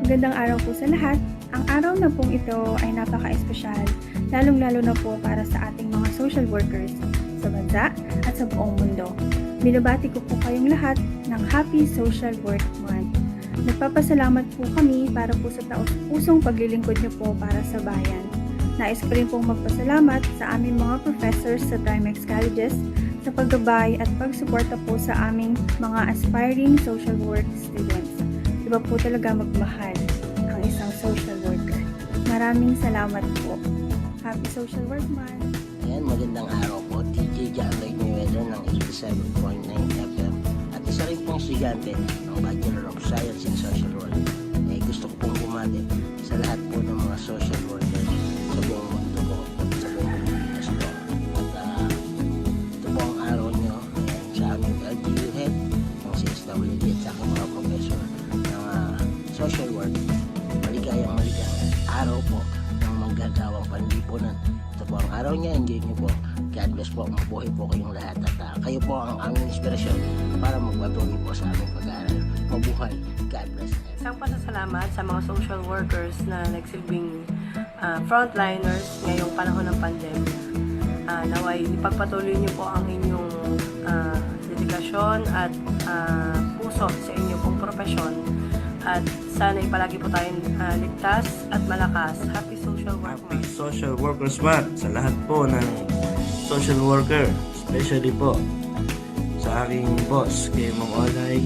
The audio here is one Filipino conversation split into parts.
Magandang araw po sa lahat. Ang araw na pong ito ay napaka-espesyal, lalong-lalo na po para sa ating mga social workers sa bansa at sa buong mundo. Binabati ko po kayong lahat ng Happy Social Work Month. Nagpapasalamat po kami para po sa taos-pusong paglilingkod niyo po para sa bayan. Nais ko rin pong magpasalamat sa aming mga professors sa Trimex colleges sa paggabay at pagsuporta po sa aming mga aspiring social work students. Iba po talaga magmahal ang isang social worker. Maraming salamat po. Happy Social Work Month! Ayan, magandang araw po. TJ Justine ng 87.9 FM at isa rin pong estudyante ng Bachelor of Science in Social Work. Gusto ko pong bumati sa lahat po ng mga social workers sa buong mundo po, sa buong Pilipinas po. At ito po ang araw nyo sa aming LGU head, ng CSWD at sa aking mga professor ng social work. Maligayang araw po ng manggagawang panlipunan. Ito po ang araw niya, enjoy niyo po. God bless po, mabuhay po kayong lahat at kayo po ang aming inspirasyon para magpatuloy po sa aming pag-aaral. Mabuhay, God bless. Isang pasasalamat sa mga social workers na nagsilbing frontliners ngayong panahon ng pandemya. Naway ipagpatuloy niyo po ang inyong dedikasyon at puso sa inyong pong profesyon. At sana palagi po tayong ligtas at malakas. Happy Social Work Happy Month. Social Workers Month sa lahat po ng social worker, especially po sa aking boss, kay Ma'am Olay,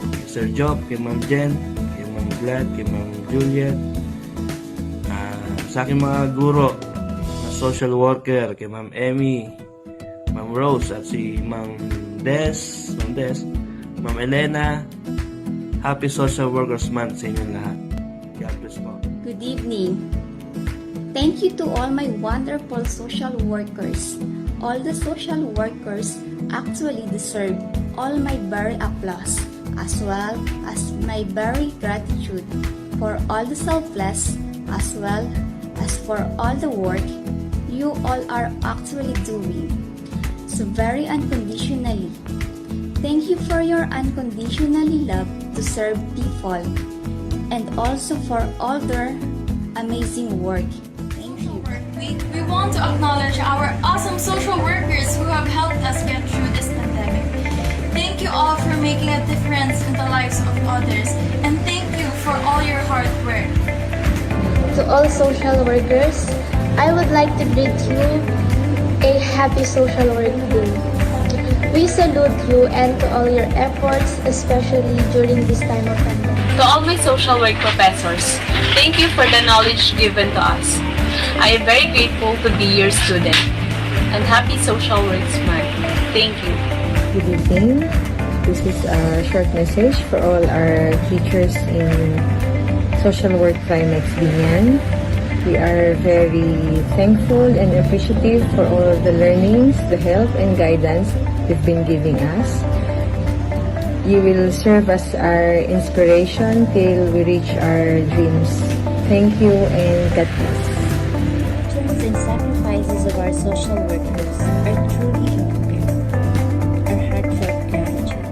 kay Sir Job, kay Ma'am Jen, kay Ma'am Glad, kay Ma'am Juliet, sa aking mga guro na social worker, kay Ma'am Emmy, Ma'am Rose at si Ma'am Des, Ma'am Elena. Happy Social Workers Month sa inyong lahat. God bless po. Good evening. Thank you to all my wonderful social workers. All the social workers actually deserve all my very applause as well as my very gratitude for all the selfless as well as for all the work you all are actually doing. So very unconditionally. Thank you for your unconditionally love to serve people and also for all their amazing work. Thank you. We want to acknowledge our awesome social workers who have helped us get through this pandemic. Thank you all for making a difference in the lives of others, and thank you for all your hard work. To all social workers, I would like to greet you a happy social work day. We salute you and to all your efforts, especially during this time of pandemic. To all my social work professors, thank you for the knowledge given to us. I am very grateful to be your student. And happy Social Works Month. Thank you. Good evening. This is a short message for all our teachers in Social Work Trimex Diliman. We are very thankful and appreciative for all the learnings, the help and guidance you've been giving us. You will serve as our inspiration till we reach our dreams. Thank you and God bless. Actions and sacrifices of our social workers are truly commendable. Our heartfelt gratitude.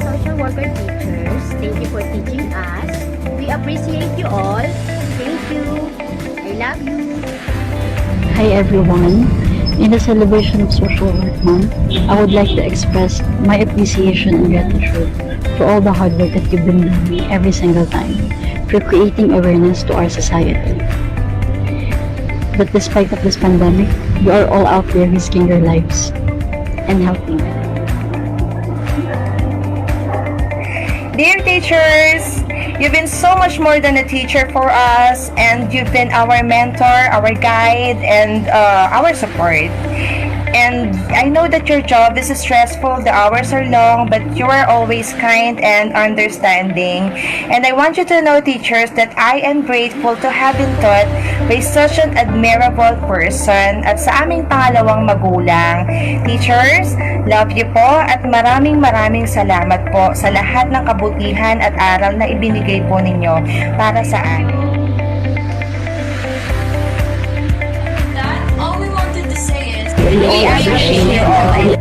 Social worker teachers, thank you for teaching us. We appreciate you all. Thank you. I love you. Hi everyone. In the celebration of Social Work Month, I would like to express my appreciation and gratitude for all the hard work that you've been doing every single time for creating awareness to our society. But despite of this pandemic, you are all out there risking your lives and helping. Dear teachers, you've been so much more than a teacher for us, and you've been our mentor, our guide, and our support. And I know that your job is stressful, the hours are long, but you are always kind and understanding. And I want you to know, teachers, that I am grateful to have been taught by such an admirable person at sa aming pangalawang magulang. Teachers, love you po at maraming salamat po sa lahat ng kabutihan at aral na ibinigay po ninyo para sa amin. All we wanted to say is, we appreciate you all.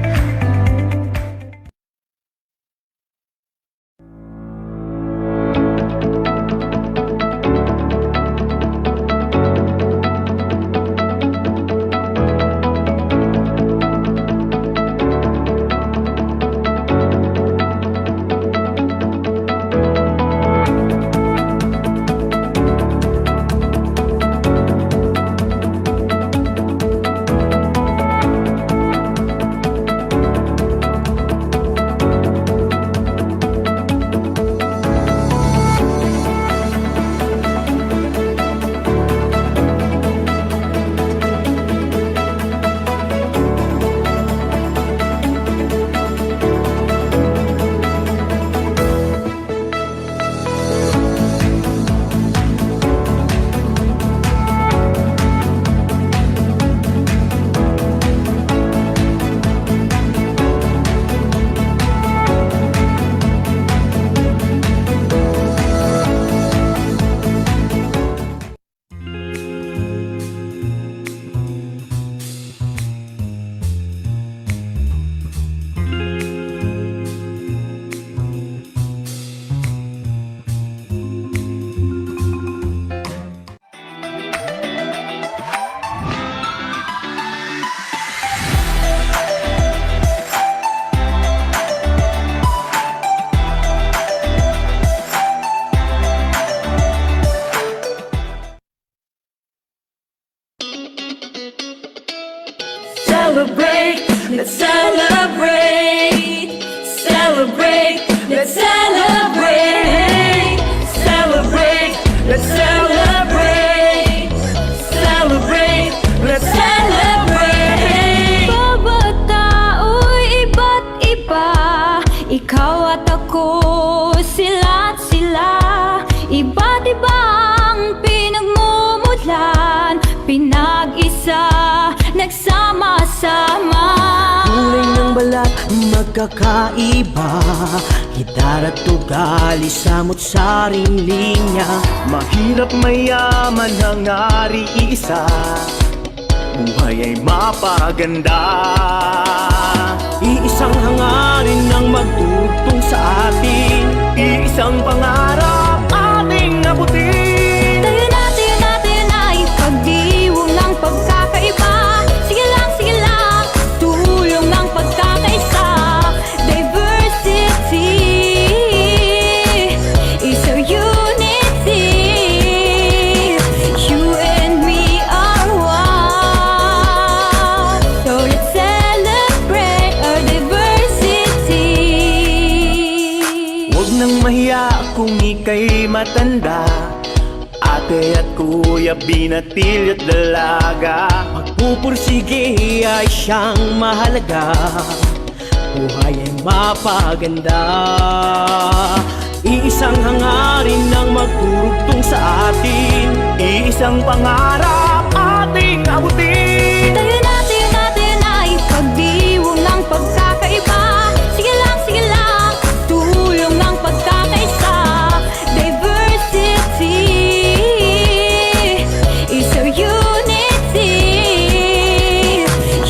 let's celebrate, celebrate, let's celebrate, celebrate, let's celebrate, celebrate, let's celebrate. Bawat tao'y iba't iba, ikaw at ako, sila't sila. Iba't ibang pinagmumulan, pinag-isa, nagsama-sama. Kulay ng balat magkakaiba, gitara at ugali, samot-saring linya. Mahirap mayaman, hangaring iisa, buhay ay mapaganda. Iisang hangarin ang magtutong sa atin, iisang pangarap ating abutin. Tayo na ipagdiwang ng pagkakaiba. Sige lang, tulong ng pagkakaisa. Diversity is our unity. You and me are one. So let's celebrate our diversity. Huwag nang mahiya kung ika'y matanda, ate at kuya, binatil at dalaga. Pagpupursige ay siyang mahalaga, buhay ay mapaganda. Iisang hangarin ang magturugtong sa atin, iisang pangarap ating abutin. Tayo na ipagdiwang ng pagkakaiba. Sige lang, tulong ng pagkakaisa. Diversity is our unity.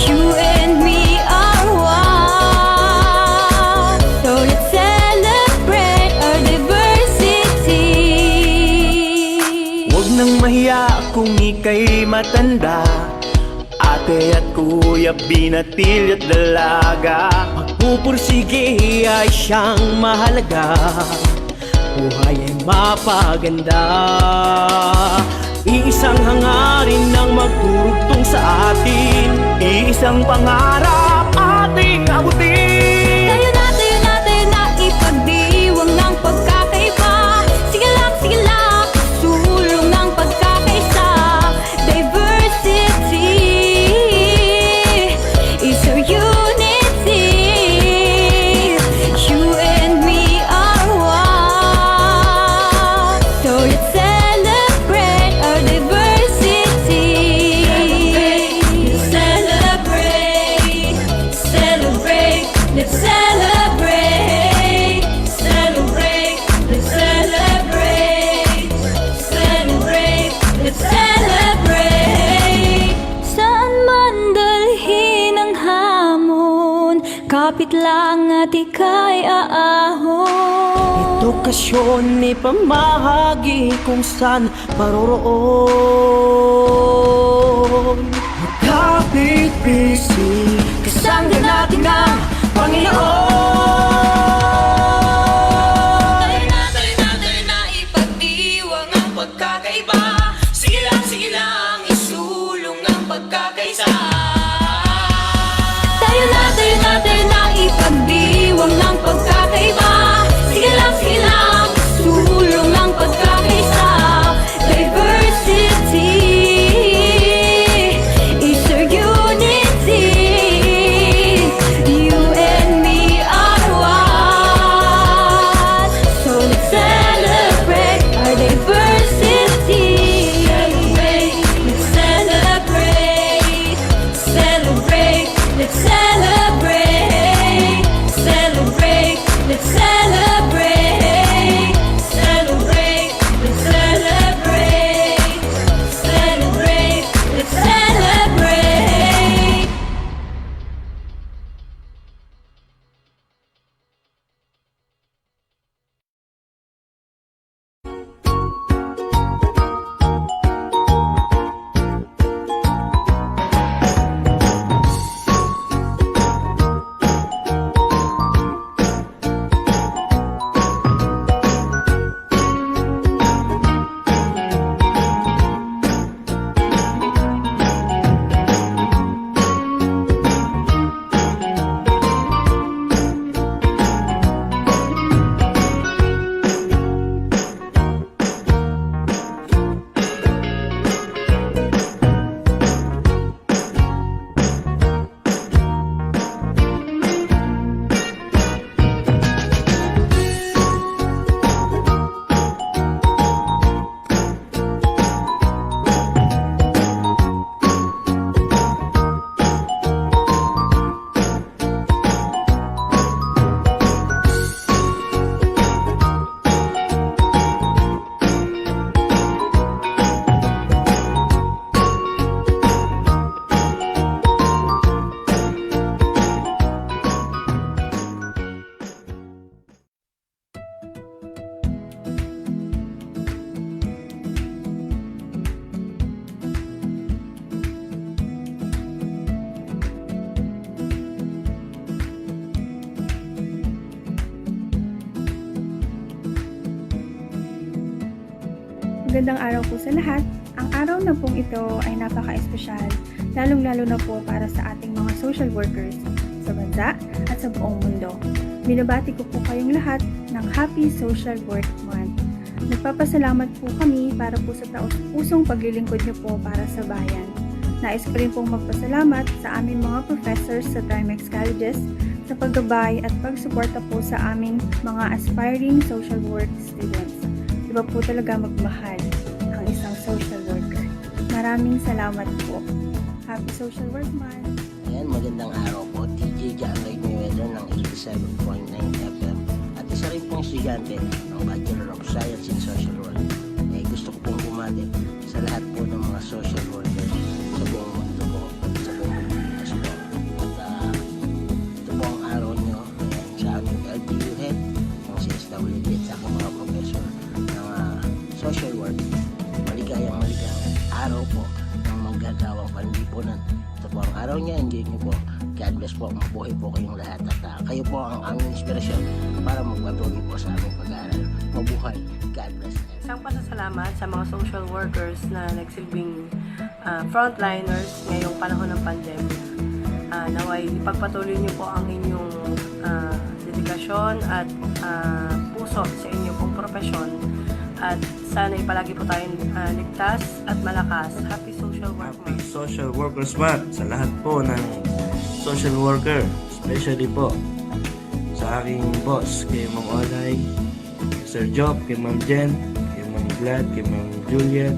You and me are one. So let's celebrate our diversity. Huwag nang mahiya kung ika'y matanda, ate at kuya, binatil at dalaga. Pagpupursige ay siyang mahalaga, buhay ay mapaganda. Iisang hangarin ang magturugtong sa atin, iisang pangarap ating abutin. Tayo na ipagdiwang ng pagkakaiba. Sige lang, tulong ng pagkakaisa. Diversity is our unity. You and me are one. So let's celebrate our diversity. Celebrate, celebrate, let's celebrate, celebrate, let's celebrate, celebrate, let's celebrate. Saan man dalhin ang hamon, kapit lang at ika'y aahon. Edukasyon ni pamahagi kung saan paroroon. Magkapit-bisig, kasangga natin ang Panginoon. Tayo na ipagdiwang ang pagkakaiba. Sige lang, isulong ang pagkakaisa. Tayo na ipagdiwang ng pagkakaiba. Sige lang, isulong ang pagkakaisa. Diversity is our unity. You and me are one. Magandang araw po sa lahat. Ang araw na pong ito ay napaka-espesyal, lalong-lalo na po para sa ating mga social workers sa bansa at sa buong mundo. Binabati ko po kayong lahat ng Happy Social Work Month. Nagpapasalamat po kami para po sa taos-pusong paglilingkod niyo po para sa bayan. Nais ko rin pong magpasalamat sa aming mga professors sa Trimex colleges sa paggabay at pagsuporta po sa aming mga aspiring social work students. Iba po talaga magmahal ang isang social worker. Maraming salamat po. Happy Social Work Month! Ayan, magandang araw po. TJ Lee Mendoza ng 87.9 FM at isa rin pong estudyante ng Bachelor of Science in Social Work. Gusto ko pong bumati sa lahat po ng mga social workers sa buong mundo po, sa buong Pilipinas po. At ito po ang araw nyo sa aming LGU head, ng CSWD at sa aking mga professor ng social work. Maligayang araw po ng manggagawang panlipunan. Ito po ang araw niya, enjoy nyo po. God bless po, mabuhay po kayong lahat at kayo po ang aming inspirasyon para magpatuloy po sa aming pag-aaral. Mabuhay, God bless. Isang pasasalamat sa mga social workers na nagsilbing frontliners ngayong panahon ng pandemya. Naway ipagpatuloy niyo po ang inyong dedikasyon at puso sa inyong pong profesyon at sana palagi po tayong ligtas at malakas. Happy Social Work Month. Happy Social Workers Month sa lahat po ng social worker, especially po sa aking boss, kay Ma'am Olay, kay Sir Job, kay Ma'am Jen, kay Ma'am Glad, kay Ma'am Juliet,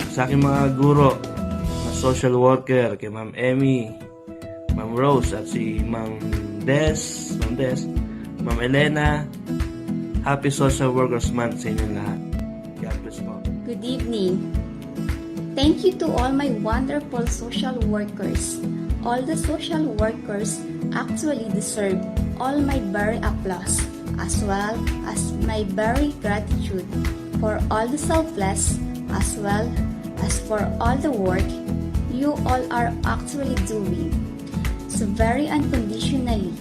sa aking mga guro na social worker, kay Ma'am Emmy, Ma'am Rose, at si Ma'am Des, Ma'am Elena. Happy Social Workers Month sa inyong lahat. God bless po. Good evening. Thank you to all my wonderful social workers. All the social workers actually deserve all my very applause as well as my very gratitude for all the selfless as well as for all the work you all are actually doing. So very unconditionally.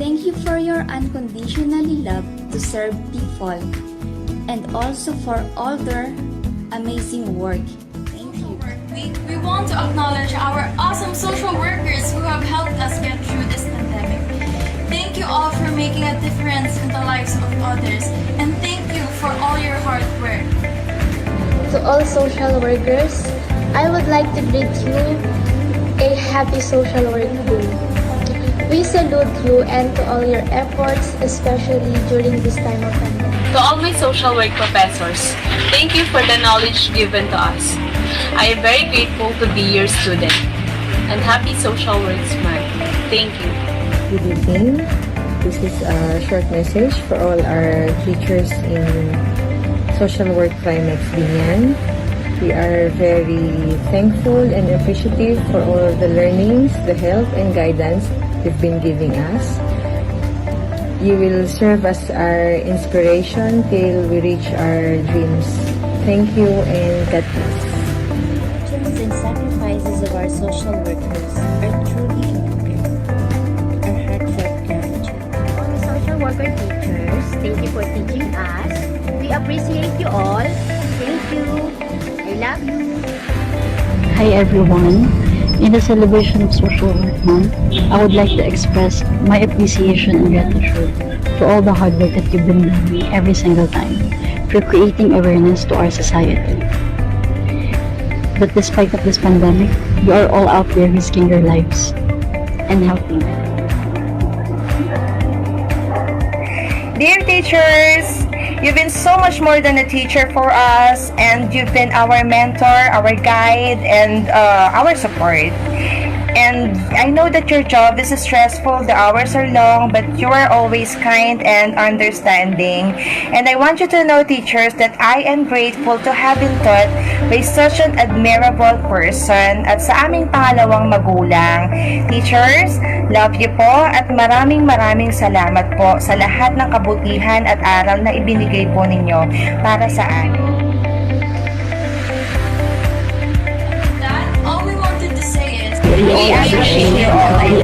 Thank you for your unconditionally love to serve people and also for all their amazing work. Thank you. We want to acknowledge our awesome social workers who have helped us get through this pandemic. Thank you all for making a difference in the lives of others, and thank you for all your hard work. To all social workers, I would like to greet you a happy social work day. We salute you and to all your efforts, especially during this time of pandemic. To all my social work professors, thank you for the knowledge given to us. I am very grateful to be your student. And happy Social Works Month. Thank you. Good evening. This is a short message for all our teachers in Social Work Trimex Diliman. We are very thankful and appreciative for all the learnings, the help and guidance you've been giving us. You will serve as our inspiration till we reach our dreams. Thank you and God bless. Actions and sacrifices of our social workers are truly unforgettable. Our heartfelt gratitude. All the social worker teachers, thank you for teaching us. We appreciate you all. Thank you. I love you. Hi everyone. In the celebration of Social Work Month, I would like to express my appreciation and gratitude for all the hard work that you've been doing every single time for creating awareness to our society. But despite of this pandemic, you are all out there risking your lives and helping. Dear teachers, you've been so much more than a teacher for us, and you've been our mentor, our guide, and our support. And I know that your job is stressful, the hours are long, but you are always kind and understanding. And I want you to know, teachers, that I am grateful to have been taught by such an admirable person at sa aming pangalawang magulang. Teachers, love you po at maraming salamat po sa lahat ng kabutihan at aral na ibinigay po ninyo para sa amin. All we wanted to say is, We appreciate you all.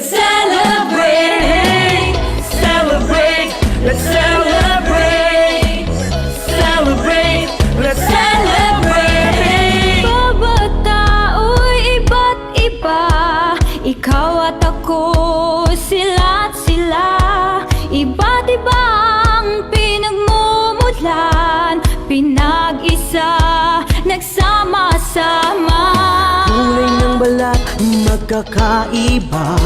Let's celebrate, celebrate, let's celebrate, celebrate, let's celebrate. Bawat tao'y iba't iba, ikaw at ako, sila't sila. Iba't ibang pinagmumulan, pinag-isa, nagsama-sama. Kulay ng balat magkakaiba,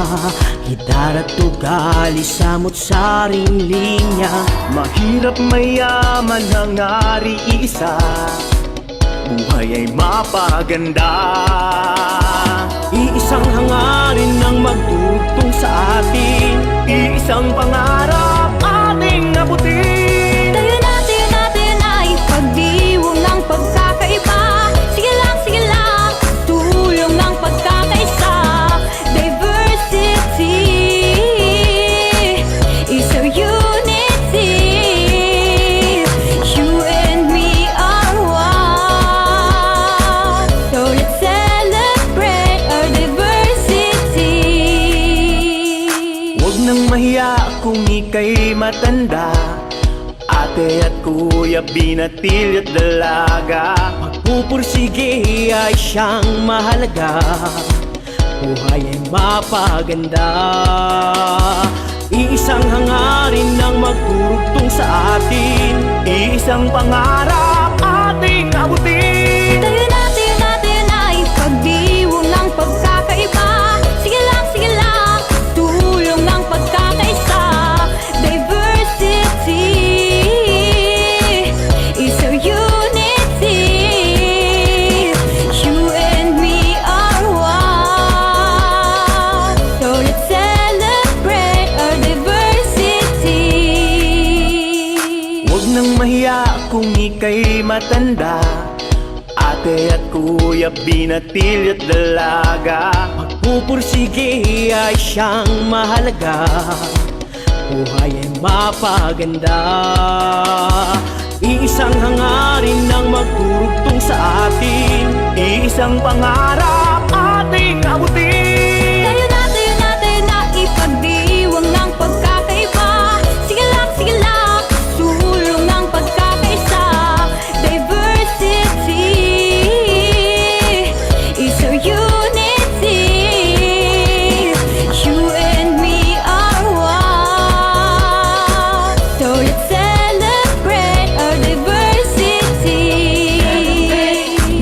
gitara at ugali, samot saring linya. Mahirap mayaman ang ari-isa, buhay ay mapaganda. Iisang hangarin ang magdugtong sa atin, iisang pangarap ating abutin. Tayo natin ay pagdiwang ng pagkakaiba. Sige lang, tulong ng pagkakaisa. Diversity is our unity. You and me are one. So let's celebrate our diversity. Huwag nang mahiya kung ika'y matanda, ate at kuya, binatil at dalaga. Pagpupursige ay siyang mahalaga, buhay ay mapaganda. Iisang hangarin ang magturugtong sa atin, iisang pangarap ating abutin. Tayo natin ay pagdiwang ng pagkakaiba. Sige lang, tulong ng pagkakaisa. Diversity is our unity. You and me are one. So let's celebrate our diversity. Huwag nang mahiya kung ika'y matanda, ate at kuya, binatil at dalaga. Pagpupursige ay siyang mahalaga, buhay ay mapaganda. Iisang hangarin ang magturugtong sa atin, iisang pangarap ating abutin. Tayo natin na ipagdiwang ng pagkakaiba. Sige lang, tulong ng pagkakaisa. Diversity is our unity. You and me are one. So let's celebrate our diversity.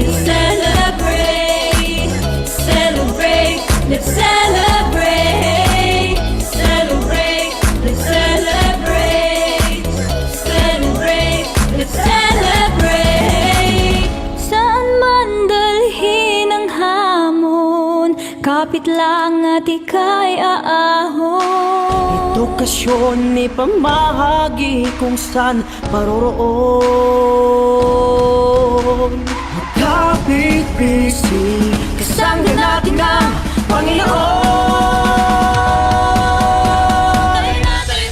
Let's celebrate, celebrate, let's celebrate, celebrate, let's celebrate, celebrate, let's celebrate. Saan man dalhin ang hamon, kapit lang at ika'y aahon. Ito okasyon ni pamahagi kung saan paroroon. Magkapit-bisig, kasama natin ang Panginoon. Tayo natin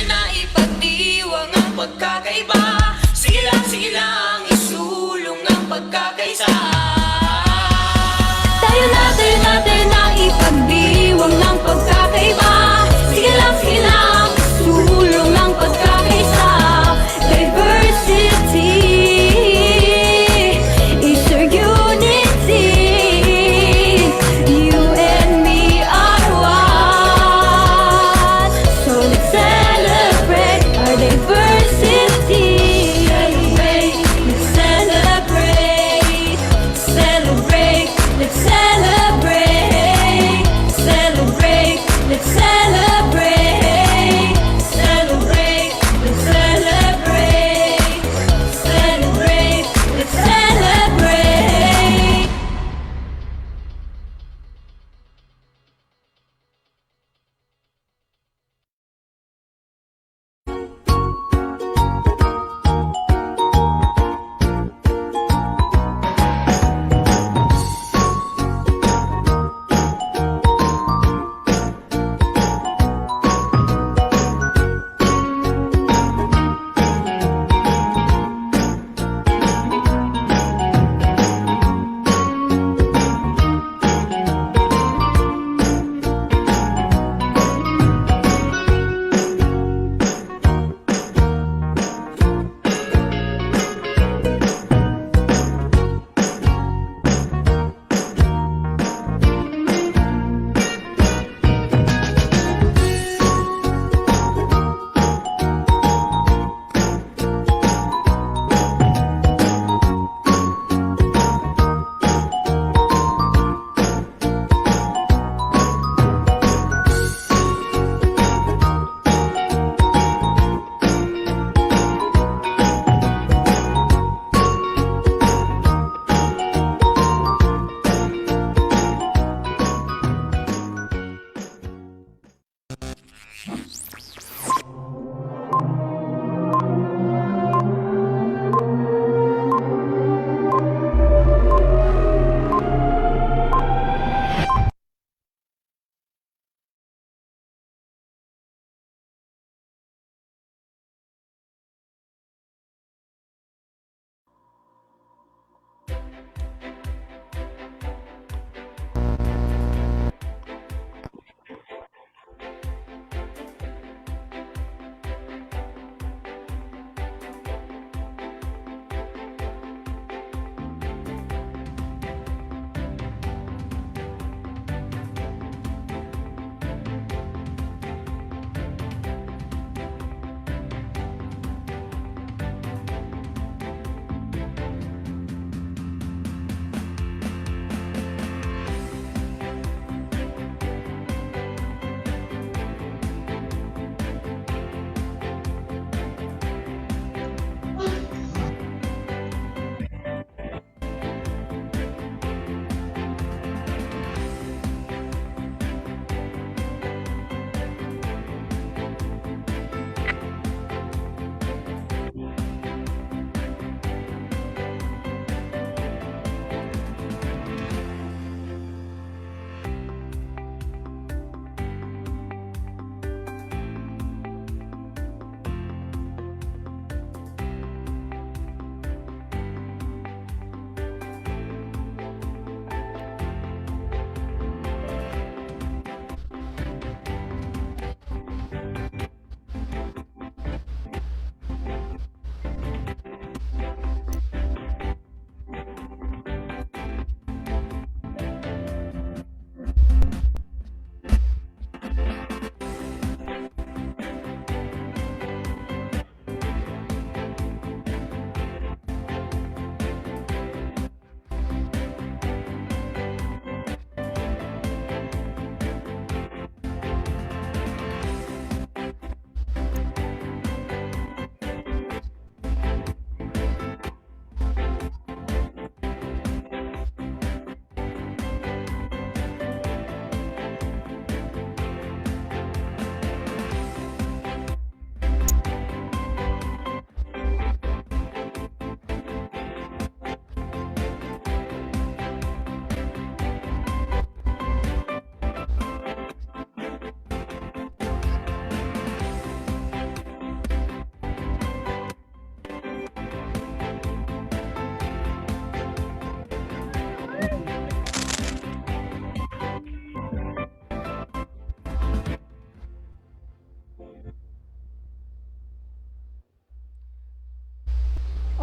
na ipagdiwang ang pagkakaiba. Sige lang, isulong ang pagkakaisa. Tayo natin na ipagdiwang ng pagkakaiba. Sige lang, sulong ng pagkakaisa. Diversity is our unity. You and me are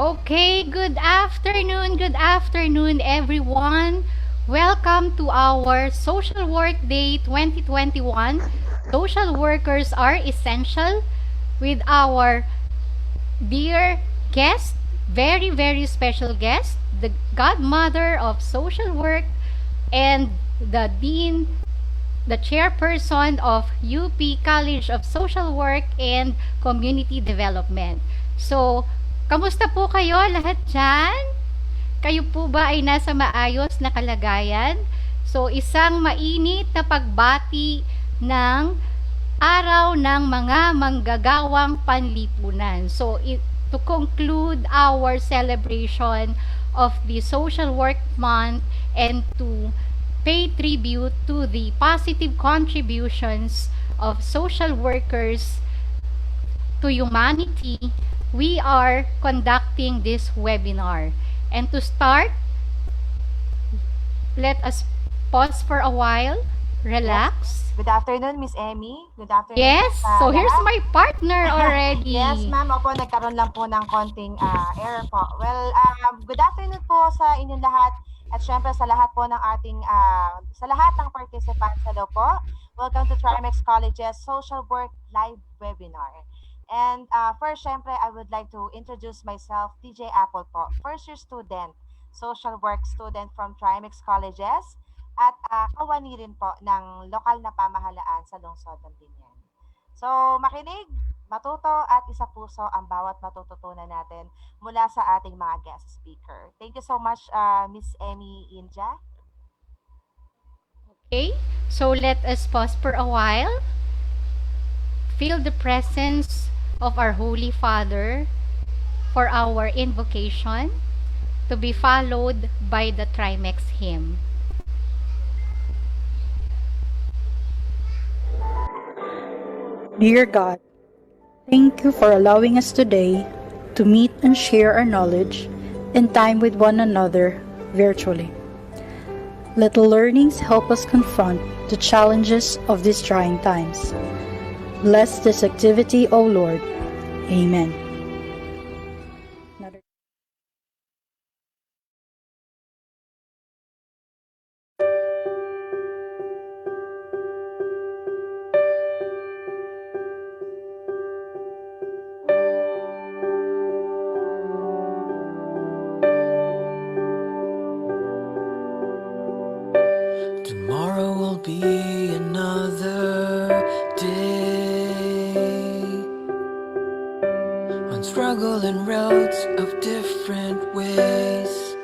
Okay, good afternoon everyone. Welcome to our Social Work Day 2021. Social workers are essential with our dear guest, very special guest, the godmother of social work and the dean, the chairperson of UP College of Social Work and Community Development. So, kamusta po kayo lahat dyan? Kayo po ba ay nasa maayos na kalagayan? So, isang mainit na pagbati ng Araw ng mga Manggagawang Panlipunan. So, to conclude our celebration of the Social Work Month and to pay tribute to the positive contributions of social workers to humanity, we are conducting this webinar. And to start, let us pause for a while, relax. Good afternoon, Miss Emmy. Good afternoon. Yes, so here's my partner already. Yes, ma'am. Opo, nagkaroon lang po ng konting error po. Well, good afternoon po sa inyong lahat at syempre sa lahat po ng ating, sa lahat ng participants. Hello po. Welcome to Trimex College's Social Work Live Webinar. And first, syempre, I would like to introduce myself, DJ Apple po. First year student, social work student from Trimex Colleges. At kawani rin po ng lokal na pamahalaan sa lungsod ng Diliman. So, makinig, matuto at isa puso ang bawat matututunan natin mula sa ating mga guest speaker. Thank you so much, Miss Emmy Inja. Okay, so let us pause for a while. Feel the presence of our Holy Father for our invocation to be followed by the Trimex hymn. Dear God, thank you for allowing us today to meet and share our knowledge and time with one another virtually. Let the learnings help us confront the challenges of these trying times. Bless this activity, O Lord. Amen. Tomorrow will be another day on struggling roads of different ways.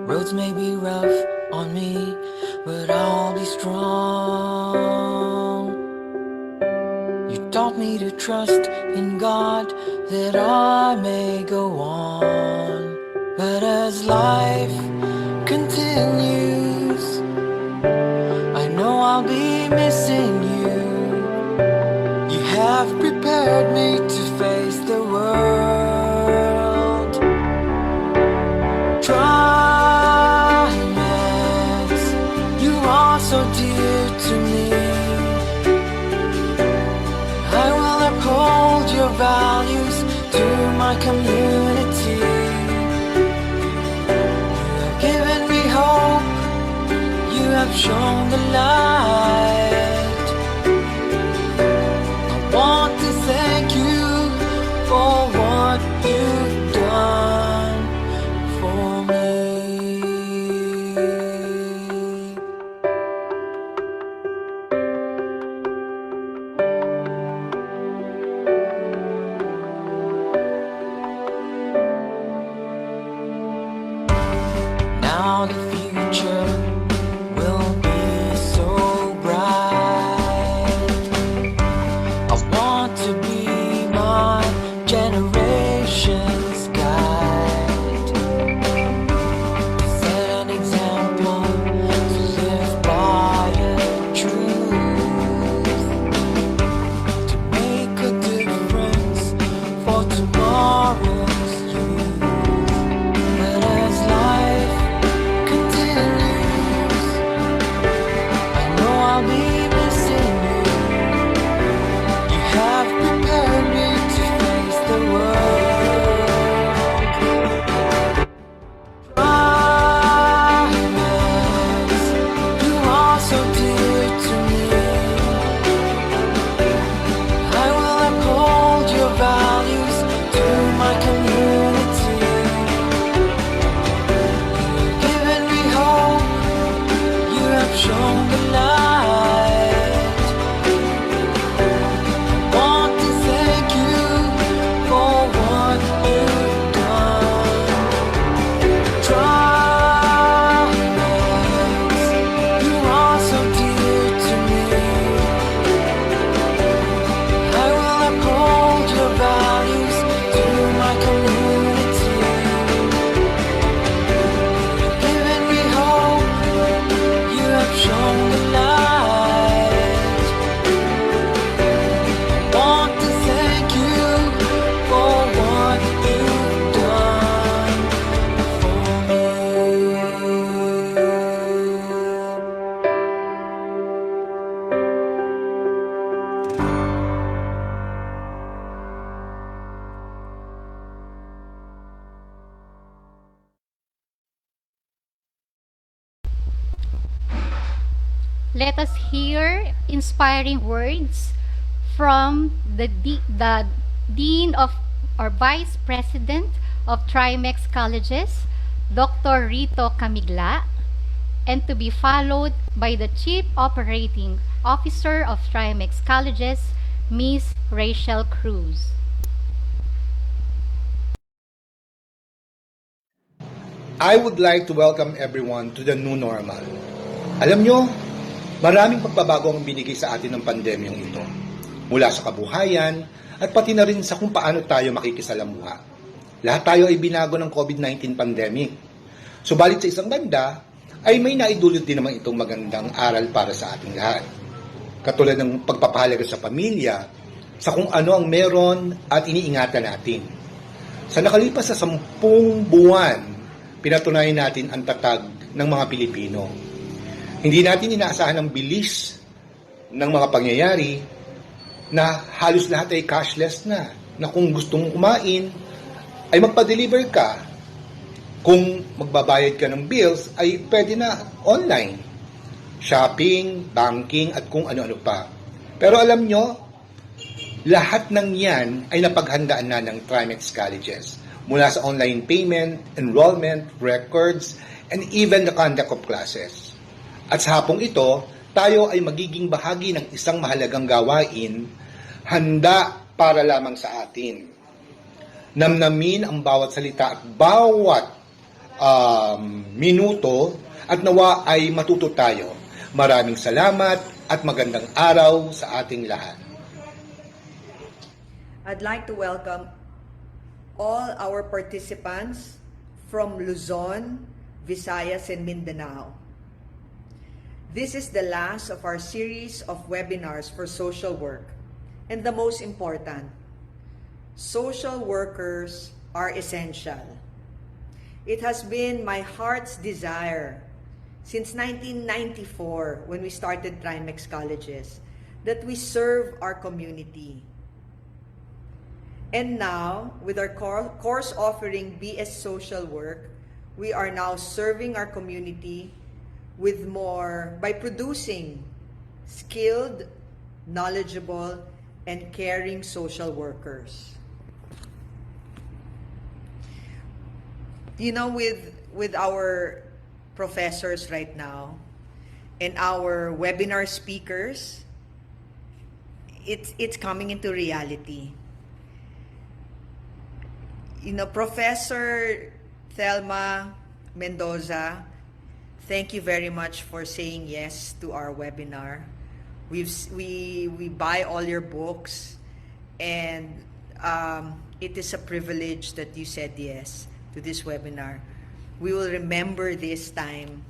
Roads may be rough on me, but I'll be strong. You taught me to trust in God that I may go on. But as life continues, I know I'll be missing you. You have prepared me to face the world. Trimex, you are so dear to me. I will uphold your values to my community. You have shown the light. I want to thank you for what you've done for me. Now the future will be so bright. I want to be my generation's guide. To set an example, to live by a truth. To make a difference for tomorrow's youth. But as life continues, I know I'll be missing you. You have prepared me to let us hear inspiring words from the Dean of or Vice President of Trimex Colleges, Dr. Rito Camigla, and to be followed by the Chief Operating Officer of Trimex Colleges, Miss Rachel Cruz. I would like to welcome everyone to the new normal. Alam nyo, maraming pagbabago ang binigay sa atin ng pandemyang ito. Mula sa kabuhayan at pati na rin sa kung paano tayo makikisalamuha. Lahat tayo ay binago ng COVID-19 pandemic. Subalit sa isang banda, ay may naidulot din naman itong magandang aral para sa ating lahat. Katulad ng pagpapahalaga sa pamilya, sa kung ano ang meron at iniingatan natin. Sa nakalipas sa 10 buwan, pinatunayan natin ang tatag ng mga Pilipino. Hindi natin inaasahan ang bilis ng mga pangyayari na halos lahat ay cashless na kung gusto mong kumain, ay magpa-deliver ka. Kung magbabayad ka ng bills, ay pwede na online. Shopping, banking, at kung ano-ano pa. Pero alam nyo, lahat ng yan ay napaghandaan na ng Trimex Colleges. Mula sa online payment, enrollment, records, and even the conduct of classes. At sa hapong ito, tayo ay magiging bahagi ng isang mahalagang gawain, handa para lamang sa atin. Namnamin ang bawat salita at bawat minuto at nawa ay matuto tayo. Maraming salamat at magandang araw sa ating lahat. I'd like to welcome all our participants from Luzon, Visayas, and Mindanao. This is the last of our series of webinars for social work. And the most important, social workers are essential. It has been my heart's desire since 1994 when we started Trimex Colleges that we serve our community. And now, with our course offering BS Social Work, we are now serving our community with more by producing skilled, knowledgeable, and caring social workers. You know, with our professors right now and our webinar speakers, it's coming into reality. You know, Professor Thelma Mendoza, thank you very much for saying yes to our webinar. We buy all your books, and it is a privilege that you said yes to this webinar. We will remember this time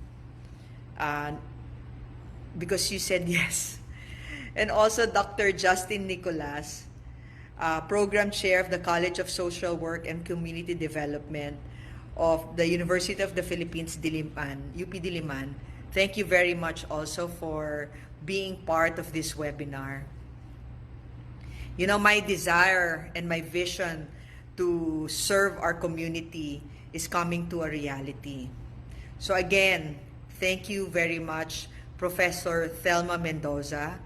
because you said yes. And also Dr. Justine Nicolas, Program Chair of the College of Social Work and Community Development of the University of the Philippines, Diliman, UP Diliman. Thank you very much also for being part of this webinar. You know, my desire and my vision to serve our community is coming to a reality. So again, thank you very much, Professor Thelma Mendoza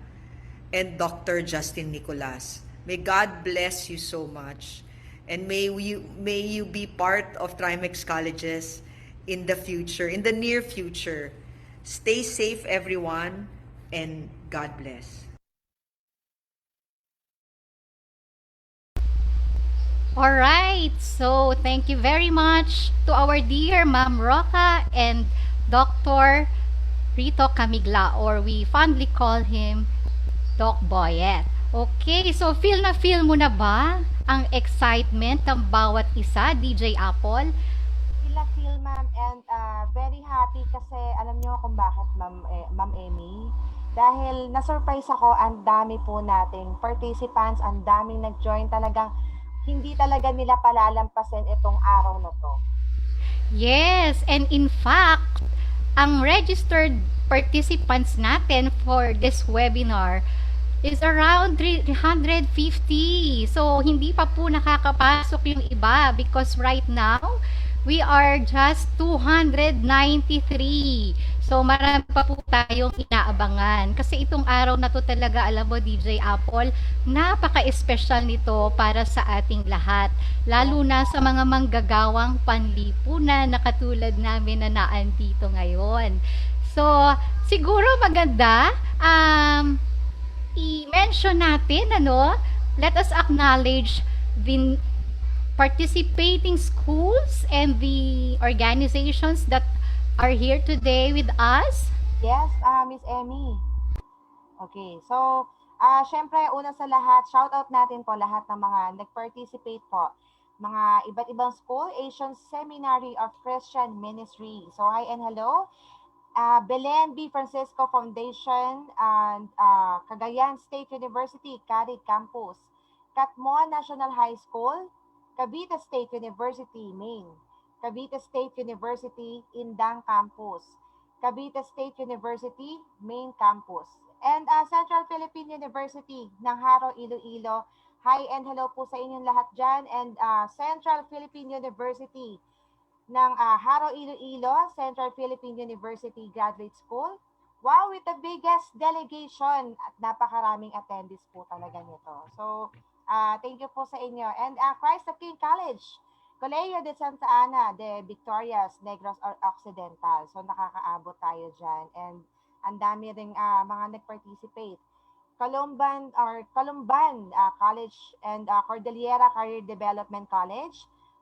and Dr. Justine Nicolas. May God bless you so much, and may you be part of Trimex Colleges in the future, in the near future. Stay safe, everyone, and God bless. Alright, so thank you very much to our dear Ma'am Roca and Dr. Rito Camigla, or we fondly call him Doc Boyet. Okay, so feel mo na ba ang excitement ng bawat isa, DJ Apple? Feel, ma'am, and very happy kasi alam niyo kung bakit, Ma'am Amy? Dahil na-surprise ako, ang dami po nating participants, ang daming nag-join, talagang hindi talaga nila palalampasin itong araw na to. Yes, and in fact, ang registered participants natin for this webinar is around 350. So, hindi pa po nakakapasok yung iba because right now, We are just 293. So, marami pa po tayong inaabangan. Kasi itong araw na to talaga, alam mo, DJ Apple, napaka-espesyal nito para sa ating lahat. Lalo na sa mga manggagawang panlipunan na katulad namin na naandito ngayon. So, siguro maganda, i-mention natin, let us acknowledge the participating schools and the organizations that are here today with us. Yes, Miss Emmy. Okay, so, syempre, una sa lahat, shoutout natin po lahat ng mga nag-participate po. Mga iba't ibang school, Asian Seminary of Christian Ministry. So, hi and hello. Belen B. Francisco Foundation and Cagayan State University, Carid Campus. Catmon National High School, Cavite State University, Maine. Cavite State University, Indang Campus. Cavite State University, Main Campus. And Central Philippine University ng Haro, Iloilo. Hi and hello po sa inyong lahat dyan. And Central Philippine University ng Haro, Iloilo, Central Philippine University Graduate School. Wow, with the biggest delegation at napakaraming attendees po talaga nito. So, thank you po sa inyo. And Christ the King College, Colegio de Santa Ana de Victorias, Negros Occidental. So, nakakaabot tayo dyan. And ang dami ring mga nag-participate. Calumban College and Cordillera Career Development College,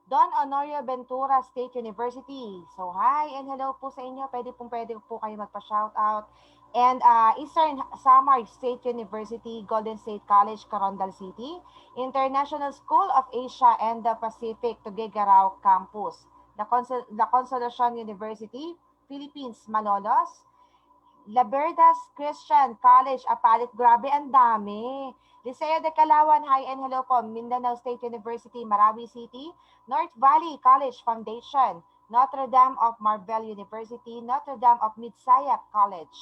Don Honorio Ventura State University. So, hi and hello po sa inyo. Pwede po kayo magpa-shoutout. And Eastern Samar State University, Golden State College, Corondal City, International School of Asia and the Pacific, Tuguegarao Campus, the Consolacion University, Philippines, Malolos, Laberdas Christian College, Apalit, grabe, ang dami. Liceo de Calawan, hi and hello po, Mindanao State University, Marawi City, North Valley College Foundation, Notre Dame of Marvel University, Notre Dame of Midsayap College,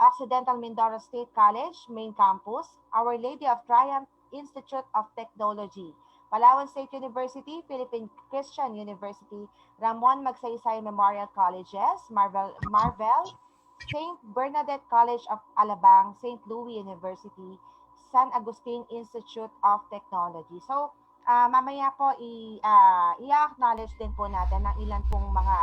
Occidental Mindoro State College, Main Campus, Our Lady of Triumph Institute of Technology, Palawan State University, Philippine Christian University, Ramon Magsaysay Memorial Colleges, Marvel, St. Bernadette College of Alabang, St. Louis University, San Agustin Institute of Technology. So, mamaya po i-acknowledge din po natin ng ilan pong mga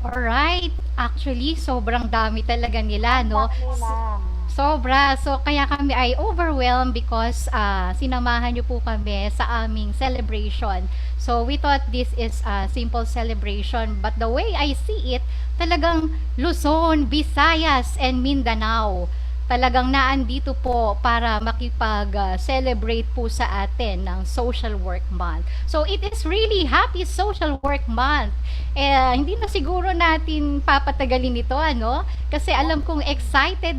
Alright. Actually, sobrang dami talaga nila, no? Sobra. So, kaya kami ay overwhelmed because sinamahan nyo po kami sa aming celebration. So, we thought this is a simple celebration. But the way I see it, talagang Luzon, Visayas, and Mindanao talagang naandito po para makipag-celebrate po sa atin ng Social Work Month. So, it is really Happy Social Work Month. Hindi na siguro natin papatagalin ito, Kasi alam kong excited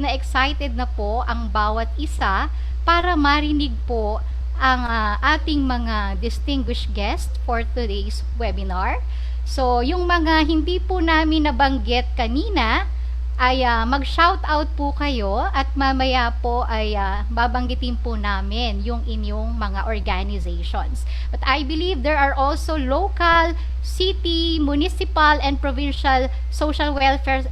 na po ang bawat isa para marinig po ang ating mga distinguished guest for today's webinar. So, yung mga hindi po namin nabanggit kanina, ay mag-shoutout po kayo at mamaya po ay babanggitin po namin yung inyong mga organizations. But I believe there are also local, city, municipal, and provincial social welfare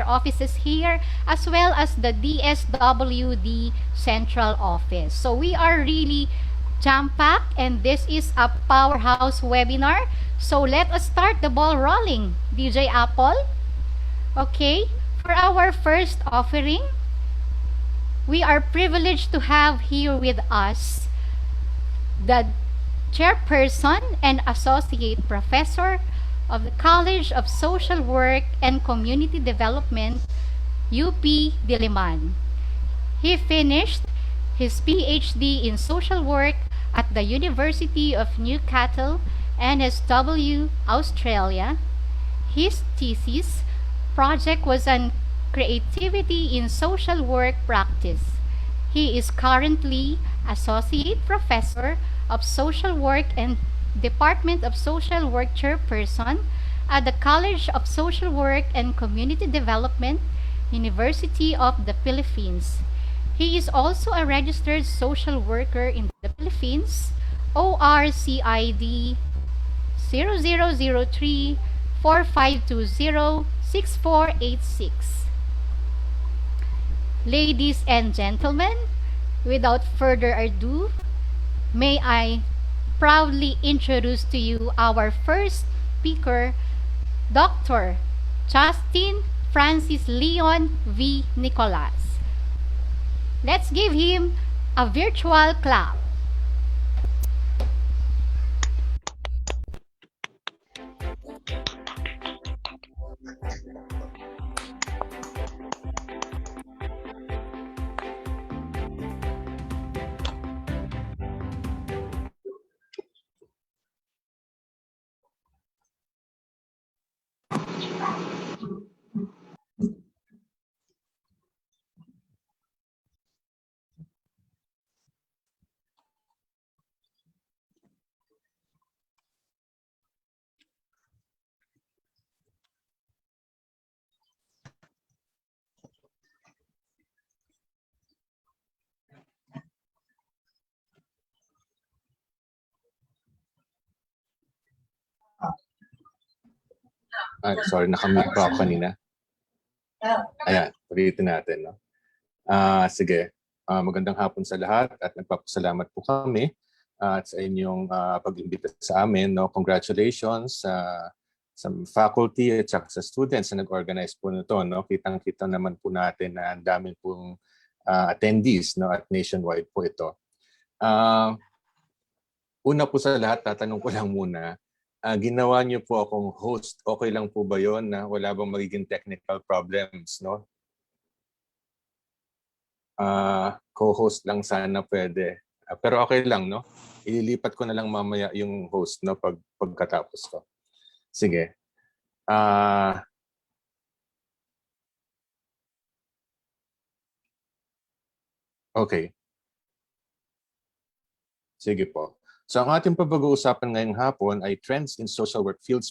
offices here, as well as the DSWD Central Office. So we are really jam-packed, and this is a powerhouse webinar. So let us start the ball rolling. DJ Apple? Okay, for our first offering, we are privileged to have here with us the Chairperson and Associate Professor of the College of Social Work and Community Development, UP Diliman. He finished his PhD in Social Work at the University of Newcastle, NSW, Australia. His thesis project was on creativity in social work practice. He is currently Associate Professor of Social Work and Department of Social Work Chairperson at the College of Social Work and Community Development, University of the Philippines. He is also a registered social worker in the Philippines, ORCID 0003 4520 6486. Ladies and gentlemen, without further ado, may I proudly introduce to you our first speaker, Dr. Justine Francis Leon V. Nicolas. Let's give him a virtual clap. Sorry, nakamute pa ako kanina. Ayan, ulitin natin. No? Sige, magandang hapon sa lahat at nagpapasalamat po kami at sa inyong pag-imbita sa amin. No? Congratulations sa faculty at sa students na nag-organize po nito. No? Kitang-kita naman po natin na ang daming pong attendees, no? At nationwide po ito. Una po sa lahat, tatanong ko lang muna, ginawa niyo po akong host. Okay lang po ba yon na wala bang magiging technical problems, no? Co-host lang sana pwede. Pero okay lang, no? Ililipat ko na lang mamaya yung host, no? Pagkatapos ko. Sige. Okay. Sige po. So ang ating pag-uusapan ngayong hapon ay trends in social work fields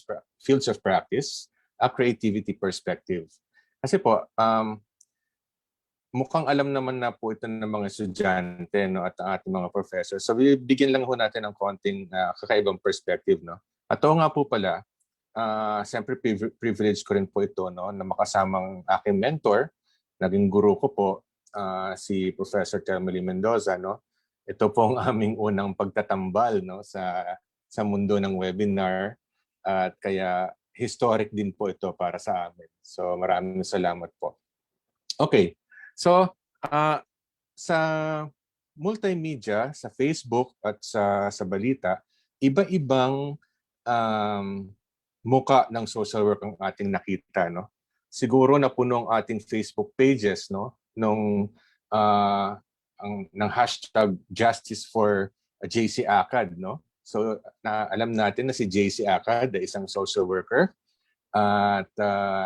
of practice, a creativity perspective. Kasi po, mukhang alam naman na po ito ng mga estudyante, no, at ang ating mga professors. So bigyan lang ho natin ng konting kakaibang perspective. No? At oo nga po pala, siyempre privilege ko rin po ito, no, na makasamang aking mentor, naging guru ko po, si Professor Thelma Lee Mendoza. No? Ito po ang aming unang pagtatambal, no, sa mundo ng webinar at kaya historic din po ito para sa amin. So maraming salamat po. Okay, so sa multimedia, sa Facebook at sa balita, iba-ibang muka ng social work ang ating nakita. No? Siguro na puno ang ating Facebook pages, no, ng hashtag Justice for JC Akad, no? So alam natin na si JC Akad ay isang social worker at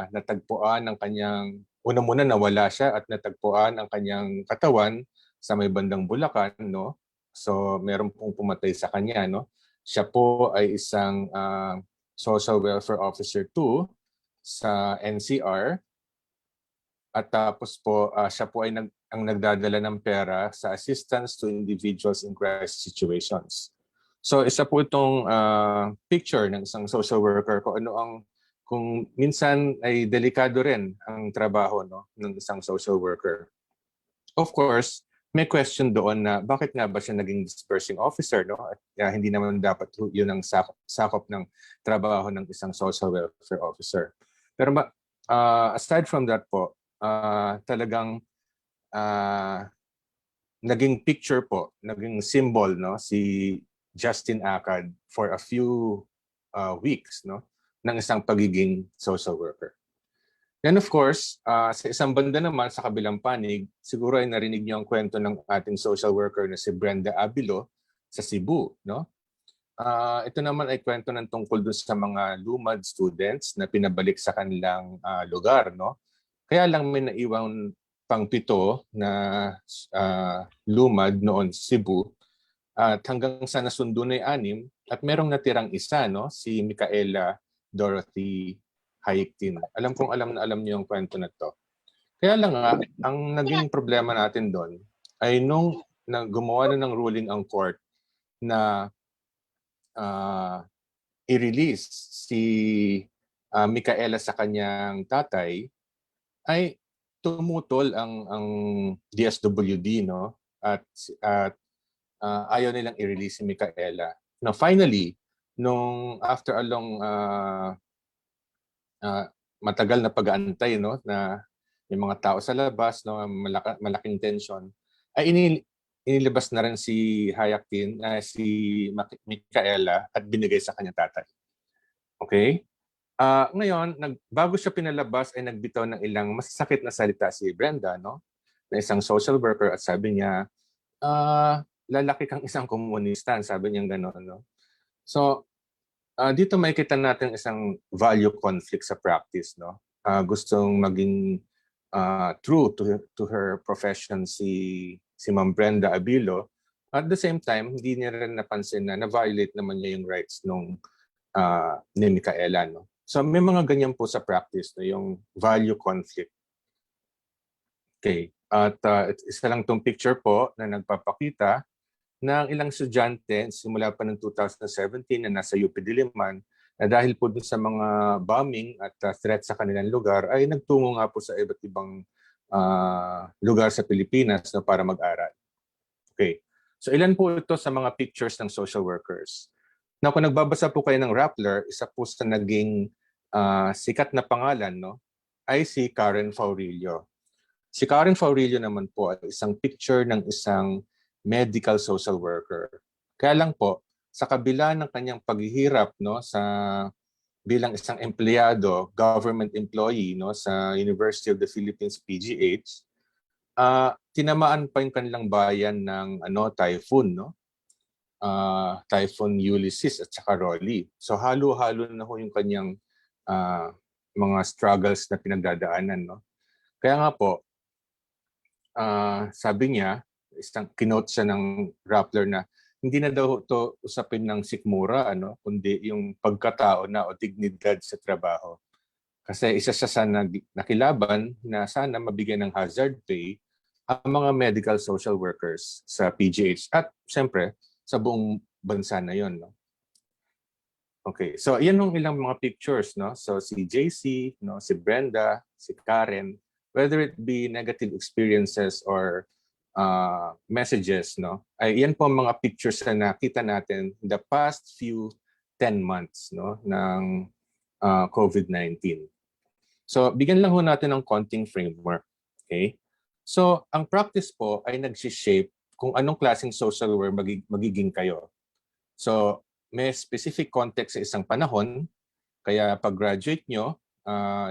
natagpuan ang kanyang, una muna nawala siya at natagpuan ang kanyang katawan sa may bandang Bulacan, no? So meron pong pumatay sa kanya, no? Siya po ay isang social welfare officer 2 sa NCR. At tapos po, siya po ay ang nagdadala ng pera sa assistance to individuals in crisis situations. So isa po itong picture ng isang social worker kung minsan ay delikado rin ang trabaho, no, ng isang social worker. Of course, may question doon na bakit nga ba siya naging dispersing officer, no? At hindi naman dapat yun ang sakop ng trabaho ng isang social welfare officer. Pero aside from that po, talagang naging picture po, naging symbol, no, si Justine Akad for a few weeks, no, ng isang pagiging social worker. Then of course, sa isang banda naman, sa kabilang panig, siguro ay narinig niyo ang kwento ng ating social worker na si Brenda Abilo sa Cebu, no? Ito naman ay kwento ng tungkol dun sa mga lumad students na pinabalik sa kanilang lugar, no? Kaya lang may naiwang pang-7 na lumad noon sa Cebu at hanggang sa nasundo na 6 at merong natirang isa, no? Si Micaela Dorothy Hayektin. Alam kong alam niyo yung kwento na to. Kaya lang nga, ang naging problema natin doon ay nung gumawa na ng ruling ang court na i-release si Micaela sa kanyang tatay, ay tumutol ang DSWD, no? At ayaw nilang i-release si Micaela. Now finally, nung after a long matagal na pag-aantay, no, na may mga tao sa labas, no, malaking tension, ay inilabas na rin si Hayakin, si Micaela at binigay sa kanyang tatay. Okay? Ngayon, bago siya pinalabas ay nagbitaw ng ilang masasakit na salita si Brenda, no, na isang social worker, at sabi niya, lalaki kang isang komunista, sabi niya gano'n, no. So, dito makikita natin isang value conflict sa practice, no. Gustong maging true to her profession si Ma'am Brenda Abilo. At the same time, hindi niya rin napansin na na-violate naman niya yung rights nung ni Micaela, no. So may mga ganyan po sa practice, no, yung value conflict. Okay. At isa lang tong picture po na nagpapakita ng ilang estudyante simula pa ng 2017 na nasa UP Diliman na dahil po dun sa mga bombing at threat sa kanilang lugar ay nagtungo nga po sa iba't ibang lugar sa Pilipinas, no, para mag-aral. Okay. So ilan po ito sa mga pictures ng social workers. Now kung nagbabasa po kayo ng Rappler, isa po sa naging sikat na pangalan, no, ay si Karen Faurillo. Si Karen Faurillo naman po ay isang picture ng isang medical social worker. Kaya lang po, sa kabila ng kanyang paghihirap, no, sa bilang isang empleyado, government employee, no, sa University of the Philippines PGH, tinamaan pa yung kanilang bayan ng typhoon, no? Typhoon Ulysses at saka Rolly. So halo-halo na ho yung kanyang mga struggles na pinagdadaanan, no? Kaya nga po, sabi niya, kinote siya ng Rappler na hindi na daw ito usapin ng sikmura, kundi yung pagkatao na o dignidad sa trabaho. Kasi isa siya sa nakilaban na sana mabigyan ng hazard pay ang mga medical social workers sa PGH at siyempre sa buong bansa na yon, no? Okay, so yan yung ilang mga pictures, no? So si JC, no, si Brenda, si Karen, whether it be negative experiences or messages, no, ay yan po ang mga pictures na nakita natin in the past few 10 months, no, ng COVID-19. So bigyan lang ho natin ng konting framework. Okay? So ang practice po ay nag-shape kung anong klaseng social work magiging kayo. So may specific context sa isang panahon, kaya pag-graduate nyo,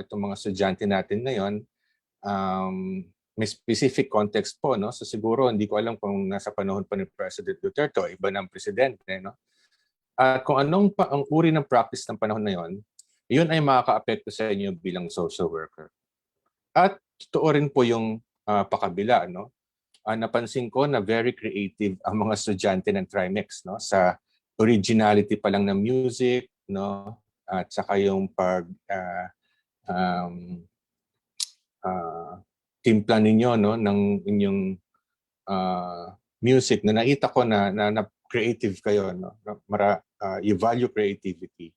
itong mga estudyante natin ngayon, may specific context po, no? So siguro hindi ko alam kung nasa panahon pa ni President Duterte o iba ng presidente, no? At kung anong ang uri ng practice ng panahon na yon, yun ay makaka-apekto sa inyo bilang social worker. At totoo rin po yung pakabila, no? Napansin ko na very creative ang mga estudyante ng Trimex, no, sa originality pa lang ng music, no, at saka yung timpla ninyo, no, ng inyong music na nakita ko na creative kayo, no, you value creativity.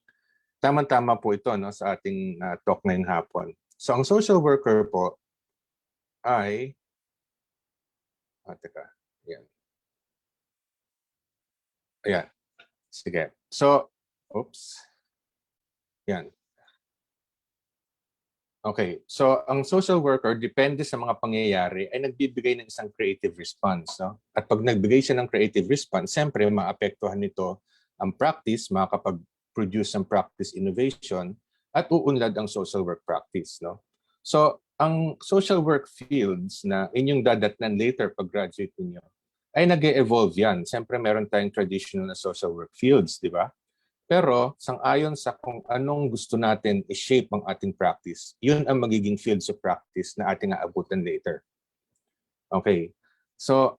Tama-tama po ito, no, sa ating talk ngayong hapon. So ang social worker po ay teka, yan. Ayan. Sige. So, oops. Yan. Okay. So, ang social worker, depende sa mga pangyayari, ay nagbibigay ng isang creative response. No? At pag nagbigay siya ng creative response, siyempre, maapektuhan nito ang practice, makakapag-produce ng practice innovation, at uunlad ang social work practice. No? So, ang social work fields na inyong dadatnan later pag-graduate niyo ay nag-e-evolve yan. Siyempre, meron tayong traditional na social work fields, di ba? Pero, sang-ayon sa kung anong gusto natin i-shape ang ating practice, yun ang magiging fields of practice na ating aabutan later. Okay. So,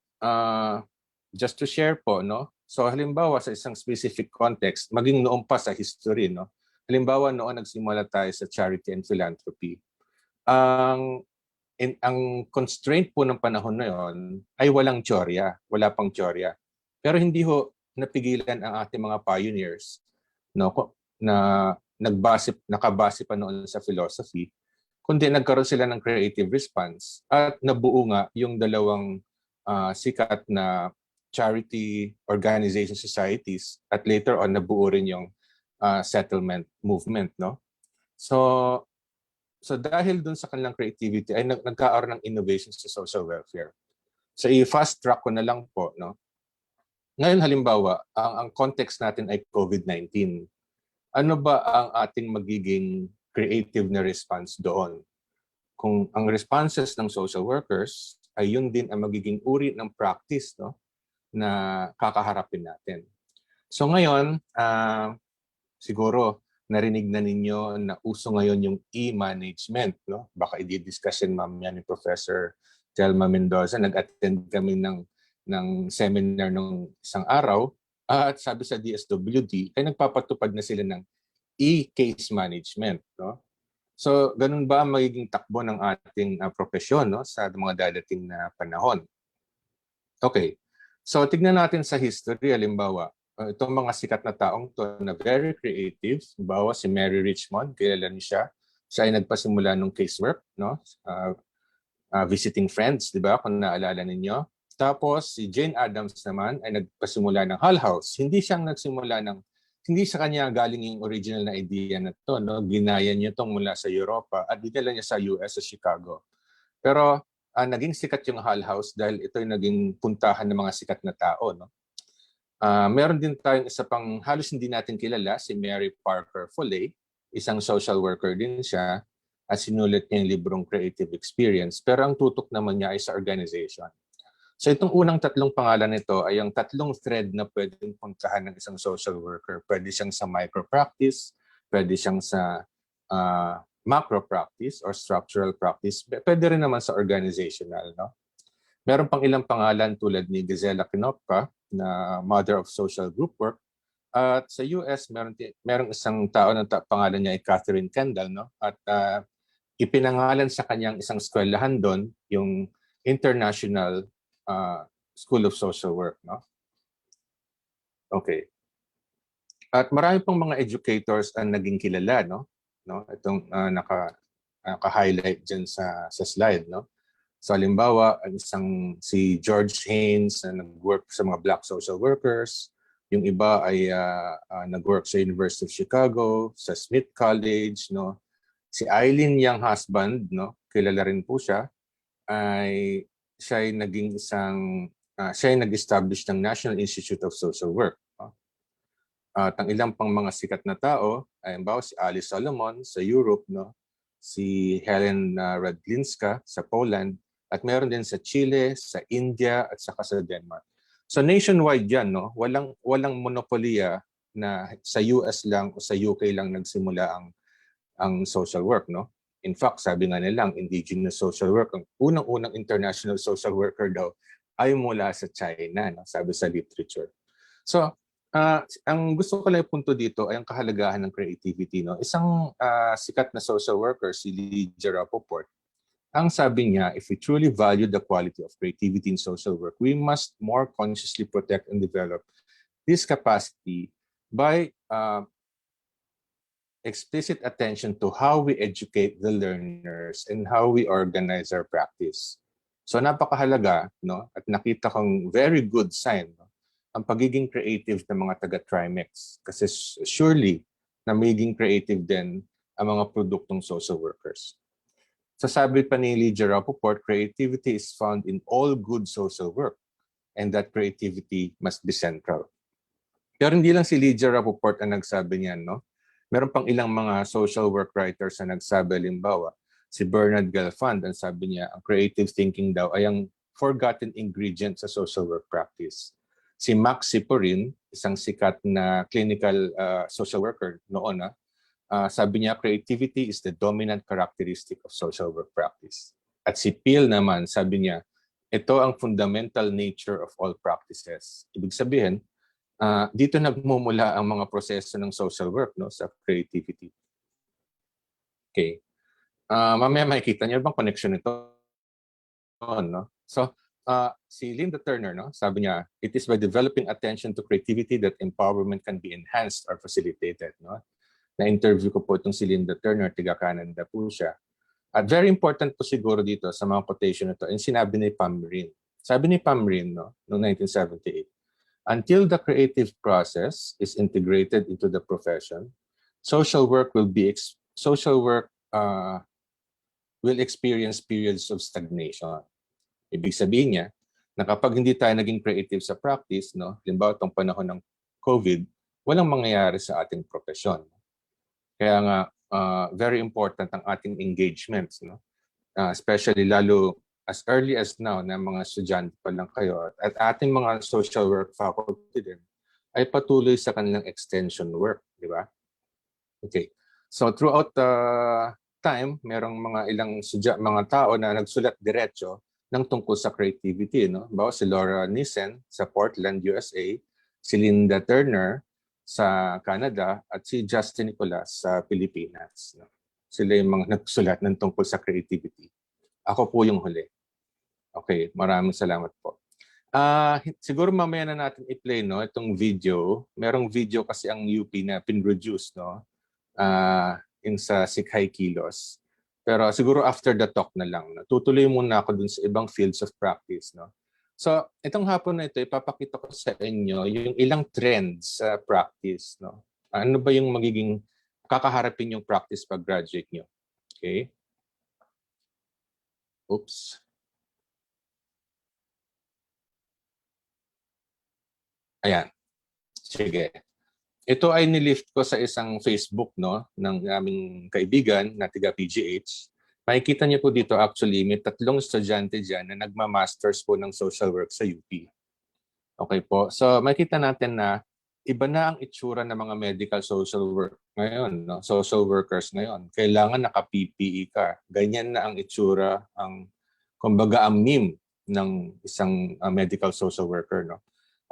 just to share po, no? So, halimbawa sa isang specific context, maging noon pa sa history, no? Halimbawa, noon nagsimula tayo sa charity and philanthropy. Ang constraint po ng panahon na yon ay walang teorya, wala pang teorya. Pero hindi ho napigilan ang ating mga pioneers, no, na nakabase pa noon sa philosophy, kundi nagkaroon sila ng creative response at nabuo nga yung dalawang sikat na charity organization societies at later on nabuo rin yung settlement movement, no? So dahil dun sa kanilang creativity ay nagkaroon ng innovations sa social welfare. So i-fast track ko na lang po, no? Ngayon halimbawa, ang context natin ay COVID-19. Ano ba ang ating magiging creative na response doon? Kung ang responses ng social workers ay yun din ang magiging uri ng practice, no, na kakaharapin natin. So ngayon, siguro narinig na ninyo na uso ngayon yung e-management, no? Baka i-discussion mamaya ni Professor Thelma Mendoza. Nag-attend kami ng seminar nung isang araw at sabi sa DSWD ay nagpapatupad na sila ng e-case management, no? So, ganun ba ang magiging takbo ng ating profesyon, no, sa mga dadating na panahon? Okay. So, tignan natin sa history, halimbawa, itong mga sikat na taong to na very creative, halimbawa si Mary Richmond, kilala niyo siya. Siya ay nagpasimula ng casework, no? Visiting Friends, di ba? Kung naalala ninyo. Tapos, si Jane Addams naman ay nagpasimula ng Hull House. Hindi sa kanya galing yung original na idea na to, no? Ginaya niya itong mula sa Europa at dinala niya sa US, sa Chicago. Pero naging sikat yung Hull House dahil ito yung naging puntahan ng mga sikat na tao, no? Meron din tayong isa pang halos hindi natin kilala, si Mary Parker Foley, isang social worker din siya, at sinulat niya yung librong Creative Experience, pero ang tutok naman niya ay sa organization. So itong unang tatlong pangalan nito ay ang tatlong thread na pwedeng puntahan ng isang social worker. Pwede siyang sa micro-practice, pwede siyang sa macro-practice or structural practice, pwede rin naman sa organizational, no? Meron pang ilang pangalan tulad ni Gisela Kinopka na Mother of Social Group Work. At sa US, merong isang tao na pangalan niya ay Catherine Kendall, no? At ipinangalan sa kanyang isang eskwelahan doon, yung International School of Social Work, no? Okay. At marami pang mga educators ang naging kilala, no? Itong naka-highlight dyan sa slide, no? So halimbawa, si George Haynes na nag-work sa mga Black social workers. Yung iba ay nag-work sa University of Chicago, sa Smith College, no? Si Eileen Young husband, no? Kilala rin po siya. Siya ay nag-establish ng National Institute of Social Work. No? At ang ilang pang mga sikat na tao, ay halimbawa si Alice Solomon sa Europe, no? Si Helen Radlinska sa Poland, at meron din sa Chile, sa India, at saka sa Denmark. So nationwide yan, no? Walang monopolya na sa US lang o sa UK lang nagsimula ang social work, no? In fact, sabi nga nila, ang indigenous social work, ang unang-unang international social worker daw ay mula sa China, no? Sabi sa literature. So, ang gusto ko lang punto dito ay ang kahalagahan ng creativity, no? Isang sikat na social worker, si Lydia Rapoport, ang sabi niya, if we truly value the quality of creativity in social work, we must more consciously protect and develop this capacity by explicit attention to how we educate the learners and how we organize our practice. So napakahalaga, no? At nakita kong very good sign, no? Ang pagiging creative ng mga taga-Trimex. Kasi surely na magiging creative din ang mga produktong social workers. So sabi pa ni Lydia Rapoport, creativity is found in all good social work and that creativity must be central. Pero hindi lang si Lydia Rapoport ang nagsabi niyan, no? Meron pang ilang mga social work writers na nagsabi, halimbawa, si Bernard Gelfand, ang sabi niya, ang creative thinking daw ay ang forgotten ingredient sa social work practice. Si Max Siporin, isang sikat na clinical social worker noon, sabi niya, creativity is the dominant characteristic of social work practice. At si Peel naman, sabi niya, ito ang fundamental nature of all practices. Ibig sabihin, dito nagmumula ang mga proseso ng social work, no, sa creativity. Okay. Mamaya makikita niyo bang connection nito, no? So, si Linda Turner, no, sabi niya, it is by developing attention to creativity that empowerment can be enhanced or facilitated. No? Na-interview ko po itong si Linda Turner, tiga Canada po siya. At very important po siguro dito sa mga quotation na ito, and sinabi ni Pam Rin. Sabi ni Pam Rin, no, noong 1978, until the creative process is integrated into the profession, social work will experience periods of stagnation. Ibig sabihin niya na kapag hindi tayo naging creative sa practice, no, halimbawa itong panahon ng COVID, walang mangyayari sa ating profesyon. Kaya nga, very important ang ating engagements, no? Especially lalo as early as now na mga estudyante pa lang kayo at ating mga social work faculty din ay patuloy sa kanilang extension work, di ba? Okay. So throughout the time, merong mga tao na nagsulat diretso ng tungkol sa creativity, no? Bawa si Laura Nissen sa Portland, USA, si Linda Turner sa Canada at si Justine Nicolas sa Pilipinas. No? Sila yung mga nagsulat ng tungkol sa creativity. Ako po yung huli. Okay, maraming salamat po. Siguro mamaya na natin i-play, no, itong video. Merong video kasi ang UP na pinroduce, no, yung sa Sikhay Kilos. Pero siguro after the talk na lang. No? Tutuloy muna ako dun sa ibang fields of practice. No? So, itong hapon na ito, ipapakita ko sa inyo yung ilang trends sa practice. No? Ano ba yung magiging kakaharapin yung practice pag graduate nyo? Okay? Oops. Ayan. Sige. Ito ay nilift ko sa isang Facebook, no, ng aming kaibigan na tiga PGH. Makikita niyo po dito actually may 3 estudyante dyan na nagma-masters po ng social work sa UP. Okay po. So makikita natin na iba na ang itsura ng mga medical social work ngayon, no? Social workers ngayon. Kailangan naka-PPE ka. Ganyan na ang itsura, kumbaga ang meme ng isang medical social worker, no?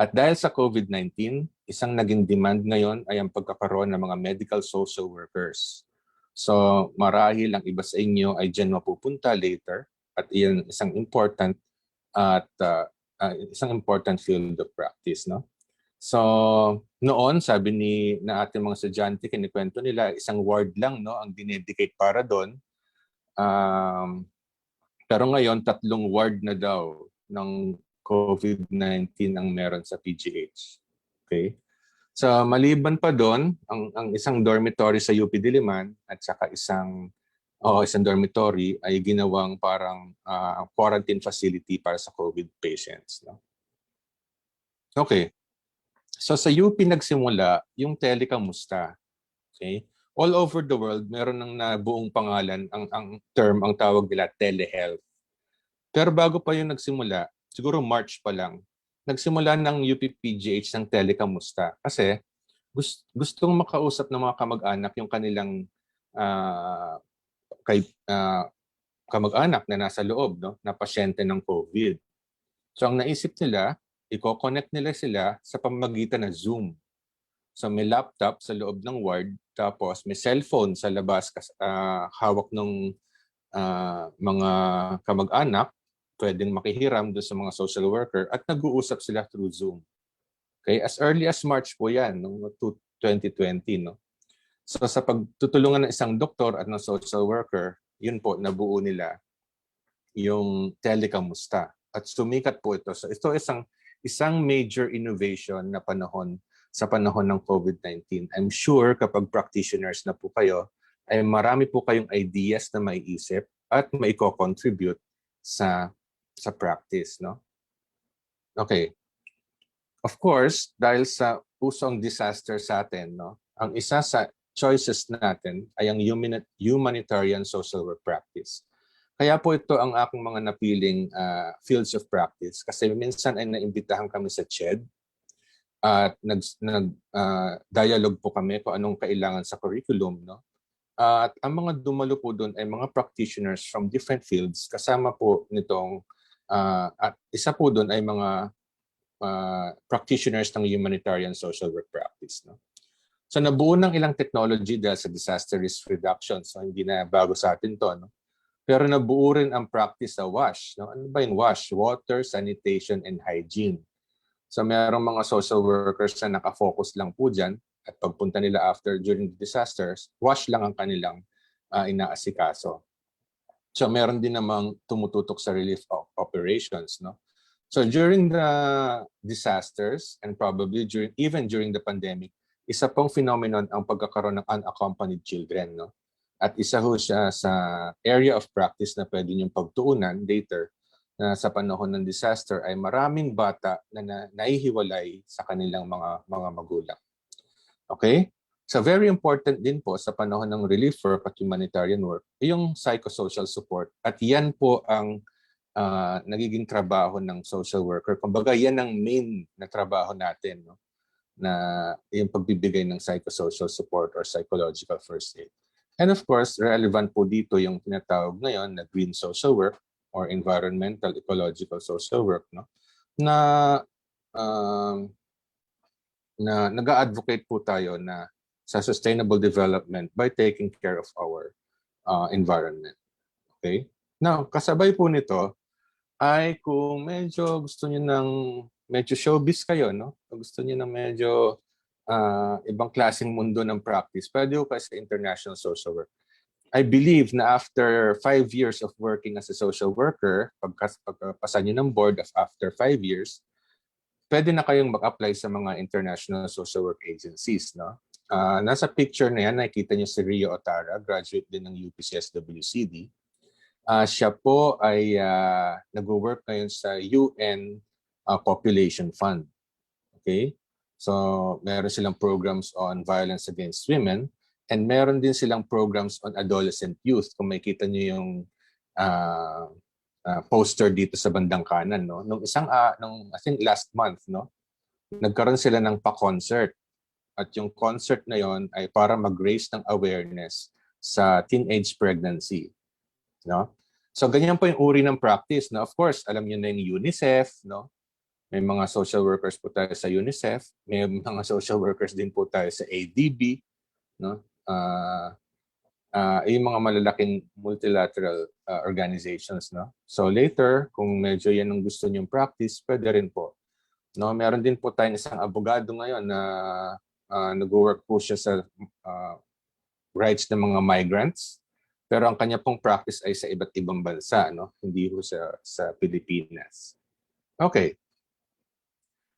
At dahil sa COVID-19, isang naging demand ngayon ay ang pagkakaroon ng mga medical social workers. So marahil ang iba sa inyo ay dyan mapupunta later at iyan isang important field of practice, no? So noon sabi na ating mga estudyante, kinikwento nila isang ward lang, no, ang dinedicate para doon. Pero ngayon 3 ward na daw ng COVID-19 ang meron sa PGH. Okay? So maliban pa doon, ang isang dormitory sa UP Diliman at saka isang dormitory ay ginawang parang quarantine facility para sa COVID patients. No? Okay. So sa UP nagsimula yung telekamusta. Okay? All over the world, meron ng nabuong pangalan, ang term, ang tawag nila telehealth. Pero bago pa yung nagsimula, siguro March pa lang, nagsimula ng UP-PGH ng telekamusta. Kasi gustong makausap ng mga kamag-anak yung kanilang kamag-anak na nasa loob, no, na pasyente ng COVID. So ang naisip nila, i-connect nila sila sa pamamagitan ng Zoom. So may laptop sa loob ng ward, tapos may cellphone sa labas hawak ng mga kamag-anak, pwedeng makihiram doon sa mga social worker at nag-uusap sila through Zoom. Okay, as early as March po yan, no, 2020, no. So sa pagtutulungan ng isang doktor at ng social worker, yun po nabuo nila yung telekamusta at sumikat po ito. So ito isang major innovation na sa panahon ng COVID-19. I'm sure kapag practitioners na po kayo, ay marami po kayong ideas na maiisip at maiko-contribute sa practice, no? Okay. Of course, dahil sa usong disaster sa atin, no, ang isa sa choices natin ay ang humanitarian social work practice. Kaya po ito ang aking mga napiling fields of practice kasi minsan ay naimbitahan kami sa CHED at nag-dialogue po kami kung anong kailangan sa curriculum, no? At ang mga dumalo po doon ay mga practitioners from different fields. Kasama po nitong, at isa po doon ay mga practitioners ng humanitarian social work practice. No? So nabuo ng ilang technology dahil sa disaster risk reduction. So hindi na bago sa atin to. No? Pero nabuo rin ang practice sa WASH. No? Ano ba yung WASH? Water, Sanitation, and Hygiene. So mayroong mga social workers na nakafocus lang po dyan at pagpunta nila during the disasters, WASH lang ang kanilang inaasikaso. So meron din namang tumututok sa relief operations. No? So during the disasters and probably even during the pandemic, isa pong phenomenon ang pagkakaroon ng unaccompanied children. No? At isa ho siya sa area of practice na pwede niyong pagtuunan later na sa panahon ng disaster ay maraming bata na naihiwalay sa kanilang mga magulang. Okay? So very important din po sa panahon ng relief work at humanitarian work yung psychosocial support. At yan po ang nagiging trabaho ng social worker. Kumbaga yan ang main na trabaho natin, no? Na yung pagbibigay ng psychosocial support or psychological first aid. And of course, relevant po dito yung tinatawag ngayon na green social work or environmental ecological social work, no? Na nag-a-advocate po tayo na sa sustainable development by taking care of our environment. Okay? Now, kasabay po nito ay kung medyo gusto niyo ng medyo showbiz kayo, no? Kung gusto niyo ng medyo ibang klaseng mundo ng practice, pwede ko kasi international social work. I believe na after 5 years of working as a social worker, pagpasa niyo ng board after 5 years, pwede na kayong mag-apply sa mga international social work agencies, no? Nasa picture na yan, nakikita niyo si Rio Otara, graduate din ng UPCSWCD. Siya po ay nag-work ngayon sa UN Population Fund. Okay? So, meron silang programs on violence against women and meron din silang programs on adolescent youth. Kung makikita niyo yung poster dito sa bandang kanan, no? Nung I think last month, no? Nagkaroon sila ng pa-concert. At yung concert na yon ay para mag-raise ng awareness sa teenage pregnancy. No? So ganyan po yung uri ng practice. No? Of course, alam niyo na yung UNICEF. No? May mga social workers po tayo sa UNICEF. May mga social workers din po tayo sa ADB. No? Yung mga malalaking multilateral organizations. No? So later, kung medyo yan ang gusto niyong practice, pwede rin po. No? Meron din po tayong isang abogado ngayon na nag-work po siya sa rights ng mga migrants. Pero ang kanya pong practice ay sa iba't ibang bansa, no? Hindi po sa Pilipinas. Okay.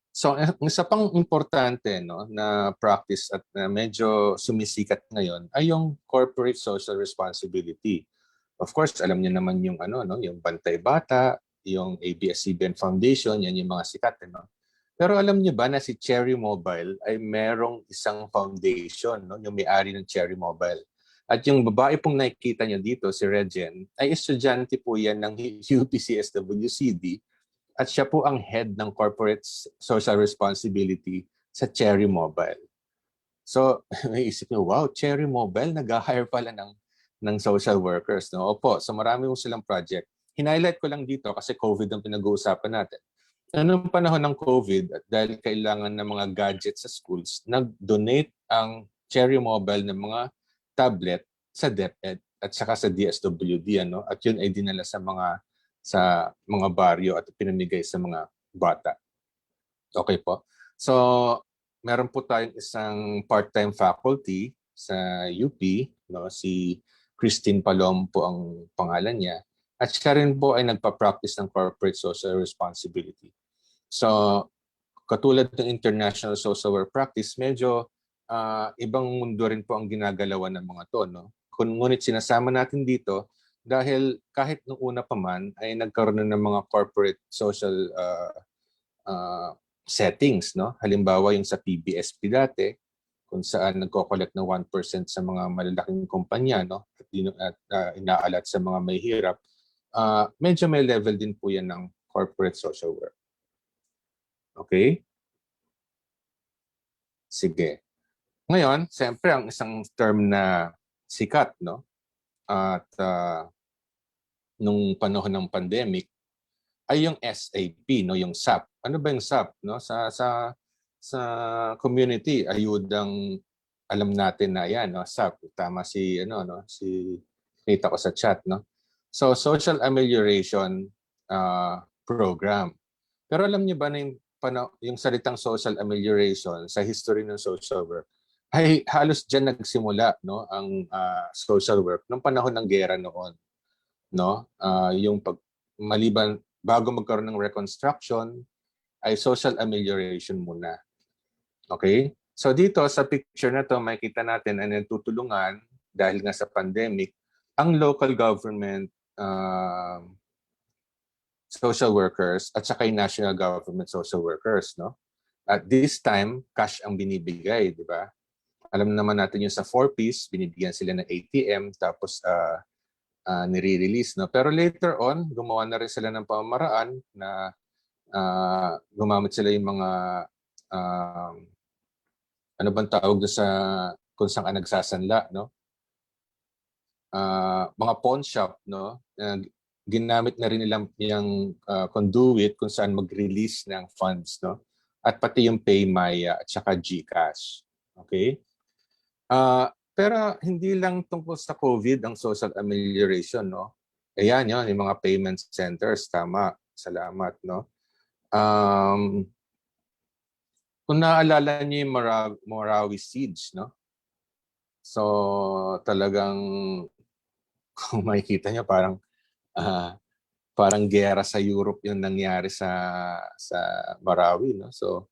So, ang isa pang importante, no, na practice at medyo sumisikat ngayon ay yung corporate social responsibility. Of course, alam niyo naman yung yung Bantay Bata, yung ABS-CBN Foundation, yan yung mga sikat, no? Pero alam niyo ba na si Cherry Mobile ay merong isang foundation, no? Yung may-ari ng Cherry Mobile. At yung babae pong nakikita niyo dito, si Regen, ay estudyante po yan ng UPCSWCD at siya po ang head ng corporate social responsibility sa Cherry Mobile. So, may isip niyo, wow, Cherry Mobile, nag-hire pala ng social workers. No? Opo, so marami po silang project. Hinighlight ko lang dito kasi COVID ang pinag-uusapan natin. Noong panahon ng COVID, at dahil kailangan ng mga gadgets sa schools, nag-donate ang Cherry Mobile ng mga tablet sa DepEd at saka sa DSWD. Ano? At yun ay dinala sa mga baryo at pinamigay sa mga bata. Okay po. So, meron po tayong isang part-time faculty sa UP, no? Si Christine Palom po ang pangalan niya. At siya rin po ay nagpa-practice ng corporate social responsibility. So, katulad ng international social work practice, medyo ibang mundo rin po ang ginagalawan ng mga to. No? Ngunit sinasama natin dito dahil kahit nung una pa man ay nagkaroon na ng mga corporate social settings. No? Halimbawa yung sa PBSP dati, kung saan nagko-collect ng 1% sa mga malalaking kumpanya, no? At inaalat sa mga may hirap. Medyo may level din po yan ng corporate social work. Okay? Sige. Ngayon, siyempre ang isang term na sikat, no? At nung panahon ng pandemic ay yung SAP, no, yung SAP. Ano ba yung SAP, no? Sa community, ayudang alam natin na yan, no, SAP. Tama si kita ko sa chat, no? So, social amelioration program. Pero alam niyo ba na yung salitang social amelioration sa history ng social work ay halos diyan nagsimula, no, ang social work nung panahon ng giyera noon, no? Yung maliban bago magkaroon ng reconstruction ay social amelioration muna. Okay? So dito sa picture na to, makikita natin ay nagtutulungan dahil nga sa pandemic ang local government social workers at saka yung national government social workers, no? At this time, cash ang binibigay, di ba? Alam naman natin yung sa 4-piece, binibigyan sila ng ATM tapos nire-release, no? Pero later on, gumawa na rin sila ng pamamaraan na gumamit sila yung mga ano bang tawag doon sa kung saan ka nagsasanla, no? Mga pawn shop, no? Ginamit na rin nilang yung conduit kung saan mag-release ng funds, no? At pati yung PayMaya at saka GCash. Okay? Pero hindi lang tungkol sa COVID ang social amelioration, no? Ayan yun, yung mga payment centers, tama. Salamat, no? Kung naalala niyo yung Marawi siege, no? So, talagang kung makikita niyo parang giyera sa Europe yung nangyari sa Marawi, no? So,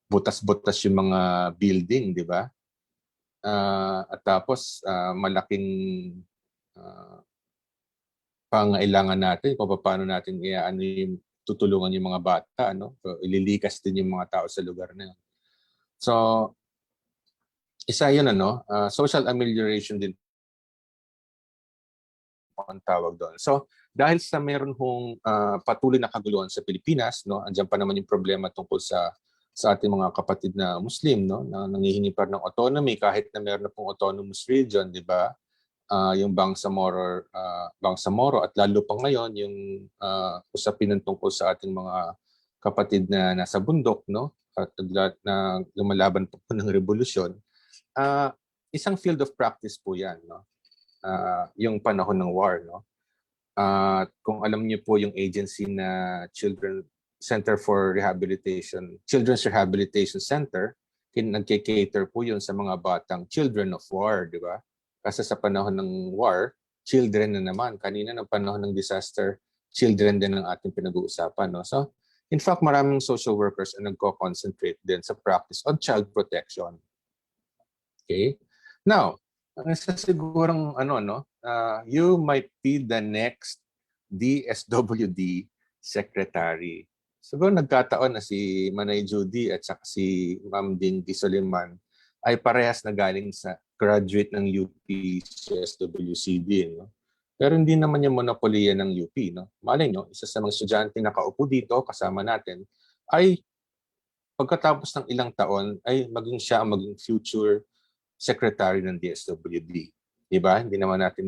butas-butas yung mga building, di ba? At tapos, malaking pangailangan natin kung paano natin yung tutulungan yung mga bata, no? So, ililikas din yung mga tao sa lugar na yun. So, isa yun, social amelioration din ang tawag doon. So, dahil sa meron hong patuloy na kaguluhan sa Pilipinas, no, andiyan pa naman yung problema tungkol sa ating mga kapatid na Muslim, no, na nangihingi pa ng autonomy kahit na meron na pong autonomous region, di ba? Yung Bangsamoro at lalo pa ngayon yung usapin ng tungkol sa ating mga kapatid na nasa bundok, no, at na lumalaban po ng revolusyon. Isang field of practice po yan, no? Yung panahon ng war, no? Kung alam niyo po yung agency na Center for Rehabilitation, Children's Rehabilitation Center, nagke-cater po yun sa mga batang children of war, di ba? Kasi sa panahon ng war, children na naman. Kanina ng panahon ng disaster, children din ang ating pinag-uusapan, no? So, in fact, maraming social workers ang nagko-concentrate din sa practice on child protection. Okay? Now, isa sigurong you might be the next DSWD secretary. Siguro nagkataon na si Manay Judy at saka si Ma'am Ding Diliman ay parehas na galing sa graduate ng UP CSWCD, no? Pero hindi naman yung monopolya ng UP, no? Malay nyo, isa sa mga estudyante nakaupo dito kasama natin ay pagkatapos ng ilang taon ay siya maging future secretary ng DSWD. Diba? Hindi naman natin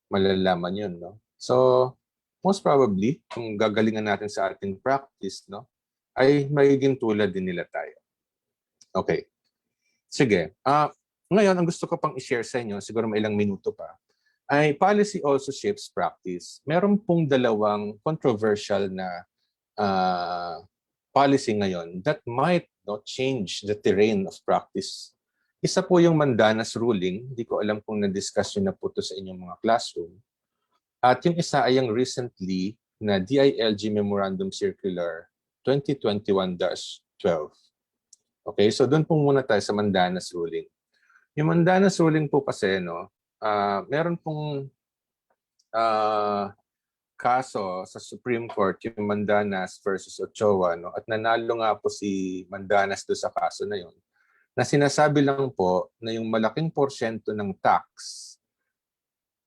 malalaman yun, no? So, most probably, kung gagalingan natin sa ating practice, no, ay magiging tulad din nila tayo. Okay. Sige. Ngayon, ang gusto ko pang i-share sa inyo, siguro may ilang minuto pa, ay policy also shapes practice. Meron pong dalawang controversial na policy ngayon that might not change the terrain of practice. Isa po yung Mandanas ruling, hindi ko alam kung na-discuss yun na po ito sa inyong mga classroom. At yung isa ay yung recently na DILG Memorandum Circular 2021-12. Okay, so doon po muna tayo sa Mandanas ruling. Yung Mandanas ruling po kasi, no, meron pong kaso sa Supreme Court, yung Mandanas versus Ochoa, no, at nanalo nga po si Mandanas doon sa kaso na yun, na sinasabi lang po na yung malaking porsyento ng tax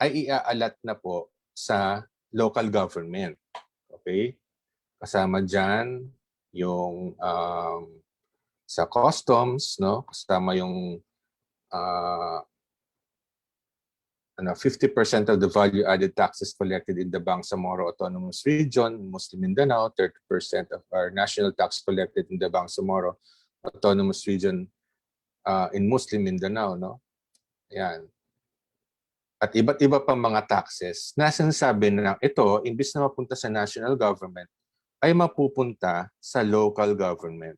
ay iaalat na po sa local government. Okay? Kasama dyan yung sa customs, no? Kasama yung 50% of the value-added taxes collected in the Bangsamoro Autonomous Region, Muslim Mindanao, 30% of our national tax collected in the Bangsamoro Autonomous Region in Muslim Mindanao, no? Ayan. at iba't iba pang mga taxes na sinasabi na ito, imbis na mapunta sa national government, ay mapupunta sa local government.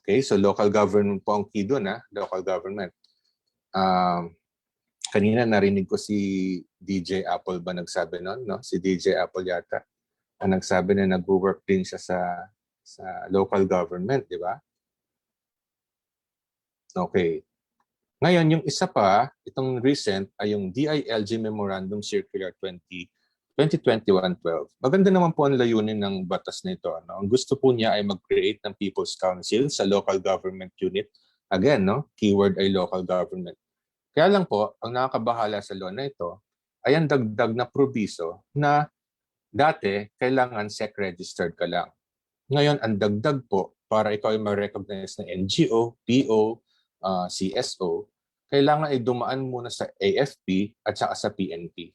Okay, so local government po ang key doon, local government. Kanina narinig ko si DJ Apple ba nagsabi noon, no? Si DJ Apple yata ang nagsabi na nag-work din siya sa local government, di ba? Okay. Ngayon, yung isa pa, itong recent, ay yung DILG Memorandum Circular 2021-12. Maganda naman po ang layunin ng batas na ito. No? Ang gusto po niya ay mag-create ng People's Council sa local government unit. Again, no? Keyword ay local government. Kaya lang po, ang nakakabahala sa law na ito ay ang dagdag na probiso na dati, kailangan SEC-registered ka lang. Ngayon, ang dagdag po, para ikaw ay ma-recognize na NGO, PO, CSO, kailangan ay dumaan muna sa AFP at saka sa PNP.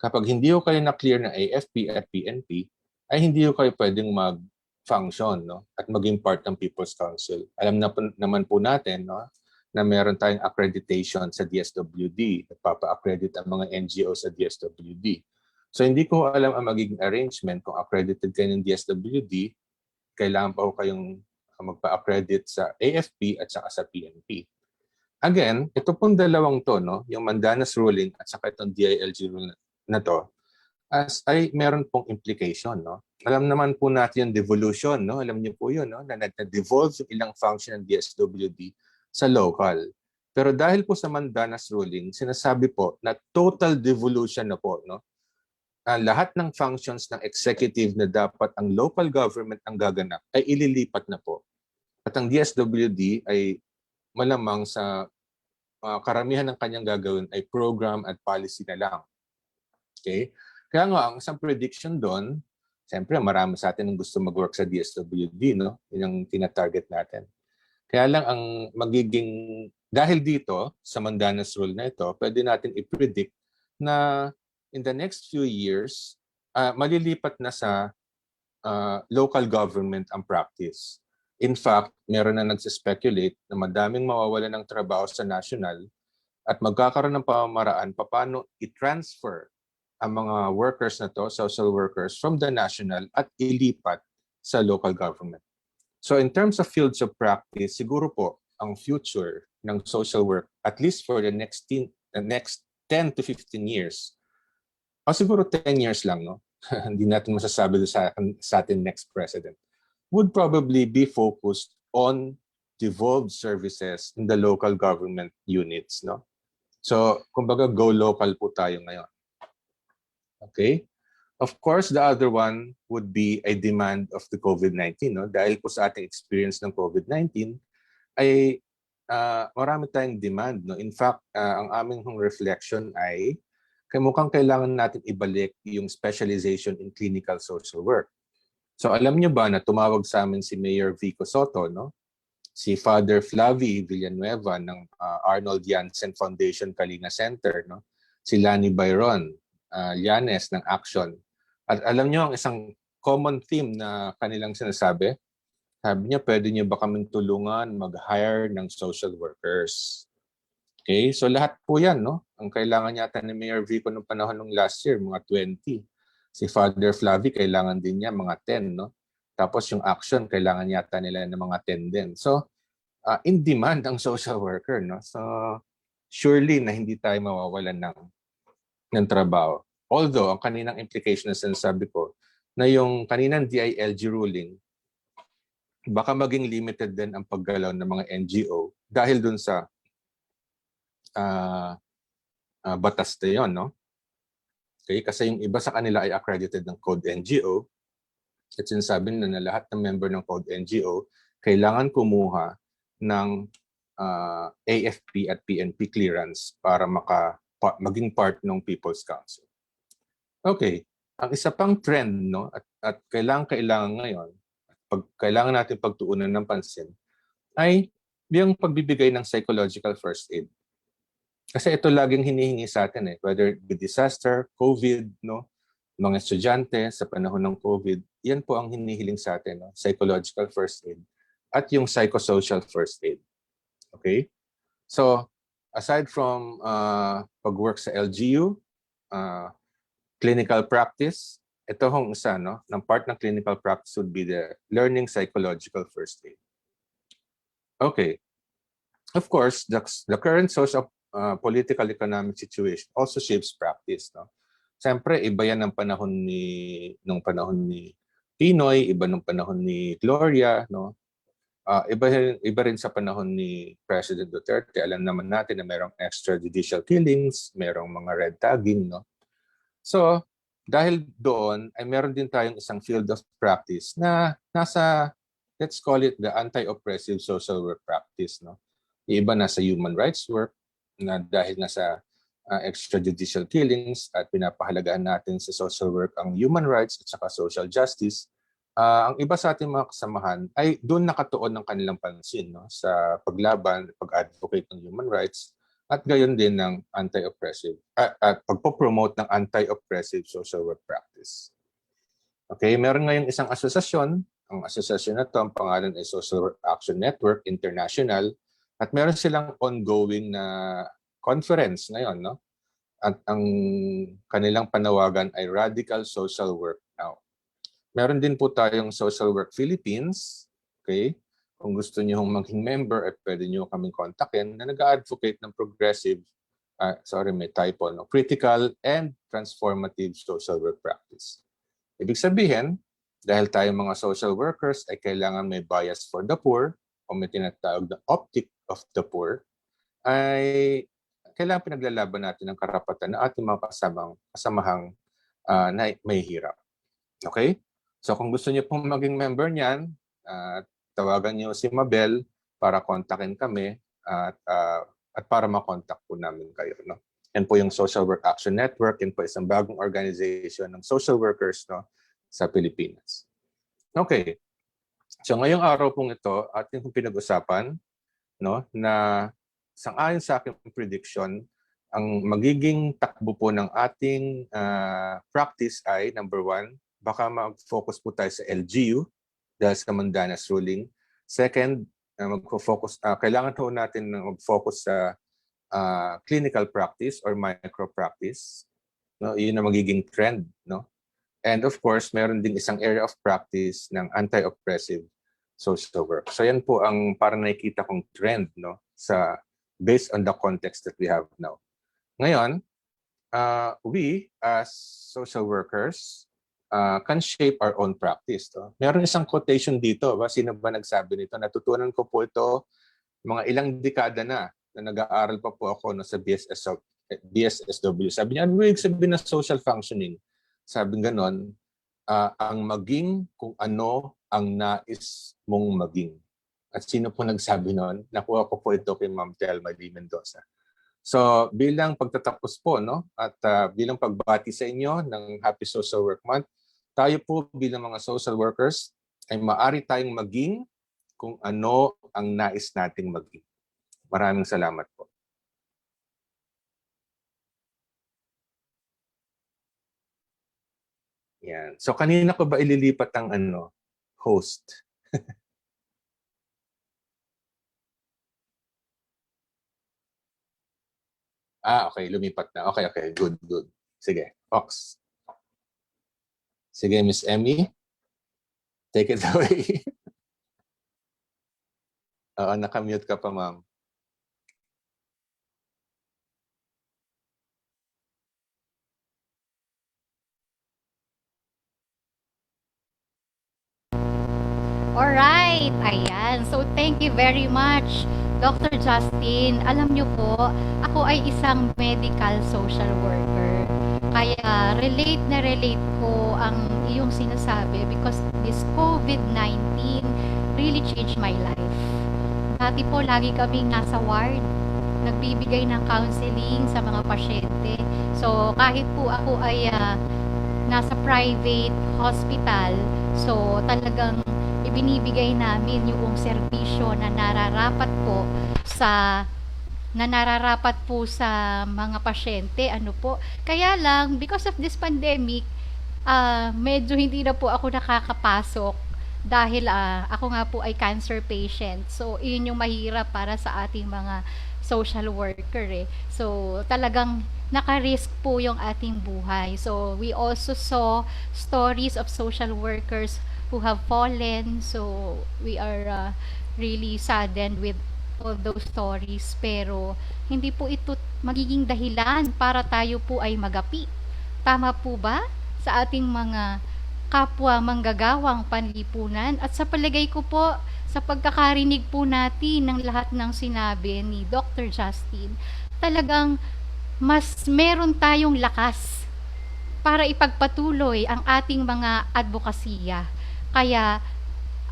Kapag hindi ko kayo na-clear ng AFP at PNP, ay hindi ko kayo pwedeng mag-function, no? At maging part ng People's Council. Alam naman po natin, no? Na meron tayong accreditation sa DSWD. Nagpapa-accredit ang mga NGO sa DSWD. So hindi ko alam ang magiging arrangement kung accredited kayo ng DSWD, kailangan pa ko kayong magpa-accredit sa AFP at saka sa PNP. Again, ito pong dalawang to, no, yung Mandanas ruling at saka itong DILG rule na to, ay meron pong implication, no. Alam naman po natin yung devolution, no. Alam niyo po yun, no, na na-devolve yung ilang function ng DSWD sa local. Pero dahil po sa Mandanas ruling, sinasabi po na total devolution na po, no. Lahat ng functions ng executive na dapat ang local government ang gaganap ay ililipat na po. At ang DSWD ay malamang sa karamihan ng kanyang gagawin ay program at policy na lang. Okay? Kaya nga, ang isang prediction doon, siyempre marami sa atin ang gusto mag-work sa DSWD, no? Yun ang tina-target natin. Kaya lang ang magiging, dahil dito, sa Mandanas rule na ito, pwede natin i-predict na in the next few years, malilipat na sa local government ang practice. In fact, meron na nagsispekulate na madaming mawawalan ng trabaho sa national at magkakaroon ng pamamaraan paano i-transfer ang mga workers na to, social workers, from the national at ilipat sa local government. So in terms of fields of practice, siguro po ang future ng social work, at least for the next 10 to 15 years, o siguro 10 years lang, no? Hindi natin masasabi sa atin next president, would probably be focused on devolved services in the local government units, no? So, kumbaga, go local po tayo ngayon. Okay? Of course, the other one would be a demand of the COVID-19, no? Dahil po sa ating experience ng COVID-19, ay marami tayong demand, no? In fact, ang aming reflection ay mukhang kailangan natin ibalik yung specialization in clinical social work. So alam nyo ba na tumawag sa amin si Mayor Vico Soto, no? Si Father Flavi Villanueva ng Arnold Janssen Foundation Kalinga Center, no? Si Lani Byron Llanes ng Action. At alam nyo ang isang common theme na kanilang sinasabi, sabi niya, pwede niyo ba kaming tulungan mag-hire ng social workers? Okay, so lahat po yan, no? Ang kailangan yata ni Mayor Vico noong panahon ng last year, mga 20. Si Father Flavi, kailangan din niya mga 10, no? Tapos yung Action, kailangan yata nila ng mga 10 din. So, in demand ang social worker, no? So, surely na hindi tayo mawawalan ng trabaho. Although, ang kaninang implication na sinasabi ko, na yung kaninang DILG ruling, baka maging limited din ang paggalaw ng mga NGO dahil dun sa batas na yun, no? Okay, kasi yung iba sa kanila ay accredited ng Code NGO at sinasabi na lahat ng member ng Code NGO kailangan kumuha ng AFP at PNP clearance para maging part ng People's Council. Okay, ang isa pang trend, no, at kailangan ngayon, kailangan natin pagtuunan ng pansin, ay yung pagbibigay ng psychological first aid. Kasi ito laging hinihingi sa atin, whether with disaster, COVID, no, mga estudyante sa panahon ng COVID, yan po ang hinihiling sa atin, no? Psychological first aid at yung psychosocial first aid. Okay? So, aside from pag-work sa LGU, clinical practice, ito hong isa, no? Ng part ng clinical practice would be the learning psychological first aid. Okay. Of course, the current social, political, economic situation also shapes practice, no? Siyempre, iba yan ng nung panahon ni Pinoy, iba nung panahon ni Gloria, no? Iba rin sa panahon ni President Duterte. Alam naman natin na merong extrajudicial killings, merong mga red tagging, no? So, dahil doon, ay meron din tayong isang field of practice na nasa, let's call it the anti-oppressive social work practice, no? Yung iba nasa human rights work, na dahil nasa extrajudicial killings at pinapahalagahan natin sa social work ang human rights at saka social justice. Ang iba sa ating mga kasamahan ay doon nakatuon ng kanilang pansin, no? Sa paglaban, pag-advocate ng human rights, at gayon din ng anti-oppressive at pagpo-promote ng anti-oppressive social work practice. Okay, meron ngayong isang asosasyon. Ang asosasyon na to, ang pangalan ay Social Work Action Network International, at meron silang ongoing na conference ngayon, no? At ang kanilang panawagan ay Radical Social Work Now. Meron din po tayong Social Work Philippines, okay? Kung gusto niyo maging member, at pwede niyo kaming kontakin, na nag-advocate ng progressive, may typo, no? Critical and transformative social work practice. Ibig sabihin, dahil tayo mga social workers ay kailangan may bias for the poor, o may tinatawag na optic of the poor, ay kailangan pinaglalaban natin ang karapatan ng ating mga kasamahang na may hirap. Okay? So kung gusto niyo pong maging member niyan, tawagan niyo si Mabel para kontakin kami at para makontak po namin kayo, no? Yan po yung Social Work Action Network. Yan po isang bagong organization ng social workers, no, sa Pilipinas. Okay. So ngayong araw pong ito, ating pinag-usapan, no, na sang-ayon sa aking prediction, ang magiging takbo po ng ating practice ay, number 1, baka mag-focus po tayo sa LGU dahil sa Mandanas ruling. Second, mag-focus, kailangan po natin mag-focus sa clinical practice or micro-practice. No? Yun ang magiging trend. No? And of course, meron din isang area of practice ng anti-oppressive social work. So yan po ang parang nakikita kong trend, no, sa based on the context that we have now. Ngayon, we as social workers can shape our own practice. No? Meron isang quotation dito. Sino ba nagsabi nito? Natutunan ko po ito mga ilang dekada na nag-aaral pa po ako, no, sa BSSW. Sabi niya, ano ibig sabihin na social functioning? Sabi ganon, ang maging kung ano ang nais mong maging. At sino po nagsabi noon? Nakuha ko po ito kay Ma'am Thelma Lee Mendoza. So bilang pagtatapos po, no, at bilang pagbati sa inyo ng Happy Social Work Month, tayo po bilang mga social workers ay maaari tayong maging kung ano ang nais nating maging. Maraming salamat po. Yan. So kanina ko ba ililipat ang host? Okay, lumipat na. Okay, good. Sige, Ox. Sige, Miss Emmy. Take it away. Oo, nakamute ka pa, ma'am. Alright, ayan. So, thank you very much, Dr. Justine. Alam niyo po, ako ay isang medical social worker. Kaya relate ko ang iyong sinasabi because this COVID-19 really changed my life. Dati po, lagi kaming nasa ward, nagbibigay ng counseling sa mga pasyente. So, kahit po ako ay nasa private hospital, so talagang ibinibigay namin yung serbisyo na nararapat po sa mga pasyente, Kaya lang, because of this pandemic, medyo hindi na po ako nakakapasok dahil ako nga po ay cancer patient. So, yun yung mahirap para sa ating mga social worker eh. So, talagang naka-risk po yung ating buhay. So, we also saw stories of social workers who have fallen. So, we are really saddened with all those stories. Pero, hindi po ito magiging dahilan para tayo po ay magapi. Tama po ba? Sa ating mga kapwa manggagawang panlipunan. At sa palagay ko po, sa pagkakarinig po natin ng lahat ng sinabi ni Dr. Justine, talagang mas meron tayong lakas para ipagpatuloy ang ating mga advokasya. Kaya,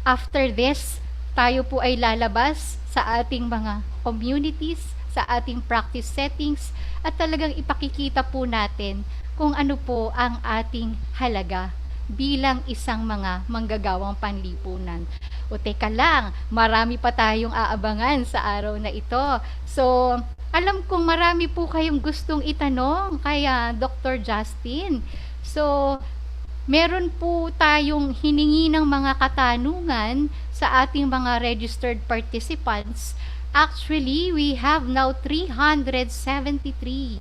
after this, tayo po ay lalabas sa ating mga communities, sa ating practice settings, at talagang ipakikita po natin kung ano po ang ating halaga bilang isang mga manggagawang panlipunan. O teka lang, marami pa tayong aabangan sa araw na ito. So, alam kong marami po kayong gustong itanong kay Dr. Justine. So, meron po tayong hiningi ng mga katanungan sa ating mga registered participants. Actually, we have now 373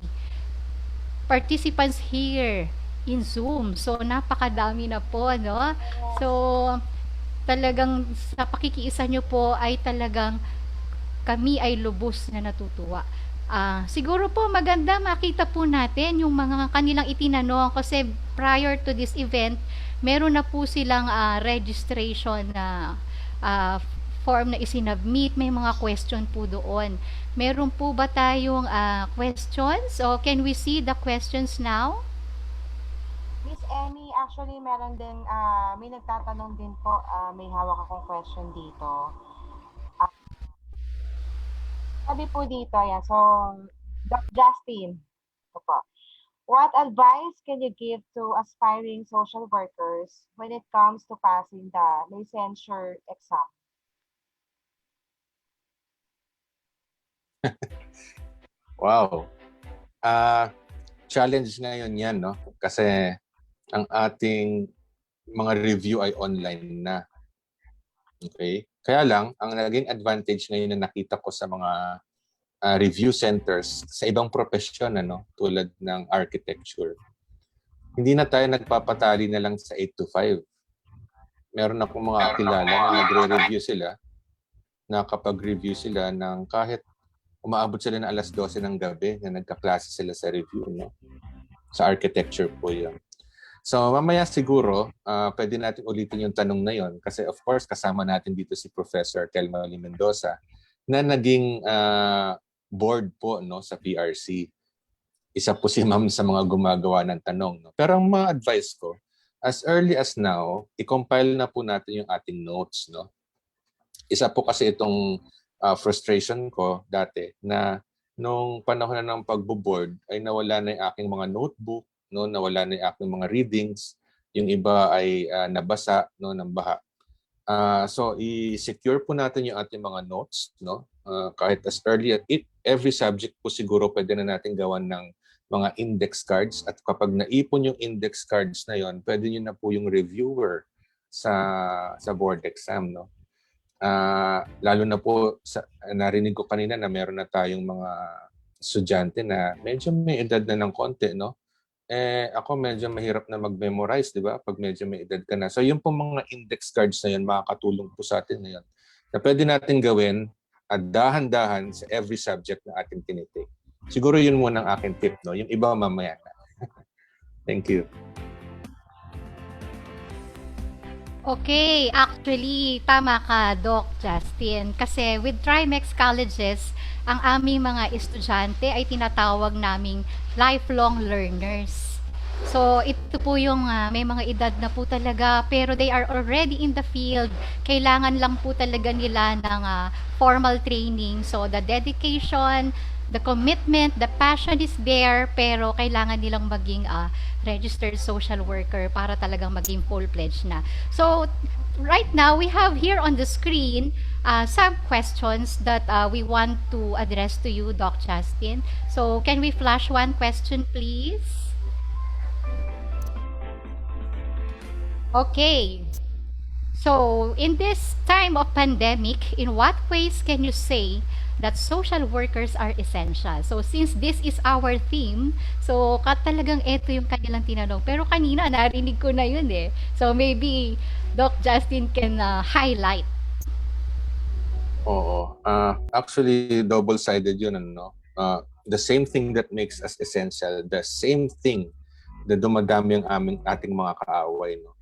participants here in Zoom. So, napakadami na po, no? So, talagang sa pakikiisa nyo po ay talagang kami ay lubos na natutuwa. Siguro po maganda makita po natin yung mga kanilang itinanong kasi prior to this event, meron na po silang registration na form na isinabmit, may mga question po doon. Meron po ba tayong questions? O can we see the questions now? Miss Emmy, actually meron din, may nagtatanong din po, may hawak akong question dito. Sabi po dito, yan, so, Doc Justine, ito po. What advice can you give to aspiring social workers when it comes to passing the licensure exam? Wow. Challenge ngayon yan, no? Kasi ang ating mga review ay online na. Okay? Kaya lang, ang naging advantage ngayon na nakita ko sa mga review centers sa ibang profesyon, ano, tulad ng architecture, hindi na tayo nagpapatali na lang sa 8 to 5. Meron akong mga kilala na nagre-review sila, nakapag-review sila ng kahit umaabot sila na alas 12 ng gabi na nagkaklase sila sa review, no? Sa architecture po yun. So mamaya siguro, pwede natin ulitin yung tanong na yun kasi of course kasama natin dito si Professor Thelma Lee Mendoza na naging board po, no, sa PRC. Isa po si ma'am sa mga gumagawa ng tanong. No? Pero ang mga advice ko, as early as now, i-compile na po natin yung ating notes. No? Isa po kasi itong frustration ko dati na nung panahon na ng pagbo-board ay nawala na yung aking mga notebook, no, nawala na yung aking mga readings, yung iba ay nabasa, no, ng baha. So i-secure po natin yung ating mga notes, no, kahit as early as every subject po siguro pwede na natin gawan ng mga index cards at kapag naipon yung index cards na yon, pwede nyo na po yung reviewer sa board exam, no. Lalo na po narinig ko kanina na meron na tayong mga estudyante na medyo may edad na ng konti, no? Ako medyo mahirap na mag-memorize, di ba? Pag medyo may edad ka na. So yung po mga index cards na yun, makakatulong po sa atin na yun. Na pwede natin gawin at dahan-dahan sa every subject na ating tinitake. Siguro yun muna ang aking tip, no? Yung iba mamaya na. Thank you. Okay, actually, tama ka, Doc Justine. Kasi with Trimex colleges, ang aming mga estudyante ay tinatawag naming lifelong learners. So, ito po yung may mga edad na po talaga, pero they are already in the field. Kailangan lang po talaga nila ng formal training. So, the dedication, the commitment, the passion is there, pero kailangan nilang maging registered social worker para talagang maging full-fledged na. So, right now, we have here on the screen some questions that we want to address to you, Doc Justine. So, can we flash one question, please? Okay. So, in this time of pandemic, in what ways can you say that social workers are essential? So, since this is our theme, so talagang ito yung kanilang tinanong. Pero kanina, narinig ko na yun eh. So, maybe Doc Justin can highlight. Oo. Actually, double-sided yun. Ano? The same thing that makes us essential, the same thing na dumadami ang ating mga kaaway. No?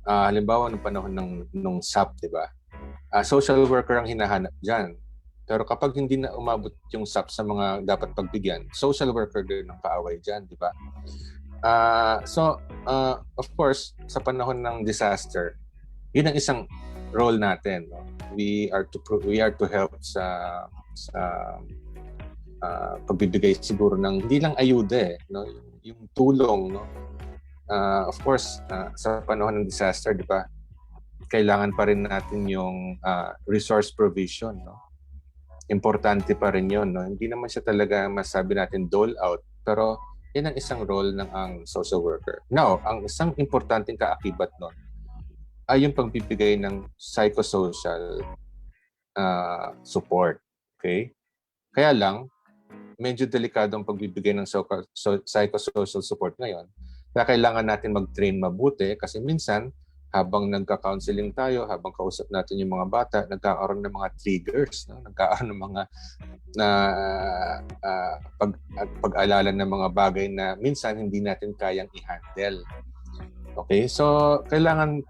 Halimbawa, ng panahon nung SAP, di ba? Social worker ang hinahanap dyan. Pero kapag hindi na umabot yung SAP sa mga dapat pagbigyan, social worker din ang kaaway dyan, di ba? Of course, sa panahon ng disaster, yun ang isang role natin. No? We are to help sa pagbibigay siguro ng hindi lang ayuda no? Yung tulong, no? Of course, sa panahon ng disaster, di ba? Kailangan pa rin natin yung resource provision, no? Importante pa rin yun, no? Hindi naman siya talaga masabi natin dole out, pero yan ang isang role ng ang social worker. Now, ang isang importanteng kaakibat nun ay yung pagbibigay ng psychosocial support. Okay? Kaya lang, medyo delikado ang pagbibigay ng psychosocial support ngayon. Kaya kailangan natin mag-train mabuti kasi minsan, habang nagka-counseling tayo, habang kausap natin yung mga bata, nagkakaroon ng mga triggers, no? Nagkakaroon ng mga pag-alala ng mga bagay na minsan hindi natin kayang i-handle. Okay? So, kailangan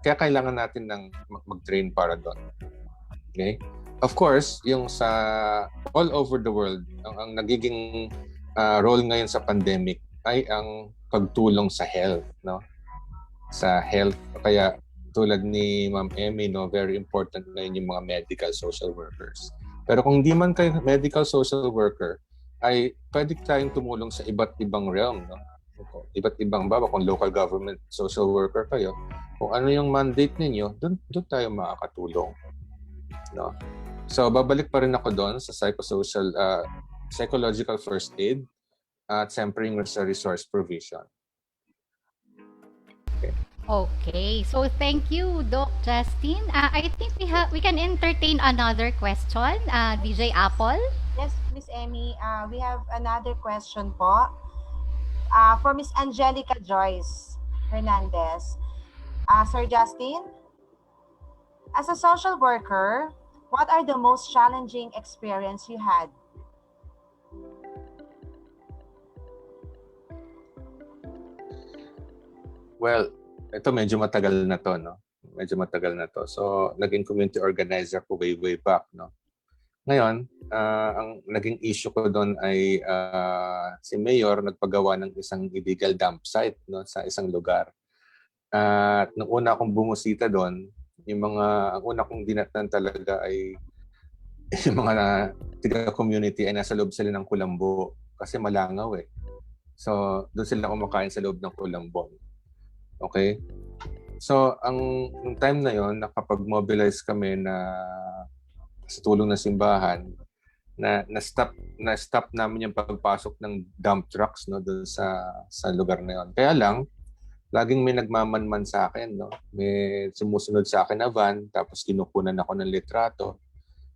natin ng mag-train para doon. Okay? Of course, yung sa all over the world, ang nagiging role ngayon sa pandemic ay ang pagtulong sa health, no? Sa health. Kaya tulad ni Ma'am Emmy, no, very important ngayon yung mga medical social workers. Pero kung di man kayo medical social worker, ay pwede tayong tumulong sa iba't ibang realm, no? Iba't ibang kung local government social worker kayo, kung ano yung mandate ninyo, doon tayo makakatulong, no? So babalik pa rin ako doon sa psychological first aid at siyempre yung sa resource provision. Okay, so thank you, Doc Justine. I think we can entertain another question. DJ Apple? Yes, Miss Emmy, we have another question po. For Miss Angelica Joyce Hernandez. Sir Justin, as a social worker, what are the most challenging experience you had? Well, ito medyo matagal na to, no? Medyo matagal na to. So, naging community organizer ko way back, no? Ngayon, ang naging issue ko doon ay si Mayor nagpagawa ng isang illegal dump site, no, sa isang lugar. At nung una akong bumusita doon, ang una kong dinatnan talaga ay yung mga tiga-community ay nasa loob sila ng kulambo kasi malangaw eh. So, doon sila kumakain sa loob ng kulambo. Okay? So, ang time na yon nakapag-mobilize kami na sa tulong ng simbahan na-stop namin yung pagpasok ng dump trucks, no, doon sa lugar na yon. Kaya lang, laging may nagmamanman sa akin, no? May sumusunod sa akin na van, tapos kinukunan ako ng litrato,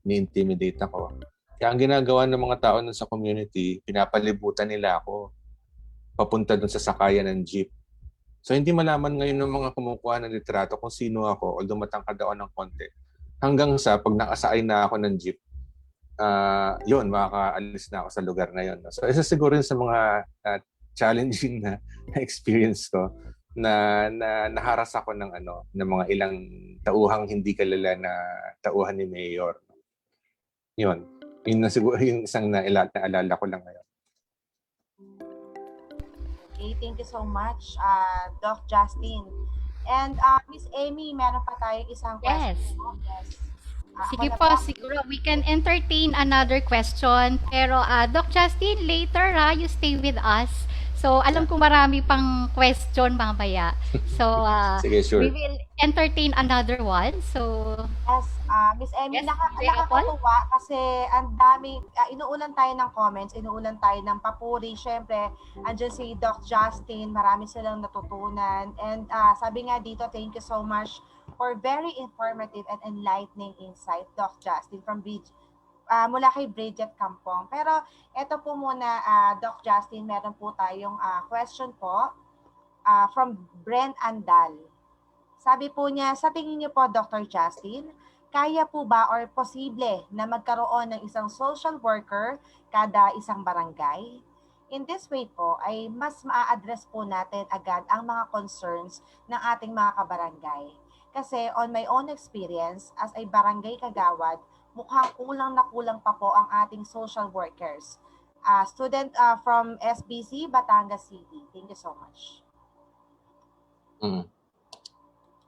ni-intimidate ako. Kaya ang ginagawa ng mga tao sa community, pinapalibutan nila ako papunta doon sa sakayan ng jeep. So hindi malaman ngayon ng mga kumukuha ng litrato kung sino ako, although matangkad ako ng konti. Hanggang sa pag nakasakay na ako ng jeep, yun, makakaalis na ako sa lugar na yun. So isa siguro yun sa mga challenging na experience ko na naharas ako ng mga ilang tauhang hindi kilala na tauhan ni Mayor. Yun. Yun na siguro yung isang naalala ko lang ngayon. Okay, thank you so much, Doc Justine. And Miss Amy, meron pa tayong isang question. Yes. Sige po, siguro we can entertain another question. Pero Doc Justine, later you stay with us. So, alam ko marami pang question mamaya. So, sige, sure. We will entertain another one. So, yes, Miss Emmy, nakakatuwa kasi ang dami, inuulan tayo ng comments, inuulan tayo ng papuri. Siyempre, andyan si Doc Justine, marami silang natutunan. And sabi nga dito, thank you so much for very informative and enlightening insight, Doc Justin, from mula kay Bridget Campong. Pero ito po muna, Doc Justin, meron po tayong question po from Bren Andal. Sabi po niya, sa tingin niyo po, Dr. Justin, kaya po ba or posible na magkaroon ng isang social worker kada isang barangay? In this way po, ay mas maa-address po natin agad ang mga concerns ng ating mga kabarangay. Kasi on my own experience, as a barangay kagawad, mukhang kulang na kulang pa po ang ating social workers. Student from SBC, Batangas City. Thank you so much.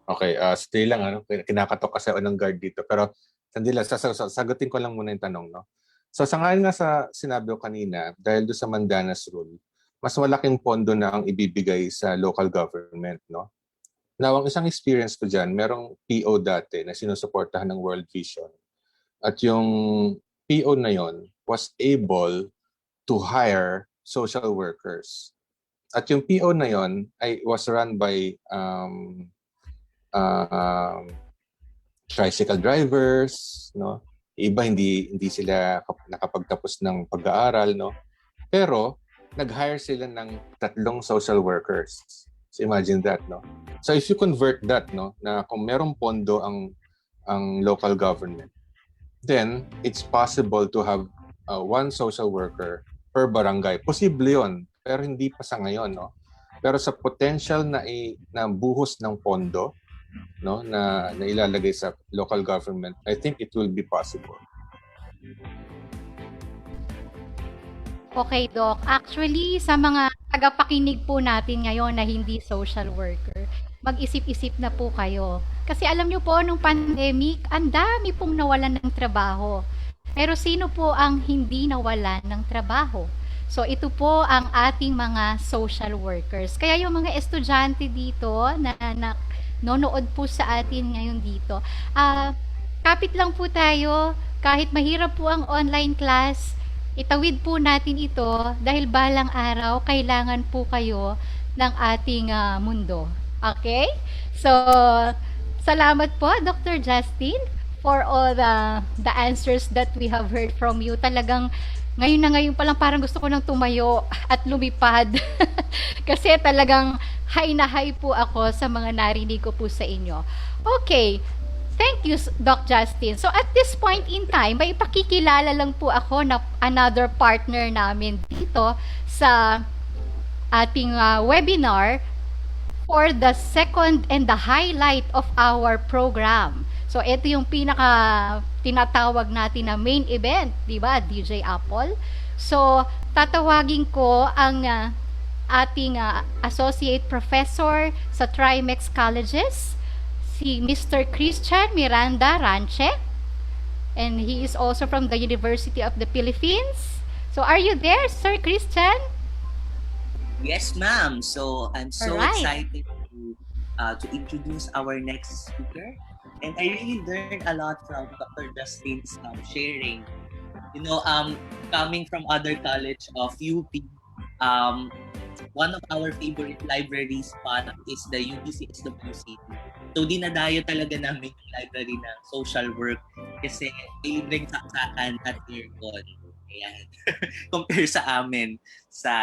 Okay, stay lang, kinakatok kasi ako ng guard dito. Pero sandali lang, sagutin ko lang muna yung tanong, no? So sa ngayon nga sa sinabi ko kanina, dahil doon sa Mandanas Rule, mas malaking pondo na ang ibibigay sa local government, no? Now, ang isang experience ko dyan, merong PO dati na sinusuportahan ng World Vision. At yung PO na yon was able to hire social workers. At yung PO na yon ay was run by tricycle drivers, no? Iba hindi sila nakapagtapos ng pag-aaral, no? Pero nag-hire sila ng 3 social workers. So imagine that, no? So if you convert that, no, na kung merong pondo ang local government, then it's possible to have 1 social worker per barangay. Posible 'yon, pero hindi pa sa ngayon, no? Pero sa potential na buhos ng pondo, no, na ilalagay sa local government, I think it will be possible. Okay, Doc. Actually, sa mga tagapakinig po natin ngayon na hindi social worker, mag-isip-isip na po kayo. Kasi alam nyo po, nung pandemic, ang dami pong nawalan ng trabaho. Pero sino po ang hindi nawalan ng trabaho? So, ito po ang ating mga social workers. Kaya yung mga estudyante dito na nanonood po sa atin ngayon dito, kapit lang po tayo, kahit mahirap po ang online class, itawid po natin ito dahil balang araw kailangan po kayo ng ating mundo. Okay? So, salamat po, Dr. Justine, for all the answers that we have heard from you. Talagang ngayon pa lang parang gusto ko nang tumayo at lumipad. Kasi talagang high na high po ako sa mga narinig ko po sa inyo. Okay. Thank you, Doc Justine. So at this point in time, may ipakikilala lang po ako na another partner namin dito sa ating webinar for the second and the highlight of our program. So ito yung pinaka tinatawag natin na main event, di ba, DJ Apple? So tatawagin ko ang ating Associate Professor sa Trimex Colleges, si Mr. Christian Miranda Ranche, and he is also from the University of the Philippines. So are you there, Sir Christian? Yes, ma'am. So I'm so Alright. excited to introduce our next speaker, and I really learned a lot from Dr. Justine's sharing. You know, coming from other college of UP, one of our favorite library spot is the UPCSWC. So dinadayo talaga namin yung library ng social work kasi may libreng saksakan at aircon. Ayan. Compare sa amin sa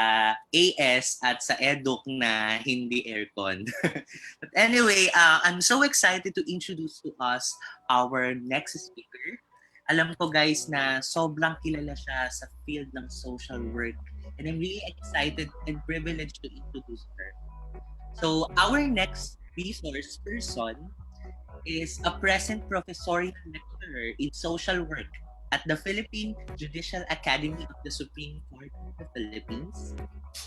AS at sa EDUC na hindi aircon. But anyway, I'm so excited to introduce to us our next speaker. Alam ko guys na sobrang kilala siya sa field ng social work, and I'm really excited and privileged to introduce her. So our next resource person is a present professorial lecturer in social work at the Philippine Judicial Academy of the Supreme Court of the Philippines.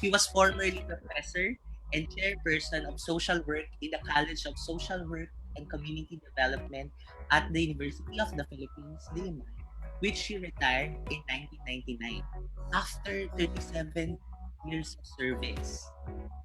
He was formerly professor and chairperson of social work in the College of Social Work and Community Development at the University of the Philippines, Diliman, which he retired in 1999 after 37 years of service.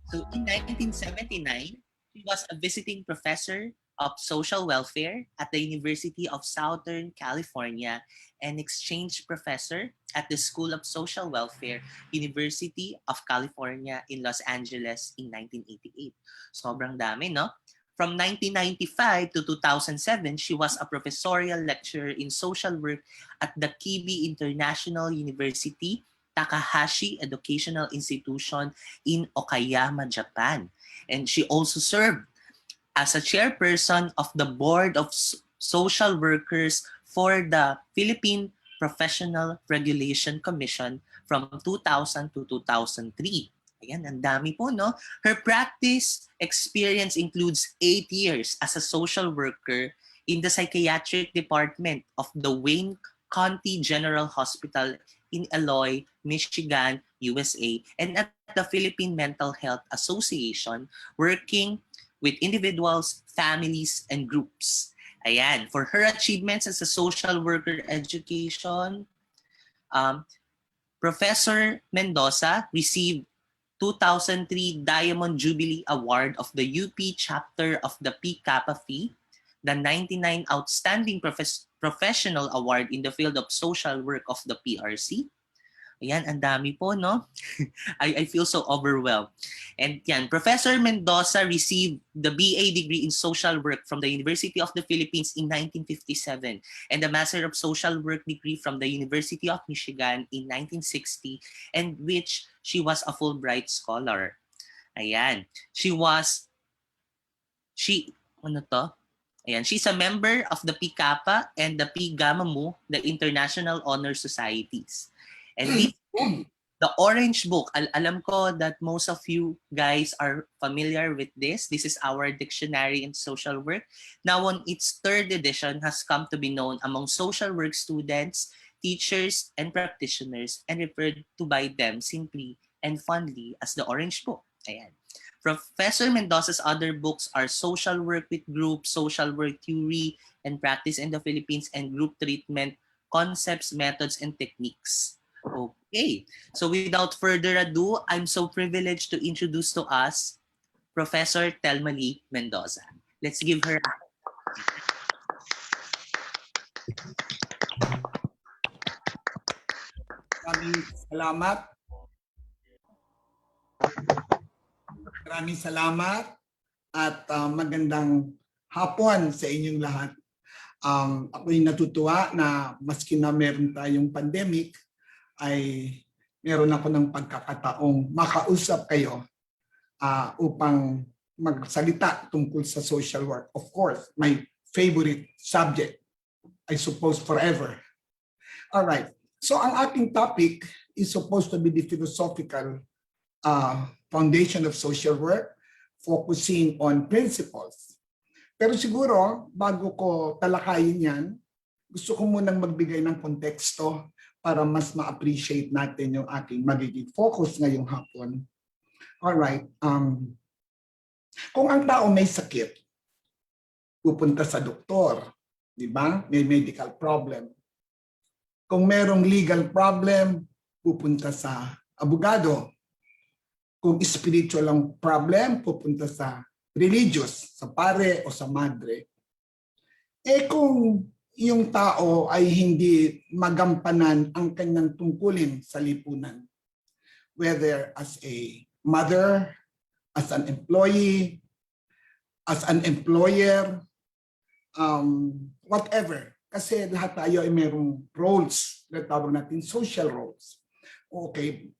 So in 1979, he was a visiting professor of social welfare at the University of Southern California and exchange professor at the School of Social Welfare, University of California in Los Angeles in 1988. Sobrang dami, no? From 1995 to 2007, she was a professorial lecturer in social work at the Kibi International University, Takahashi Educational Institution in Okayama, Japan. And she also served as a chairperson of the Board of Social Workers for the Philippine Professional Regulation Commission from 2000 to 2003. Ayan, ang dami po, no? Her practice experience includes 8 years as a social worker in the psychiatric department of the Wayne County General Hospital in Eloy, Michigan, USA, and at the Philippine Mental Health Association, working with individuals, families, and groups. Ayan, for her achievements as a social worker education, Professor Mendoza received 2003 Diamond Jubilee Award of the UP chapter of the Pi Kappa Phi, the 99 Outstanding Professional Award in the field of social work of the PRC. Ayan, ang dami po, no? I feel so overwhelmed. And yan, Professor Mendoza received the BA degree in social work from the University of the Philippines in 1957 and the Master of Social Work degree from the University of Michigan in 1960, and which she was a Fulbright Scholar. Ayan. Ayan, she's a member of the Pi Kappa and the Pi Gamma Mu, the International Honor Societies. And this book, the Orange Book, alam ko that most of you guys are familiar with this. This is our dictionary in social work. Now on its 3rd edition has come to be known among social work students, teachers, and practitioners, and referred to by them simply and fondly as the Orange Book. Ayan. Professor Mendoza's other books are Social Work with Groups, Social Work Theory and Practice in the Philippines, and Group Treatment, Concepts, Methods, and Techniques. Okay, so without further ado, I'm so privileged to introduce to us Professor Thelma Lee Mendoza. Let's give her a Maraming salamat. Maraming salamat at magandang hapon sa inyong lahat. Ako'y natutuwa na maski na meron tayong pandemic, ay meron ako ng pagkakataong makausap kayo upang magsalita tungkol sa social work. Of course, my favorite subject, I suppose forever. All right. So ang ating topic is supposed to be the philosophical foundation of social work, focusing on principles. Pero siguro, bago ko talakayin yan, gusto ko munang magbigay ng konteksto para mas ma-appreciate natin yung ating magiging focus ngayong hapon. Alright. Kung ang tao may sakit, pupunta sa doktor, di ba? May medical problem. Kung merong legal problem, pupunta sa abogado. Kung spiritual ang problem, pupunta sa religious, sa pare o sa madre. Kung yung tao ay hindi magampanan ang kanyang tungkulin sa lipunan, whether as a mother, as an employee, as an employer, whatever. Kasi lahat tayo ay mayroong roles, tawag natin social roles. Okay,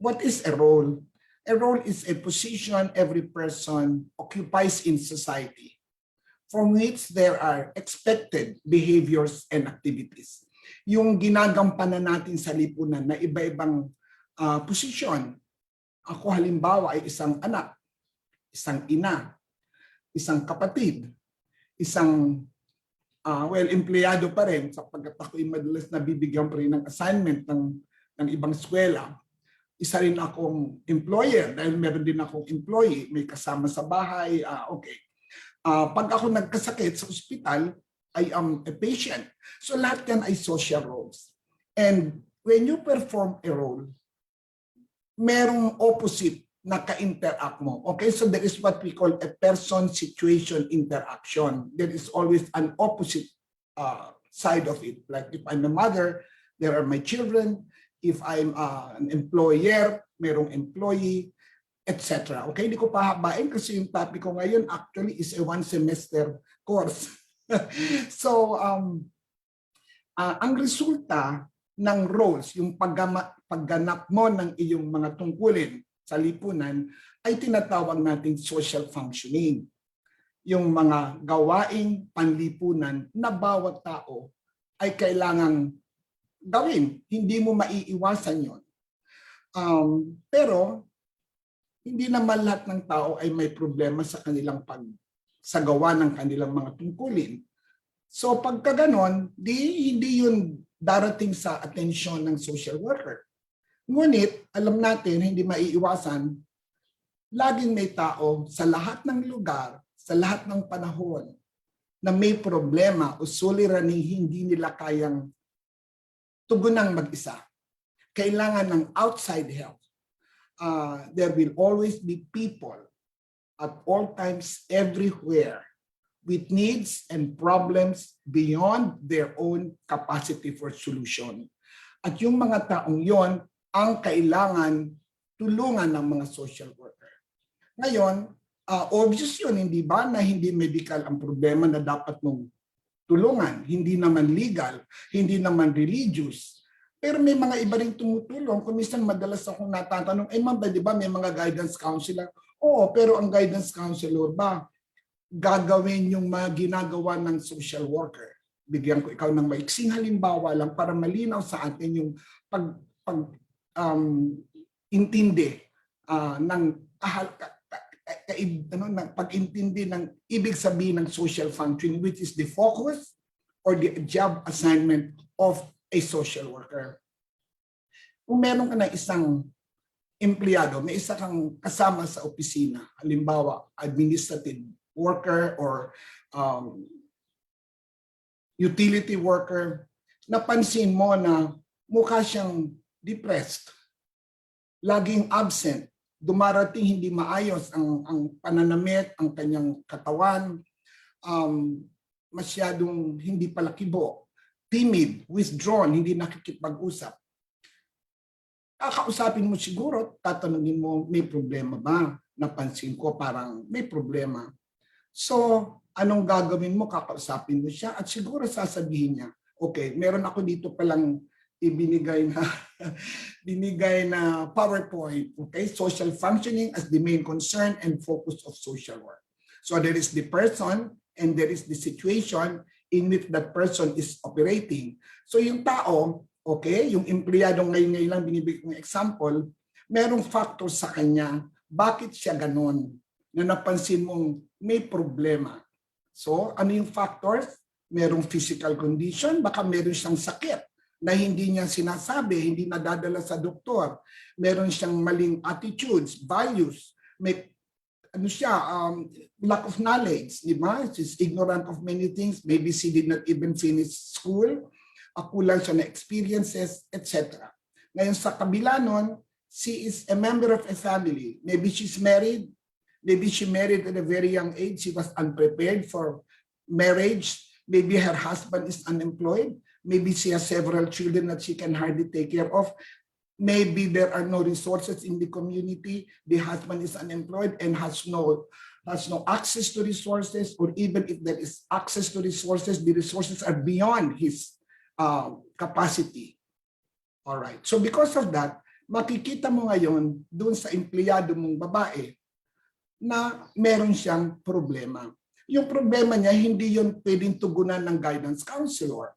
what is a role? A role is a position every person occupies in society, from which there are expected behaviors and activities. Yung ginagampanan natin sa lipunan na iba-ibang posisyon. Ako halimbawa ay isang anak, isang ina, isang kapatid, isang empleyado pa rin sapagkat ako'y madalas nabibigyan pa rin ng assignment ng ibang eskwela. Isa rin akong employer dahil meron din akong employee, may kasama sa bahay, okay. Pag ako nagkasakit sa ospital, I am a patient. So lahat yan ay social roles. And when you perform a role, merong opposite na ka-interact mo. Okay, so there is what we call a person-situation interaction. There is always an opposite side of it. Like if I'm a mother, there are my children. If I'm an employer, merong employee. etc. Okay, hindi ko pahabain kasi yung topic ko ngayon actually is a one semester course. So, ang resulta ng roles, yung pagganap mo ng iyong mga tungkulin sa lipunan ay tinatawag nating social functioning. Yung mga gawaing panlipunan na bawat tao ay kailangang gawin. Hindi mo maiiwasan yon. Pero hindi naman lahat ng tao ay may problema sa kanilang pagsagawa ng kanilang mga tungkulin. So pagka ganon, hindi yun darating sa atensyon ng social worker. Ngunit, alam natin, hindi maiiwasan, laging may tao sa lahat ng lugar, sa lahat ng panahon, na may problema o suliraning hindi nila kayang tugunang mag-isa. Kailangan ng outside help. There will always be people at all times everywhere with needs and problems beyond their own capacity for solution. At yung mga taong yon ang kailangan tulungan ng mga social worker. Ngayon, obvious yun, hindi ba, na hindi medical ang problema na dapat mong tulungan, hindi naman legal, hindi naman religious. Pero may mga iba rin tumutulong. Kung minsan madalas akong natatanong, ma'am, di ba may mga guidance counselor? Oo, pero ang guidance counselor ba gagawin yung mga ginagawa ng social worker? Bigyan ko ikaw ng maiksing halimbawa lang para malinaw sa atin yung intindi ng pag-intindi ng ibig sabihin ng social function, which is the focus or the job assignment of a social worker. Kung meron ka na isang empleyado, may isa kang kasama sa opisina, halimbawa administrative worker or utility worker, napansin mo na mukha siyang depressed, laging absent, dumarating hindi maayos ang pananamit, ang kanyang katawan, masyadong hindi palakibo, timid, withdrawn, hindi nakikipag-usap. Kakausapin mo siguro, tatanungin mo, may problema ba? Napansin ko parang may problema. So, anong gagawin mo? Kakausapin mo siya at siguro sasabihin niya, okay, meron ako dito palang ibinigay na PowerPoint, okay? Social functioning as the main concern and focus of social work. So there is the person and there is the situation in which that person is operating. So yung tao, okay, yung empleyado ngayon lang binibigay kong example, merong factor sa kanya, bakit siya ganon, na napansin mong may problema. So ano yung factors? Merong physical condition, baka meron siyang sakit na hindi niya sinasabi, hindi nadadala sa doktor. Meron siyang maling attitudes, values, may lack of knowledge, di ba? She's ignorant of many things. Maybe she did not even finish school. Kulang siya na experiences, etc. Ngayon sa kabila nun, she is a member of a family. Maybe she's married. Maybe she married at a very young age. She was unprepared for marriage. Maybe her husband is unemployed. Maybe she has several children that she can hardly take care of. Maybe there are no resources in the community. The husband is unemployed and has no access to resources, or even if there is access to resources, the resources are beyond his capacity. All right. So because of that, makikita mo ngayon doon sa empleyado mong babae na meron siyang problema. Yung problema niya, hindi yun pwedeng tugunan ng guidance counselor.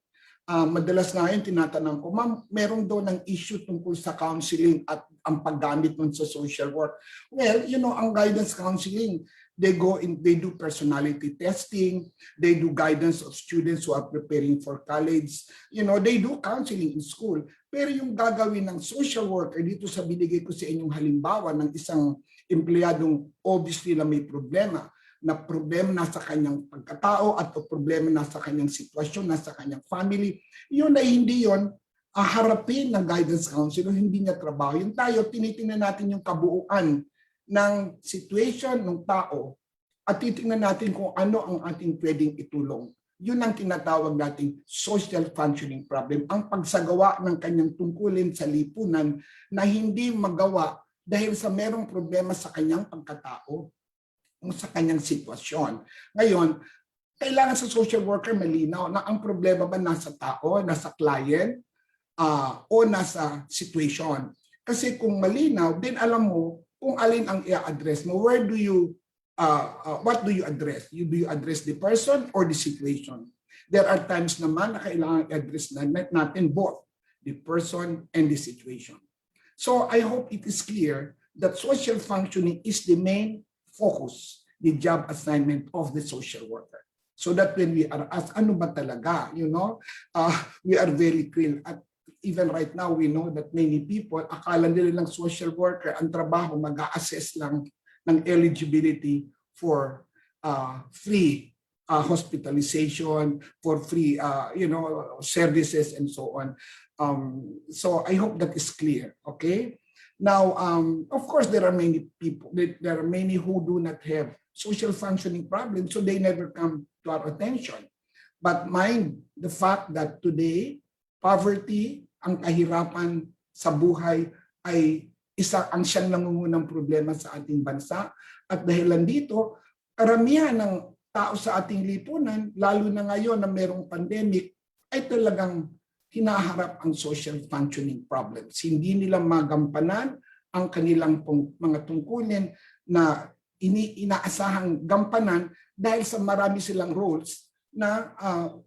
Madalas nga yun, tinatanong ko, ma'am, meron daw ng issue tungkol sa counseling at ang paggamit nun sa social work. Well, ang guidance counseling, they do personality testing, they do guidance of students who are preparing for college, they do counseling in school. Pero yung gagawin ng social worker, dito sa binigay ko sa inyong halimbawa ng isang empleyadong obviously na may problema, na problema nasa kanyang pagkatao at problema nasa kanyang sitwasyon, nasa kanyang family, yun ay hindi yun harapin ng guidance counselor, hindi niya trabaho. Yung tayo, tinitingnan natin yung kabuuan ng situation ng tao at titingnan natin kung ano ang ating pwedeng itulong. Yun ang tinatawag nating social functioning problem, ang pagsagawa ng kanyang tungkulin sa lipunan na hindi magawa dahil sa merong problema sa kanyang pagkatao, sa kanyang sitwasyon. Ngayon, kailangan sa social worker malinaw na ang problema ba nasa tao, nasa client, o nasa situation. Kasi kung malinaw, then alam mo kung alin ang i-address mo. What do you address? Do you address the person or the situation? There are times naman na kailangan i-address natin both the person and the situation. So I hope it is clear that social functioning is the main focus, the job assignment of the social worker. So that when we are asked, ano ba talaga, we are very clear. At even right now, we know that many people, akala nila lang social worker, ang trabaho, mag-a-assess lang ng eligibility for free hospitalization, for free services and so on. So I hope that is clear, okay? Now, of course, there are many people, there are many who do not have social functioning problems, so they never come to our attention. But mind the fact that today, poverty, ang kahirapan sa buhay ay isa ang siyang nangungunang problema sa ating bansa. At dahilan dito, karamihan ng tao sa ating lipunan, lalo na ngayon na merong pandemic, ay talagang hinaharap ang social functioning problems. Hindi nila magampanan ang kanilang mga tungkulin na inaasahang gampanan dahil sa marami silang roles na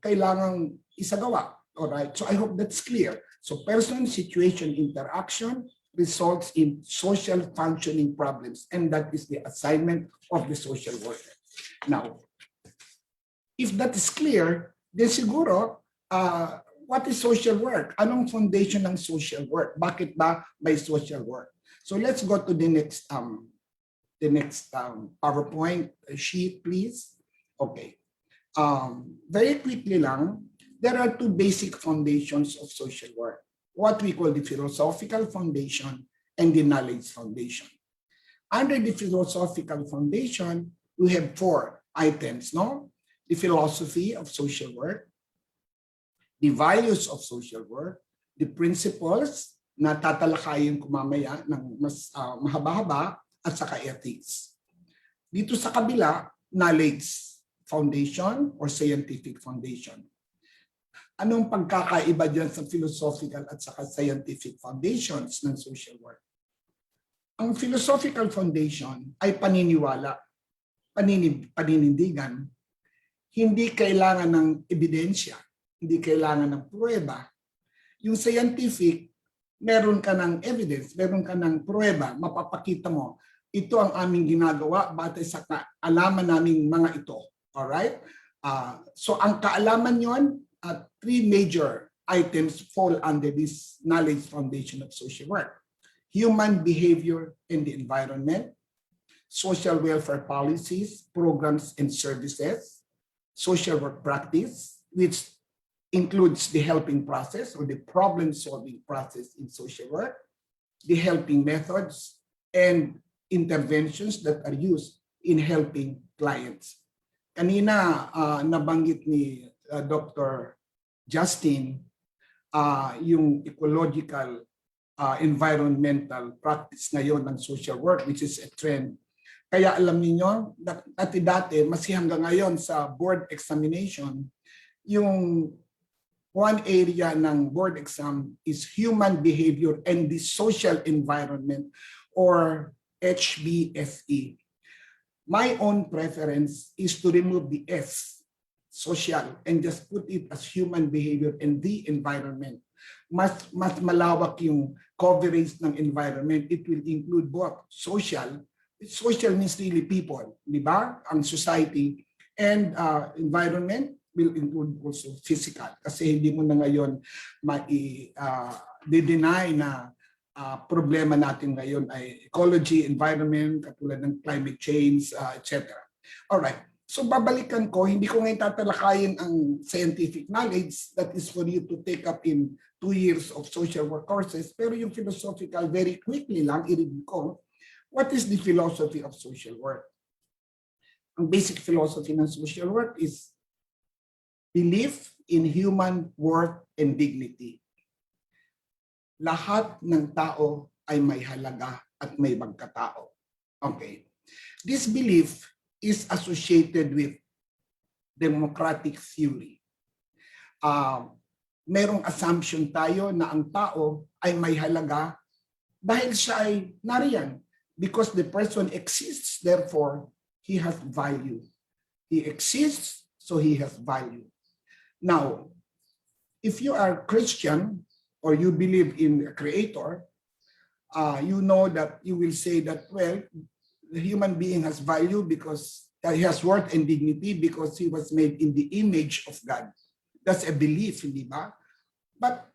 kailangang isagawa. Alright, so I hope that's clear. So person, situation, interaction results in social functioning problems, and that is the assignment of the social worker. Now, if that is clear, then siguro, what is social work? Anong foundation ng social work? Bakit ba may social work? So let's go to the next PowerPoint sheet, please. Okay. Very quickly lang, there are two basic foundations of social work, what we call the philosophical foundation and the knowledge foundation. Under the philosophical foundation, we have 4 items, no? The philosophy of social work, the values of social work, the principles na tatalakayin ko mamaya ng mas mahaba-haba, at saka ethics. Dito sa kabila, knowledge foundation or scientific foundation. Anong pagkakaiba dyan sa philosophical at saka scientific foundations ng social work? Ang philosophical foundation ay paniniwala, paninindigan, hindi kailangan ng ebidensya, hindi kailangan ng pruweba. Yung scientific, meron ka ng evidence, meron ka ng pruweba, mapapakita mo, ito ang aming ginagawa batay sa kaalaman naming mga ito. Alright? So ang kaalaman yon, 3 major items fall under this knowledge foundation of social work. Human behavior and the environment, social welfare policies, programs and services, social work practice, which includes the helping process or the problem-solving process in social work, the helping methods, and interventions that are used in helping clients. Kanina, nabanggit ni Dr. Justine yung ecological environmental practice ngayon ng social work, which is a trend. Kaya alam niyo, dati masi hanggang ngayon sa board examination, yung one area ng board exam is human behavior and the social environment, or HBSE. My own preference is to remove the S, social, and just put it as human behavior and the environment. Mas malawak yung coverage ng environment. It will include both social. Social means really people, di ba? Ang society, and environment will include also physical. Kasi hindi mo na ngayon deny na problema natin ngayon ay ecology, environment, katulad ng climate change, etc. Alright, so babalikan ko, hindi ko ngayon tatalakayin ang scientific knowledge that is for you to take up in 2 years of social work courses, pero yung philosophical, very quickly lang, i-review ko, what is the philosophy of social work? Ang basic philosophy ng social work is belief in human worth and dignity. Lahat ng tao ay may halaga at may pagkatao. Okay. This belief is associated with democratic theory. Merong assumption tayo na ang tao ay may halaga dahil siya ay nariyan. Because the person exists, therefore, he has value. He exists, so he has value. Now, if you are Christian or you believe in a creator, you know that you will say that, well, the human being has value because he has worth and dignity because he was made in the image of God. That's a belief, hindi ba? But,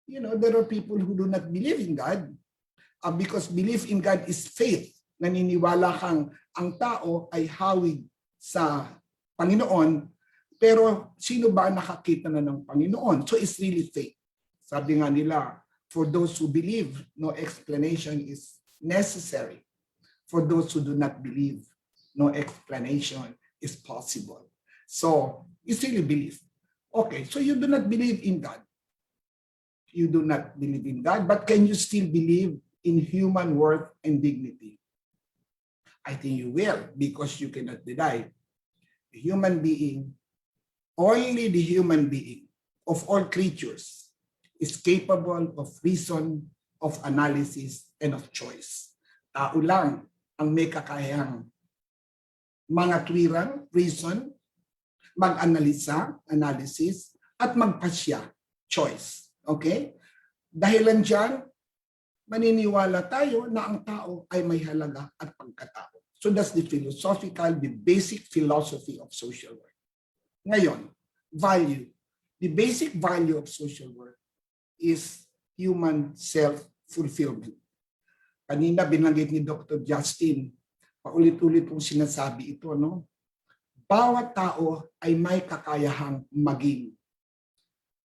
you know, there are people who do not believe in God because belief in God is faith. Naniniwala kang ang tao ay hawig sa Panginoon, pero sino ba nakakita na ng Panginoon? So it's really faith. Sabi nga nila, for those who believe, no explanation is necessary. For those who do not believe, no explanation is possible. So it's really belief. Okay, so you do not believe in God. You do not believe in God, but can you still believe in human worth and dignity? I think you will, because you cannot deny the human being, only the human being of all creatures is capable of reason, of analysis, and of choice. Tao lang ang may kakayahang mga tuwiran, reason, mag-analisa, analysis, at magpasya, choice. Okay? Dahilan dyan, maniniwala tayo na ang tao ay may halaga at pagkatao. So that's the philosophical, the basic philosophy of social work. Ngayon, value. The basic value of social work is human self-fulfillment. Kanina binanggit ni Dr. Justine, paulit-ulit pong sinasabi ito, no? Bawat tao ay may kakayahang maging.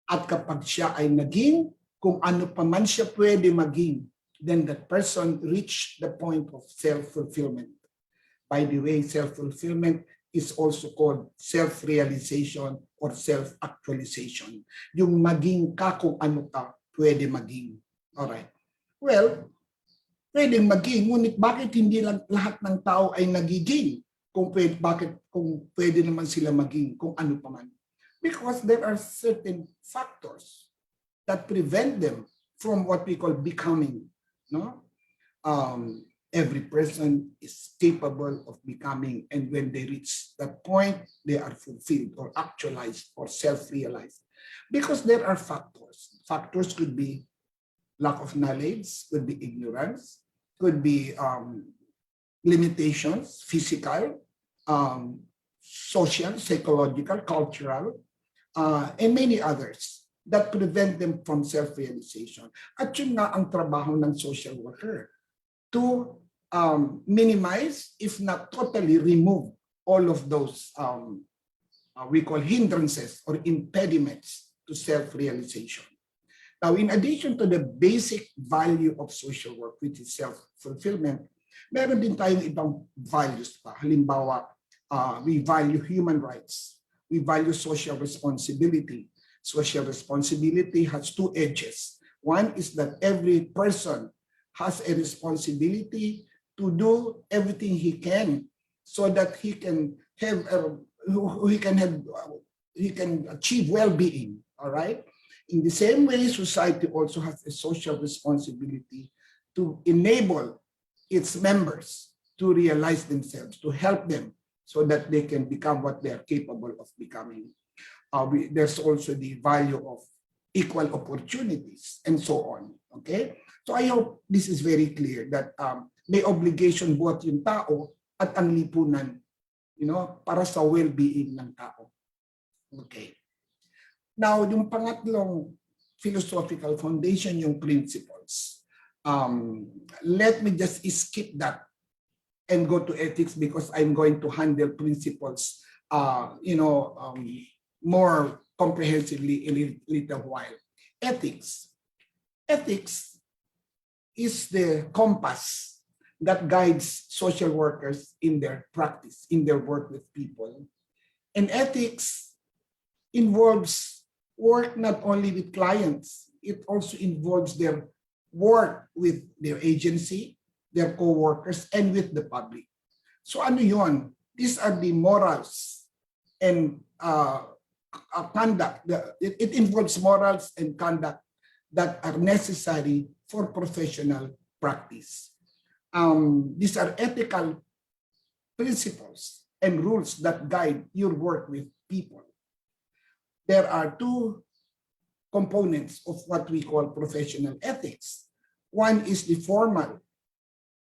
At kapag siya ay naging, kung ano pa man siya pwede maging, then that person reached the point of self-fulfillment. By the way, self-fulfillment is also called self-realization or self-actualization. Yung maging ka kung ano ka pwede maging. Alright. Well, pwedeng maging, ngunit bakit hindi lang lahat ng tao ay nagiging? Kung pwede naman sila maging, kung ano pa man. Because there are certain factors that prevent them from what we call becoming. No? Every person is capable of becoming, and when they reach that point, they are fulfilled or actualized or self-realized. Because there are factors. Factors could be lack of knowledge, could be ignorance, could be limitations, physical, social, psychological, cultural, and many others that prevent them from self-realization. At yun nga ang trabaho ng social worker, to minimize, if not totally remove, all of those we call hindrances or impediments to self-realization. Now, in addition to the basic value of social work, which is self-fulfillment, meron din tayong ibang values pa. Halimbawa, we value human rights. We value social responsibility. Social responsibility has two edges. One is that every person has a responsibility to do everything he can so that he can have he can achieve well-being. All right. In the same way, society also has a social responsibility to enable its members to realize themselves, to help them so that they can become what they are capable of becoming. There's also the value of equal opportunities and so on. Okay? So I hope this is very clear that may obligation buhat yung tao at ang lipunan, para sa well-being ng tao. Okay. Now, yung pangatlong philosophical foundation, yung principles. Let me just skip that and go to ethics because I'm going to handle principles, more comprehensively in a little while. Ethics. Ethics is the compass that guides social workers in their practice, in their work with people. And ethics involves work not only with clients, it also involves their work with their agency, their co-workers, and with the public. So ano yun? These are the morals and conduct. It involves morals and conduct that are necessary for professional practice. These are ethical principles and rules that guide your work with people. There are two components of what we call professional ethics. One is the formal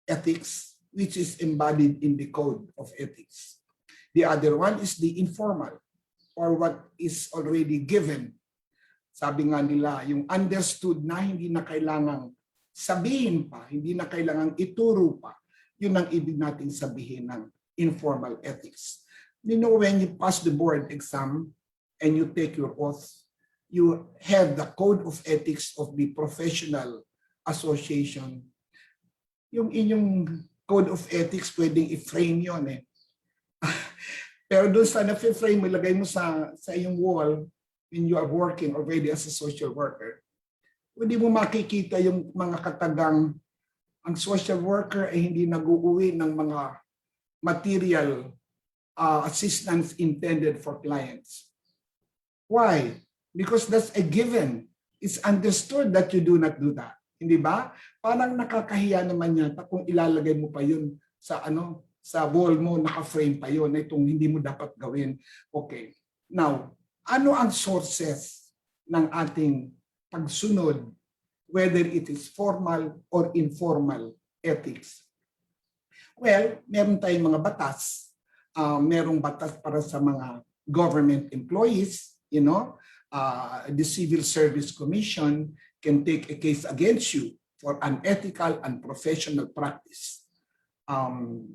ethics, which is embodied in the code of ethics. The other one is the informal, or what is already given. Sabi nga nila, yung understood na hindi na kailangang sabihin pa, hindi na kailangang ituro pa, yun ang ibig nating sabihin ng informal ethics. You know, when you pass the board exam and you take your oath, you have the code of ethics of the professional association. Yung inyong code of ethics, pwedeng i-frame yun eh. Pero doon sa na-frame mo, ilagay mo sa iyong wall when you are working already as a social worker, hindi mo makikita yung mga katagang ang social worker ay hindi nag-uuwi ng mga material assistance intended for clients. Why? Because that's a given. It's understood that you do not do that. Hindi ba? Parang nakakahiya naman yata kung ilalagay mo pa yun sa sa wall mo, naka-frame pa yun, itong hindi mo dapat gawin. Okay. Now, ano ang sources ng ating pagsunod, whether it is formal or informal ethics? Well, meron tayong mga batas. Merong batas para sa mga government employees, you know, the Civil Service Commission can take a case against you for unethical and professional practice.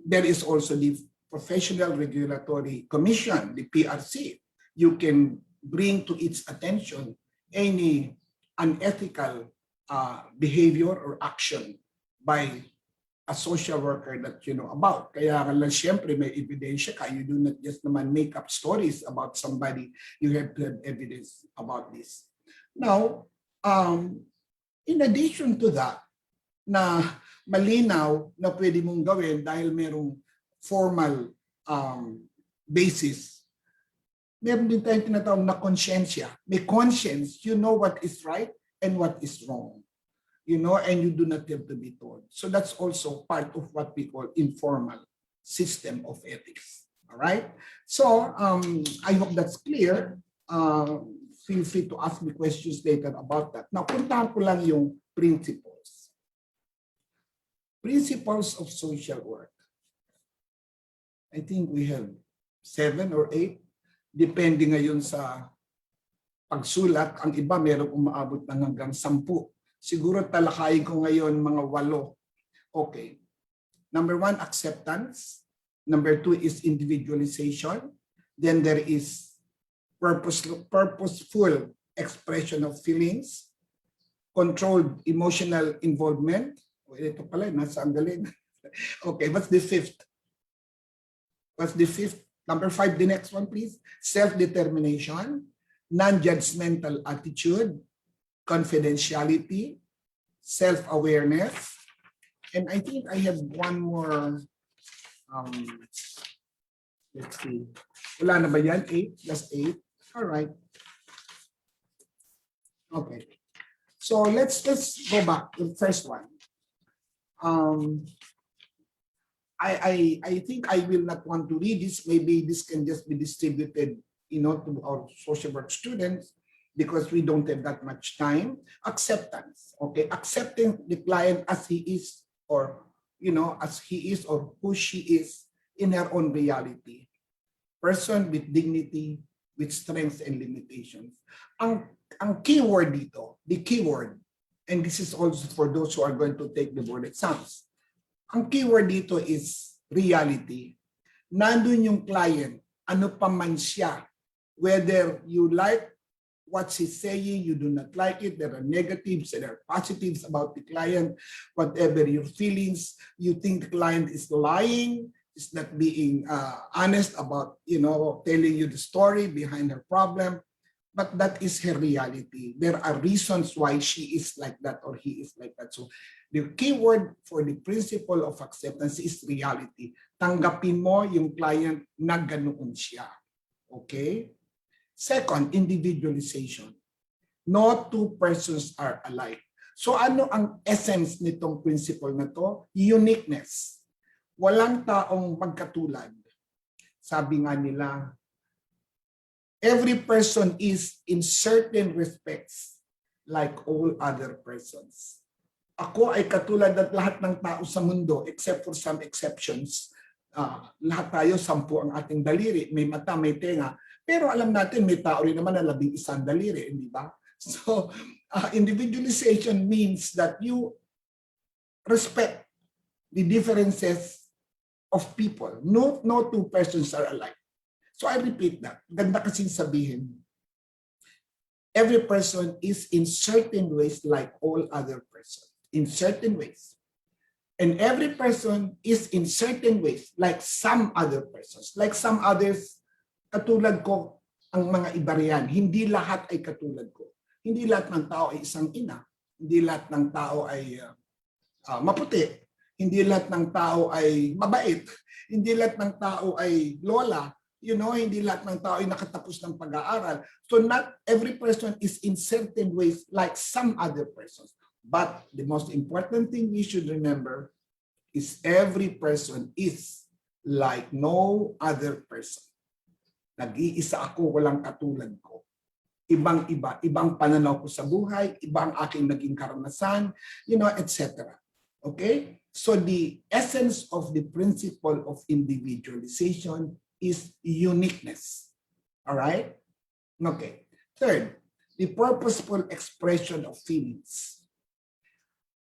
There is also the Professional Regulatory Commission, the PRC. You can bring to its attention any unethical behavior or action by a social worker that you know about. Kaya lang siyempre may ebidensya ka. You do not just naman make up stories about somebody. You have to have evidence about this. Now, in addition to that, na malinaw na pwede mong gawin dahil merong formal basis, meron din tayong tinatawag na konsyensya. May conscience, you know what is right and what is wrong. You know, and you do not have to be told. So that's also part of what we call informal system of ethics. All right? So I hope that's clear. Feel free to ask me questions later about that. Now, puntahan ko lang yung principles. Principles of social work. I think we have 7 or 8. Depende ngayon sa pagsulat. Ang iba merong umaabot ng hanggang 10. Siguro talakayin ko ngayon mga 8. Okay. Number 1, acceptance. Number 2 is individualization. Then there is purposeful expression of feelings. Controlled emotional involvement. Ito pala, nasa ang galing. Okay, what's the 5th? What's the 5th? Number 5, the next one, please. Self-determination, non-judgmental attitude, confidentiality, self-awareness, and I think I have one more. Let's see. Wala na ba yan? 8 plus 8. All right. Okay. So let's go back to the first one. I think I will not want to read this. Maybe this can just be distributed, you know, to our social work students because we don't have that much time. Acceptance, okay? Accepting the client as he is, or, you know, as he is or who she is in her own reality. Person with dignity, with strengths and limitations. Ang keyword dito, the keyword, and this is also for those who are going to take the board exams. Ang keyword dito is reality. Nandun yung client, ano pa man siya. Whether you like what she's saying, you do not like it, there are negatives, there are positives about the client, whatever your feelings, you think the client is lying, is not being honest about, you know, telling you the story behind her problem. but that is her reality. There are reasons why she is like that or he is like that. So the key word for the principle of acceptance is reality. Tanggapin mo yung client na ganoon siya. Okay? Second, individualization. No two persons are alike. So ano ang essence nitong principle na to? Uniqueness. Walang taong magkatulad. Sabi nga nila, every person is in certain respects like all other persons. Ako ay katulad at lahat ng tao sa mundo except for some exceptions. Lahat tayo, 10 ang ating daliri. May mata, may tenga. Pero alam natin, may tao rin naman na 11 daliri, hindi ba? So, individualization means that you respect the differences of people. No two persons are alike. So I repeat that. Ganda kasing sabihin. Every person is in certain ways like all other persons. In certain ways. And every person is in certain ways like some other persons. Like some others, katulad ko ang mga iba riyan. Hindi lahat ay katulad ko. Hindi lahat ng tao ay isang ina. Hindi lahat ng tao ay maputi. Hindi lahat ng tao ay mabait. Hindi lahat ng tao ay lola. Hindi lahat ng tao ay nakatapos ng pag-aaral. So not every person is in certain ways like some other persons. But the most important thing we should remember is every person is like no other person. Nag-iisa ako, walang katulad ko. Ibang-iba, ibang pananaw ko sa buhay, iba ang aking naging karanasan, etc. Okay? So the essence of the principle of individualization is uniqueness. All right? Okay. Third, the purposeful expression of feelings.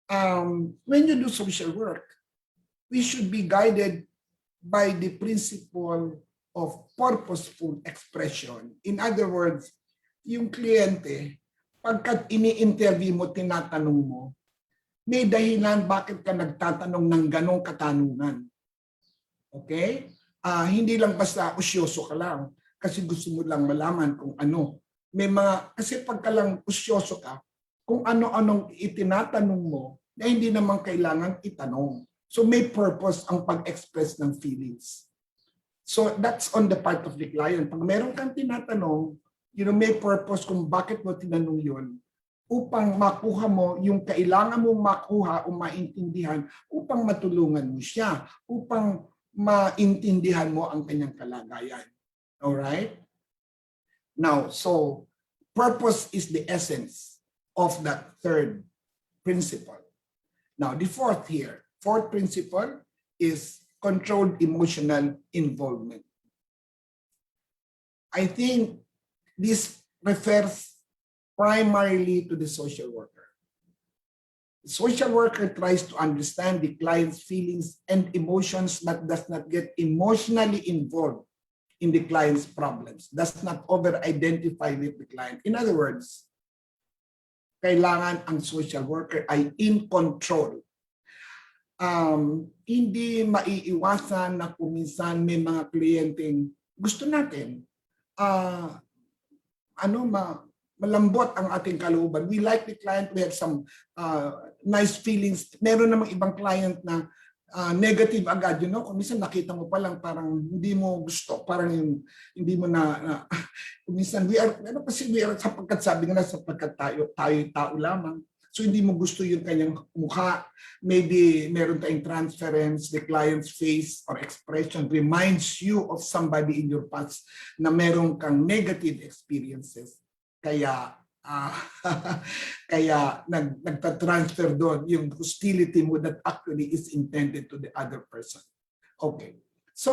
When you do social work, we should be guided by the principle of purposeful expression. In other words, yung kliyente, pagkat ini-interview mo, tinatanong mo, may dahilan bakit ka nagtatanong ng ganong katanungan. Okay? Hindi lang basta usyoso ka lang kasi gusto mo lang malaman kung ano. Kasi pagka lang usyoso ka, kung ano-anong itinatanong mo na hindi naman kailangan itanong. So may purpose ang pag-express ng feelings. So that's on the part of the client. Pag meron kang tinatanong, may purpose kung bakit mo tinanong yun upang makuha mo yung kailangan mong makuha o maintindihan upang matulungan mo siya, upang maintindihan mo ang kanyang kalagayan. Alright? Now, so purpose is the essence of that third principle. Now, the fourth principle is controlled emotional involvement. I think this refers primarily to the social worker. The social worker tries to understand the client's feelings and emotions but does not get emotionally involved in the client's problems, does not over-identify with the client. In other words, kailangan ang social worker ay in control. Hindi maiiwasan na kung minsan may mga kliyenteng gusto natin malambot ang ating kalooban. We like the client, we have some nice feelings. Meron namang ibang client na negative agad, kung minsan nakita mo pa lang parang hindi mo gusto, parang hindi mo kung minsan we are sapagkat sabi nga sapagkat tayo tao lamang. So hindi mo gusto yung kanyang mukha. Maybe meron tayong transference, the client's face or expression reminds you of somebody in your past na meron kang negative experiences. Kaya nagta-transfer doon yung hostility mo that actually is intended to the other person. Okay. So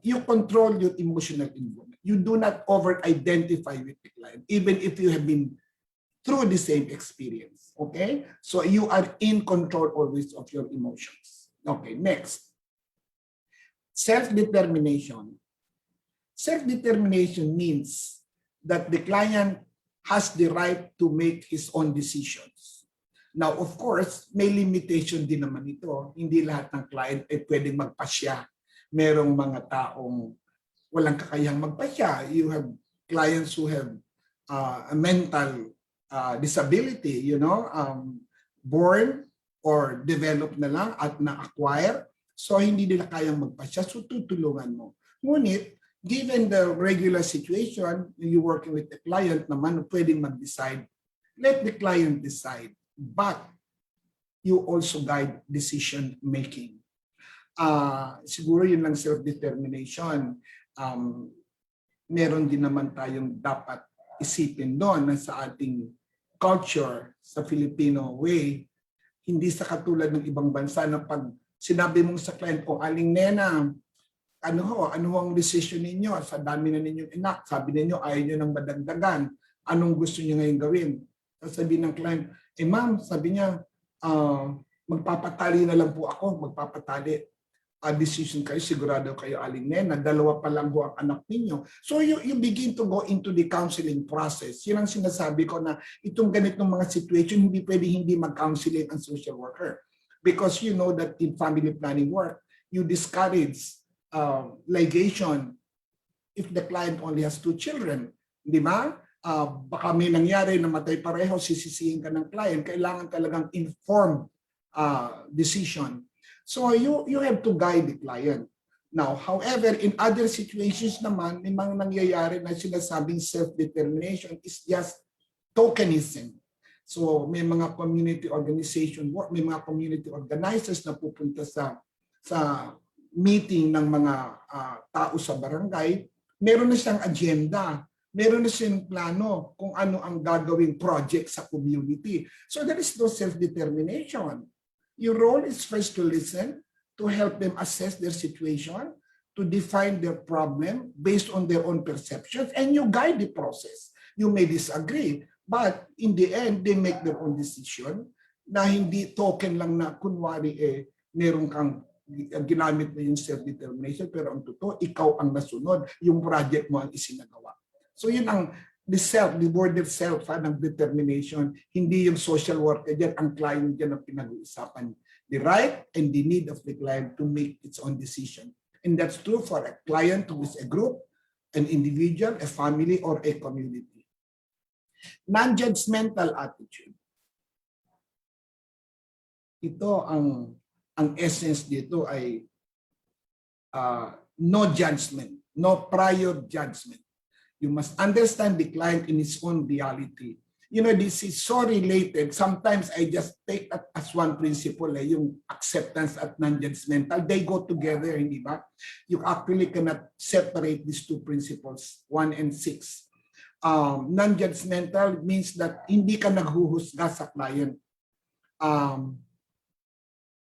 you control your emotional involvement. You do not over-identify with the client, even if you have been through the same experience. Okay? So you are in control always of your emotions. Okay, next. Self-determination. Self-determination means that the client has the right to make his own decisions. Now, of course, may limitation din naman ito. Hindi lahat ng client ay pwedeng magpasya. Merong mga taong walang kakayahang magpasya. You have clients who have a mental disability, born or develop na lang at na-acquire. So hindi nila kayang magpasya, so tutulungan mo. Ngunit, given the regular situation, you working with the client naman, pwedeng mag-decide. Let the client decide. But you also guide decision making. Siguro yun lang self-determination. Meron din naman tayong dapat isipin doon na sa ating culture, sa Filipino way, hindi sa katulad ng ibang bansa na pag sinabi mong sa client, Aling Nena, ano ang decision ninyo? Sa dami na ninyong enak, sabi ninyo, ayaw nyo ng madagdagan. Anong gusto nyo ngayon gawin? Sabi ng client, ma'am, sabi niya, magpapatali na lang po ako, magpapatali. Decision kayo, sigurado kayo, Aling Nena, dalawa pa lang po ang anak ninyo. So you begin to go into the counseling process. Yun ang sinasabi ko na itong ganitong mga situation, hindi pwede hindi mag-counseling ang social worker. Because you know that in family planning work, you discourage ligation if the client only has 2 children. Di ba? Baka may nangyari na matay pareho, sisisihin ka ng client, kailangan talagang informed decision. So you have to guide the client. Now, however, in other situations naman, may mga nangyayari na sinasabing self-determination is just tokenism. So may mga community organization work, may mga community organizers na pupunta sa meeting ng mga tao sa barangay, meron na siyang agenda, meron na siyang plano kung ano ang gagawing project sa community. So there is no self-determination. Your role is first to listen, to help them assess their situation, to define their problem based on their own perceptions, and you guide the process. You may disagree, but in the end, they make their own decision na hindi token lang na kunwari meron kang ginamit mo yung self-determination, pero ang totoo, ikaw ang nasunod, yung project mo ang isinagawa. So yun ang the word itself ng determination, hindi yung social worker dyan, ang client dyan ang pinag-uusapan. The right and the need of the client to make its own decision. And that's true for a client who is a group, an individual, a family, or a community. Non-judgmental attitude. Ito ang essence dito ay no judgment, no prior judgment. You must understand the client in his own reality. You know, this is so related. Sometimes I just take that as one principle, yung acceptance at non-judgmental. They go together, hindi ba? You actually cannot separate these two principles, 1 and 6. Non-judgmental means that hindi ka naghuhusga sa client.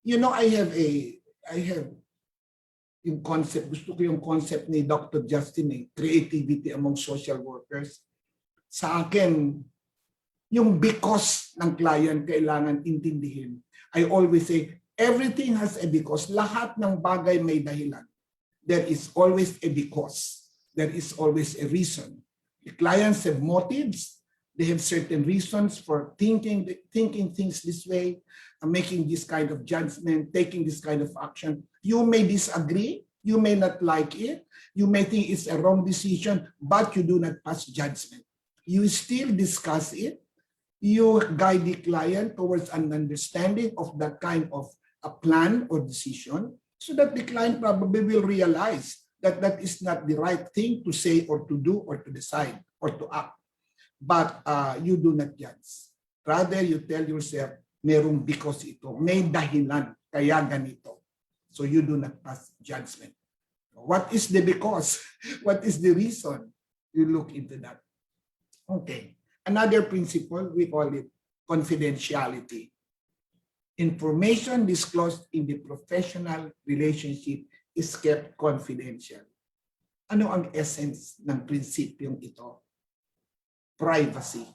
You know, I have yung concept, gusto ko yung concept ni Dr. Justine, creativity among social workers. Sa akin, yung because ng client kailangan intindihin. I always say, everything has a because. Lahat ng bagay may dahilan. There is always a because. There is always a reason. The clients have motives. They have certain reasons for thinking things this way, making this kind of judgment, taking this kind of action. You may disagree, you may not like it, you may think it's a wrong decision, but you do not pass judgment. You still discuss it, you guide the client towards an understanding of that kind of a plan or decision, so that the client probably will realize that that is not the right thing to say or to do or to decide or to act. But you do not judge. Rather, you tell yourself, merong because ito, may dahilan, kaya ganito. So you do not pass judgment. What is the because? What is the reason? You look into that. Okay. Another principle, we call it confidentiality. Information disclosed in the professional relationship is kept confidential. Ano ang essence ng prinsipyong ito? Privacy.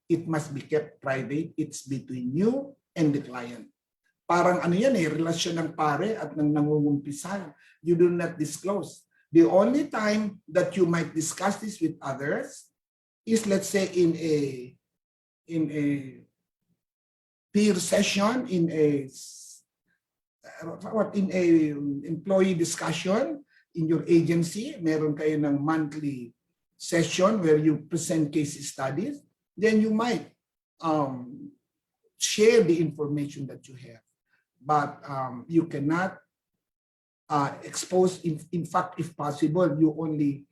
It must be kept private. It's between you and the client. Parang ano yan relasyon ng pare at ng nangungumpisal. You do not disclose. The only time that you might discuss this with others is, let's say, in a peer session, in a employee discussion in your agency. Meron kayo ng monthly session where you present case studies, then you might share the information that you have. But you cannot expose, in fact, if possible, you only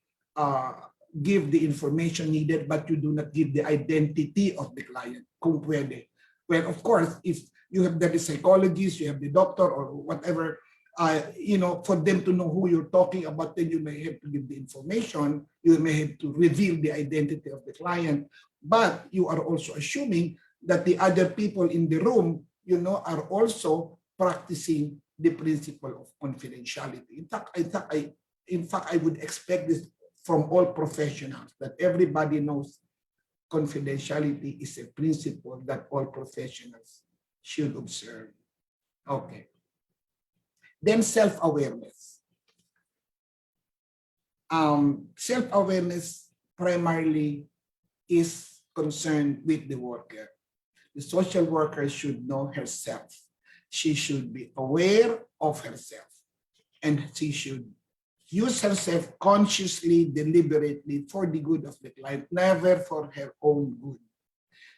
give the information needed, but you do not give the identity of the client, kung pwede. Well, of course, if you have the psychologist, you have the doctor or whatever, for them to know who you're talking about, then you may have to give the information, you may have to reveal the identity of the client, but you are also assuming that the other people in the room, are also practicing the principle of confidentiality. In fact, I would expect this from all professionals, that everybody knows confidentiality is a principle that all professionals should observe. Okay. Then self-awareness. Self-awareness primarily is concerned with the worker. The social worker should know herself. She should be aware of herself, and she should use herself consciously, deliberately for the good of the client, never for her own good.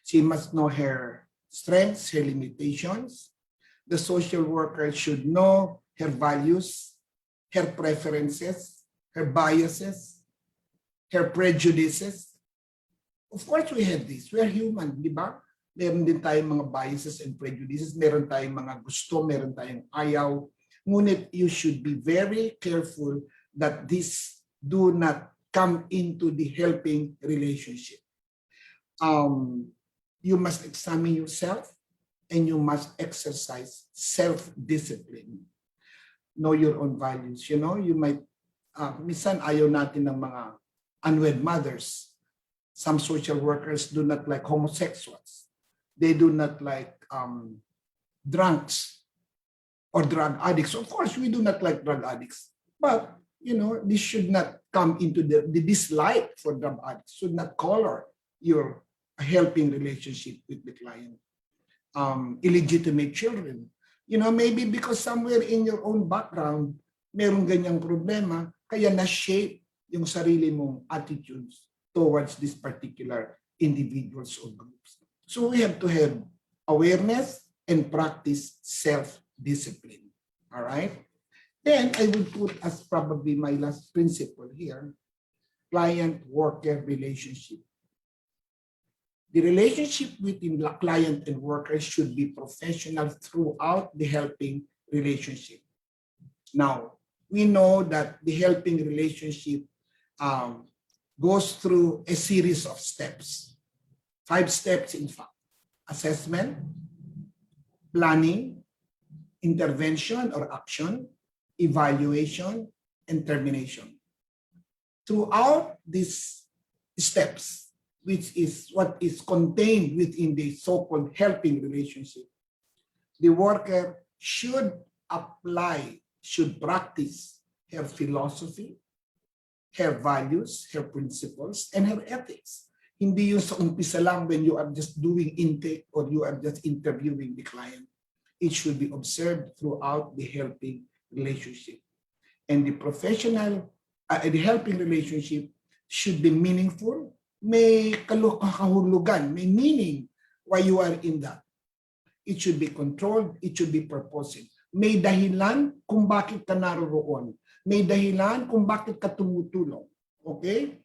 She must know her strengths, her limitations. The social worker should know her values, her preferences, her biases, her prejudices. Of course, we have this. We are human, di ba? Meron din tayong mga biases and prejudices. Meron tayong mga gusto, meron tayong ayaw. Ngunit you should be very careful that this do not come into the helping relationship. You must examine yourself and you must exercise self-discipline. Know your own values. You might, minsan ayaw natin ng mga unwed mothers. Some social workers do not like homosexuals. They do not like drunks or drug addicts. Of course, we do not like drug addicts. But, this should not come into the dislike for drug addicts, should not color your helping relationship with the client. Illegitimate children. Maybe because somewhere in your own background, merong ganyang problema, kaya na-shape yung sarili mong attitudes towards this particular individuals or groups. So we have to have awareness and practice self-discipline. All right? Then I will put as probably my last principle here, client-worker relationship. The relationship between the client and worker should be professional throughout the helping relationship. Now, we know that the helping relationship goes through a series of steps. 5 steps, in fact. Assessment, planning, intervention or action, evaluation, and termination. Throughout these steps, which is what is contained within the so-called helping relationship, the worker should apply, should practice her philosophy, her values, her principles, and her ethics. Hindi yung sa umpisa lang when you are just doing intake or you are just interviewing the client. It should be observed throughout the helping relationship. And the the helping relationship should be meaningful, may kahulugan, may meaning why you are in that. It should be controlled, it should be purposive. May dahilan kung bakit ka naroon. May dahilan kung bakit ka tumutulong. Okay?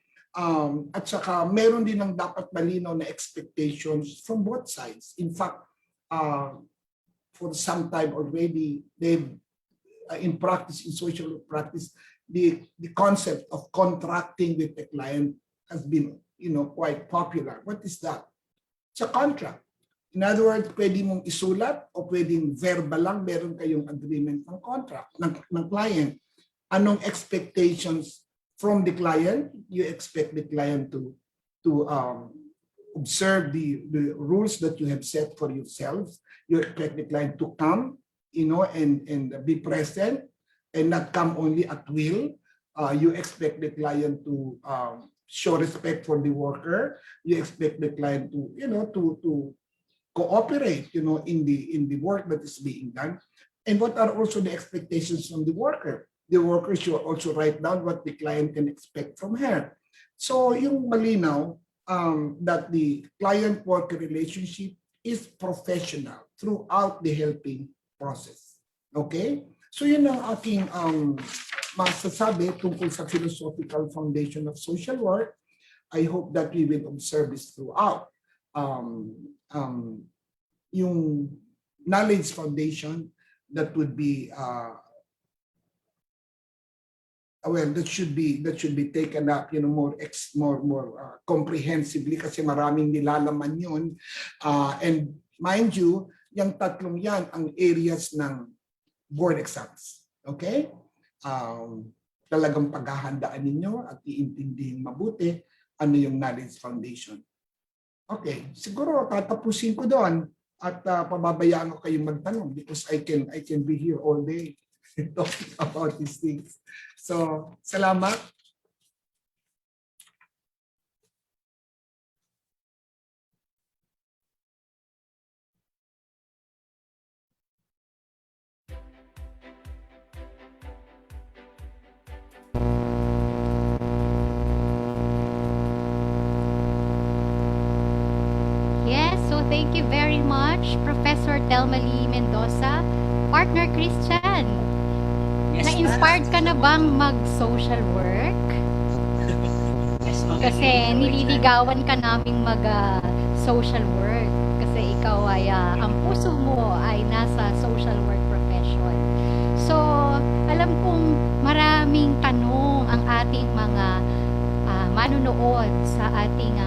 At saka meron din ng dapat malinaw na expectations from both sides. In fact, for some time already, they've in practice, in social practice, the concept of contracting with the client has been, quite popular. What is that? It's a contract. In other words, pwede mong isulat o pwedeng verbal lang, meron kayong agreement ng contract ng client. Anong expectations from the client? You expect the client to observe the rules that you have set for yourselves. You expect the client to come, and be present and not come only at will. You expect the client to show respect for the worker. You expect the client to, to cooperate, in the work that is being done. And what are also the expectations from the worker? The worker should also write down what the client can expect from her. So yung malinaw that the client-worker relationship is professional throughout the helping process. Okay? So yun ang aking masasabi tungkol sa philosophical foundation of social work. I hope that we will observe this throughout. Yung knowledge foundation that would be that should be taken up, more comprehensively kasi maraming nilalaman yun. And mind you, yung tatlong yan ang areas ng board exams. Okay? Talagang paghahandaan ninyo at iintindihin mabuti ano yung knowledge foundation. Okay, siguro tatapusin ko doon at pababayaan ko kayong magtanong because I can be here all day talking about these things. So, salamat. Yes, so thank you very much, Professor Thelma Lee Mendoza. Partner Christian, na-inspired ka na bang mag-social work? Kasi nililigawan ka naming mag-social work. Kasi ikaw ay, ang puso mo ay nasa social work profession. So, alam kong maraming tanong ang ating mga manunood sa ating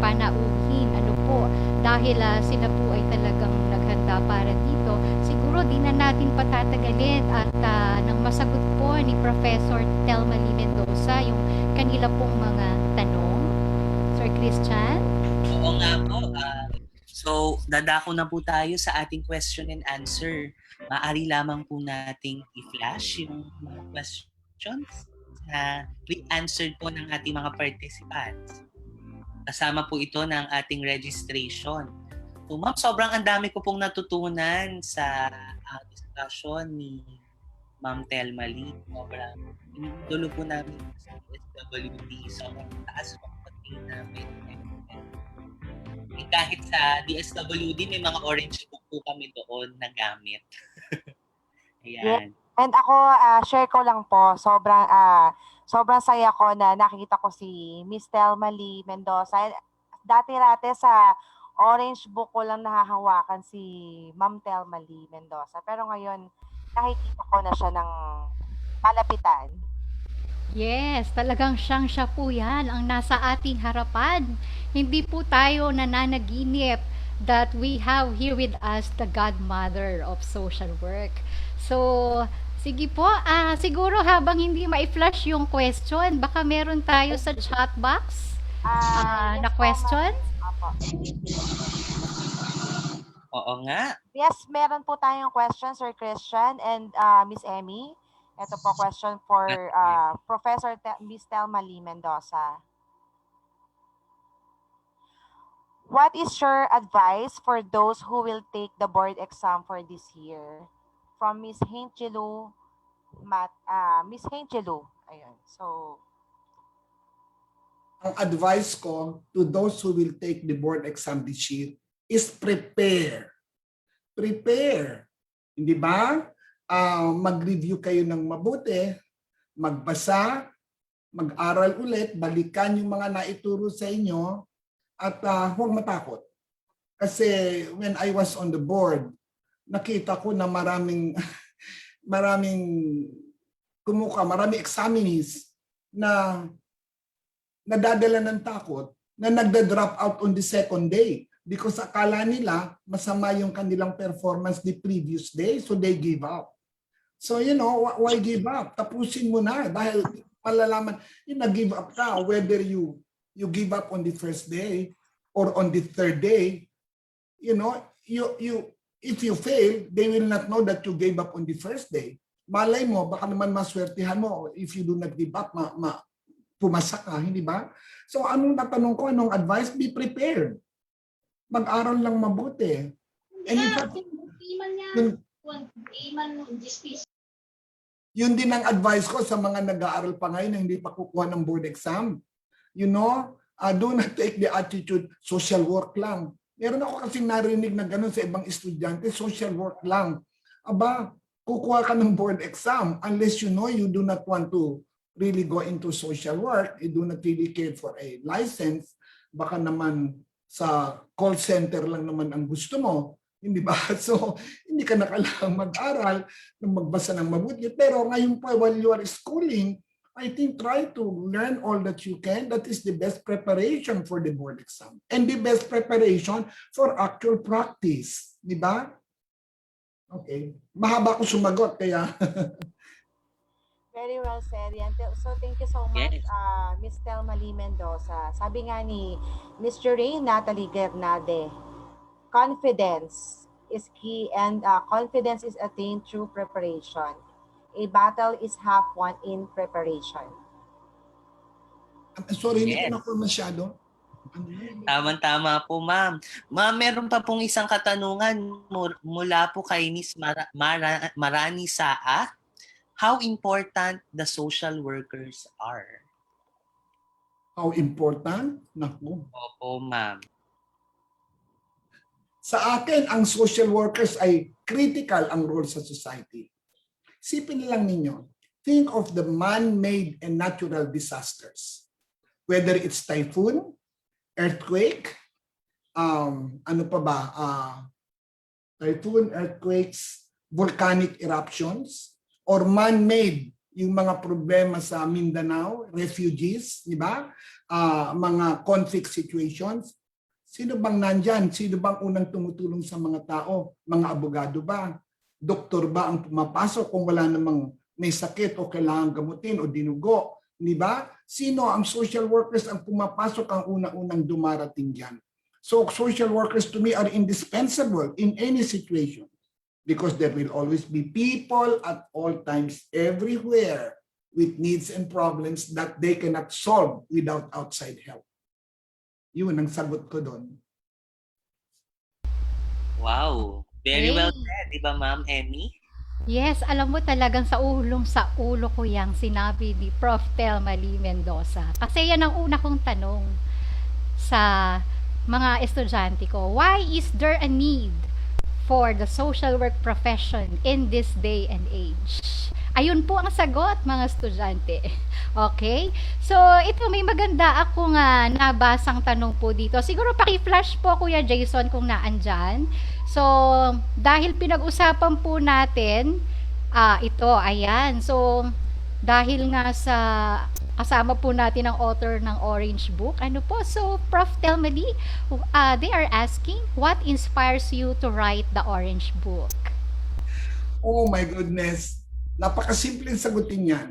panauhin. Ano po, dahil sila po ay talagang naghanda para dito, siguro di na natin patatagalin at nang masagot po ni Professor Thelma Lee Mendoza yung kanila pong mga tanong. Sir Christian? Oo nga po. So, dadako na po tayo sa ating question and answer. Maaari lamang po nating i-flash yung mga questions na re-answered po ng ating mga participants. Kasama po ito ng ating registration. So, ma'am, sobrang ang dami ko pong natutunan sa discussion ni Ma'am Thelma Lee. Sobrang dulo po namin sa DSWD. Sobrang taas po ang pagtingin namin. Kahit sa DSWD, may mga orange book po kami doon na gamit. Ayan. And ako, share ko lang po, sobrang saya ko na nakikita ko si Miss Thelma Lee Mendoza. Dati-rate sa orange book ko lang nahahawakan si Ma'am Thelma Lee Mendoza. Pero ngayon, nakikita ko na siya ng malapitan. Yes, talagang siya po yan ang nasa ating harapan. Hindi po tayo nananaginip that we have here with us the godmother of social work. So, sige po, siguro habang hindi ma-flash yung question, baka meron tayo sa chat box na question. Oo nga. Yes, meron po tayong question, Sir Christian and Miss Emmy. Ito po question for Professor Miss Thelma Lee Mendoza. What is your advice for those who will take the board exam for this year? From Miss Hengelu, Miss Hengelu. Ayun. So, ang advice ko to those who will take the board exam this year is prepare. Prepare. Hindi ba? Mag-review kayo ng mabuti, magbasa, mag-aral ulit, balikan yung mga naituro sa inyo, at huwag matakot. Kasi when I was on the board, nakita ko na maraming examinees na nadadala ng takot na nagda-drop out on the second day because akala nila masama yung kanilang performance the previous day, so they give up. So, why give up? Tapusin mo na dahil malalaman, nag-give up ka whether you give up on the first day or on the third day. If you fail, they will not know that you gave up on the first day. Malay mo, baka naman maswertihan mo if you do not give up, pumasa ka, hindi ba? So, anong natanong ko, anong advice? Be prepared. Mag-aral lang mabuti. And in fact, yun din ang advice ko sa mga nag-aaral pa ngayon na hindi pa kukuha ng board exam. Do not take the attitude, social work lang. Meron ako kasi narinig na gano'n sa ibang estudyante, social work lang. Aba, kukuha ka ng board exam unless you do not want to really go into social work, you do not really care for a license, baka naman sa call center lang naman ang gusto mo, hindi ba? So, hindi ka na kailangang mag-aral, magbasa ng mabuti. Pero ngayon pa, while you are schooling, I think try to learn all that you can. That is the best preparation for the board exam. And the best preparation for actual practice. Di ba? Okay. Mahaba ko sumagot, kaya... Very well said. Yan. So thank you so much, Miss Thelma Lee Mendoza. Sabi nga ni Miss Joreen Natalie Gernade, confidence is key and confidence is attained through preparation. A battle is half won in preparation. Sorry, hindi ko na po masyado. Tama-tama po, ma'am. Ma'am, meron pa pong isang katanungan mula po kay Miss Marani Saa. How important the social workers are? How important? Naku. Opo, ma'am. Sa akin, ang social workers ay critical ang role sa society. Sipin lang ninyo, think of the man-made and natural disasters. Whether it's typhoon, earthquake, typhoon, earthquakes, volcanic eruptions, or man-made, yung mga problema sa Mindanao, refugees, di ba? Mga conflict situations. Sino bang nandyan? Sino bang unang tumutulong sa mga tao? Mga abogado ba? Doktor ba ang pumapasok kung wala namang may sakit o kailangan gamutin o dinugo? Di ba? Sino ang social workers ang pumapasok ang unang-unang dumarating dyan? So social workers to me are indispensable in any situation because there will always be people at all times everywhere with needs and problems that they cannot solve without outside help. Yun ang sagot ko doon. Wow. Very well said, di ba, Ma'am Emmy? Yes, alam mo talagang sa ulo ko yang sinabi ni Prof. Thelma Lee Mendoza. Kasi yan ang una kong tanong sa mga estudyante ko. Why is there a need for the social work profession in this day and age? Ayun po ang sagot, mga estudyante. Okay? So, ito may maganda akong nabasang tanong po dito. Siguro paki-flash po, Kuya Jason, kung naandyan. So, dahil pinag-usapan po natin, ito, ayan. So, dahil nga sa kasama po natin ang author ng Orange Book, ano po? So, Prof. Thelma Lee, they are asking, what inspires you to write the Orange Book? Oh my goodness. Napakasimpleng sagutin yan.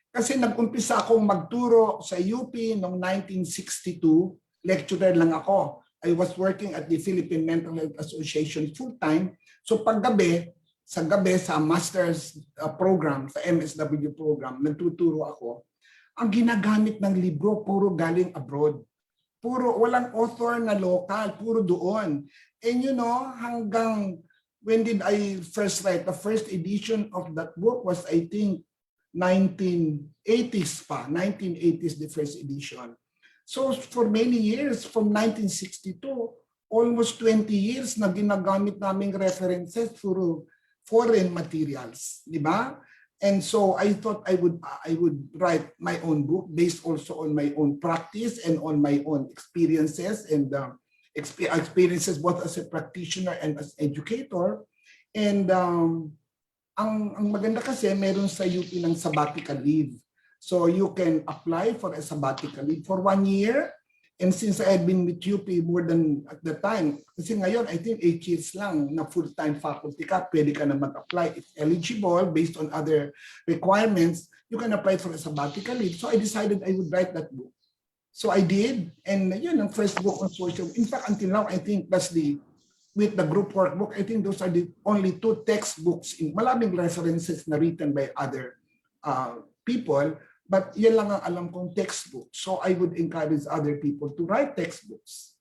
Kasi nag-umpisa akong magturo sa UP noong 1962. Lecturer lang ako. I was working at the Philippine Mental Health Association full-time. So sa gabi sa master's program, sa MSW program, nagtuturo ako. Ang ginagamit ng libro, puro galing abroad. Puro, walang author na local, puro doon. And hanggang when did I first write? The first edition of that book was, I think, 1980s pa. 1980s, the first edition. So for many years, from 1962, almost 20 years na ginagamit naming references for foreign materials, di ba? And so I thought I would write my own book based also on my own practice and on my own experiences and experiences both as a practitioner and as educator. And ang maganda kasi meron sa UP ng sabbatical leave. So you can apply for a sabbatical leave for 1 year. And since I had been with UP more than at the time, kasi ngayon I think 8 years lang na full-time faculty ka, pwede ka na mag-apply. If eligible based on other requirements, you can apply for a sabbatical leave. So I decided I would write that book. So I did, and yun ang first book on social. In fact, until now, I think that's with the group workbook, I think those are the only 2 textbooks in maraming references na written by other people, but yan lang ang alam kong textbook. So I would encourage other people to write textbooks.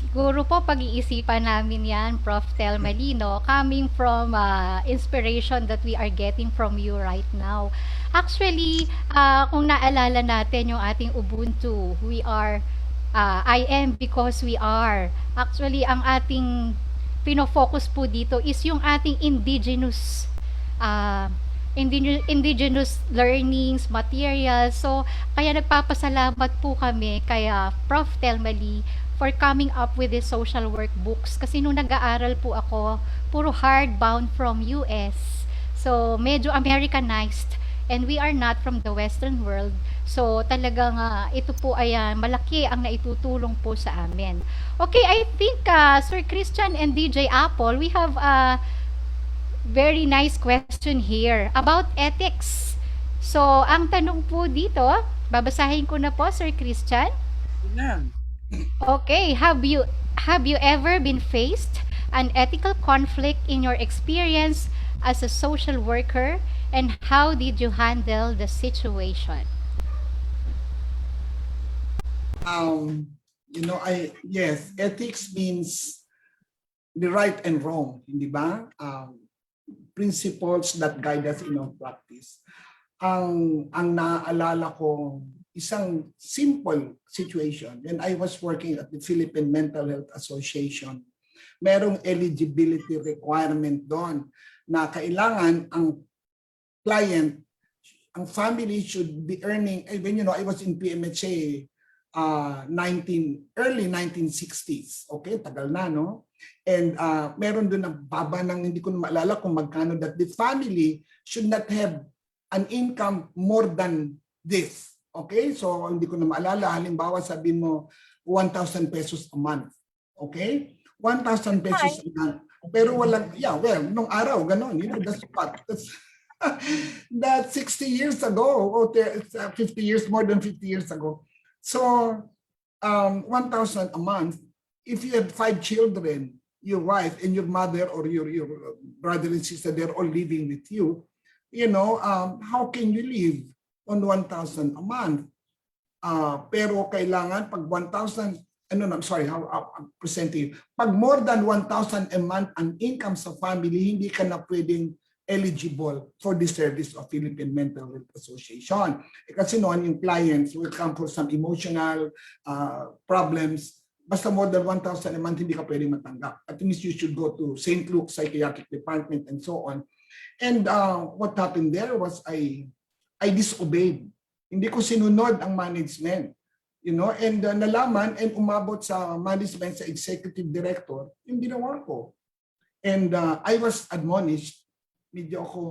Siguro po pag-iisipan namin yan, Prof. Thelma Lee, no? Coming from inspiration that we are getting from you right now. Actually, kung naalala natin yung ating Ubuntu, we are, I am because we are. Actually, ang ating pinofocus po dito is yung ating uh, indigenous learnings, materials. So, kaya nagpapasalamat po kami kaya Prof. Thelma Lee for coming up with these social work books. Kasi nung nag-aaral po ako, puro hardbound from US. So, medyo Americanized. And we are not from the Western world. So, talagang ito po ay malaki ang naitutulong po sa amin. Okay, I think Sir Christian and DJ Apple, we have a very nice question here about ethics. So, ang tanong po dito, babasahin ko na po, Sir Christian. Okay, have you ever been faced an ethical conflict in your experience as a social worker, and how did you handle the situation? Yes, ethics means the right and wrong, hindi ba? Principles that guide us in our practice. Ang naaalala ko, isang simple situation when I was working at the Philippine Mental Health Association. Merong eligibility requirement doon na kailangan ang client, ang family should be earning, even I was in PMHA early 1960s. Okay, tagal na, no? And meron doon ang baba ng, hindi ko na maalala kung magkano, that the family should not have an income more than this. Okay, so hindi ko na maalala, halimbawa sabihin mo 1,000 pesos a month. Okay? 1,000 pesos a month. Pero walang, nung araw, ganon, that's what. That's 60 years ago, or 50 years, more than 50 years ago. So, 1,000 a month, if you have 5 children, your wife and your mother or your brother and sister, they're all living with you, how can you live on 1,000 a month? Pero kailangan pag 1,000, I'm presenting. Pag more than 1,000 a month ang income sa family, hindi ka na pwedeng eligible for the service of Philippine Mental Health Association. Kasi noon yung clients will come for some emotional problems. Basta more than 1,000 a month, hindi ka pwedeng matanggap. At least you should go to St. Luke's Psychiatric Department and so on. And what happened there was I disobeyed. Hindi ko sinunod ang management. And nalaman and umabot sa management, sa executive director, yung ginawa ko. And I was admonished, medyo ako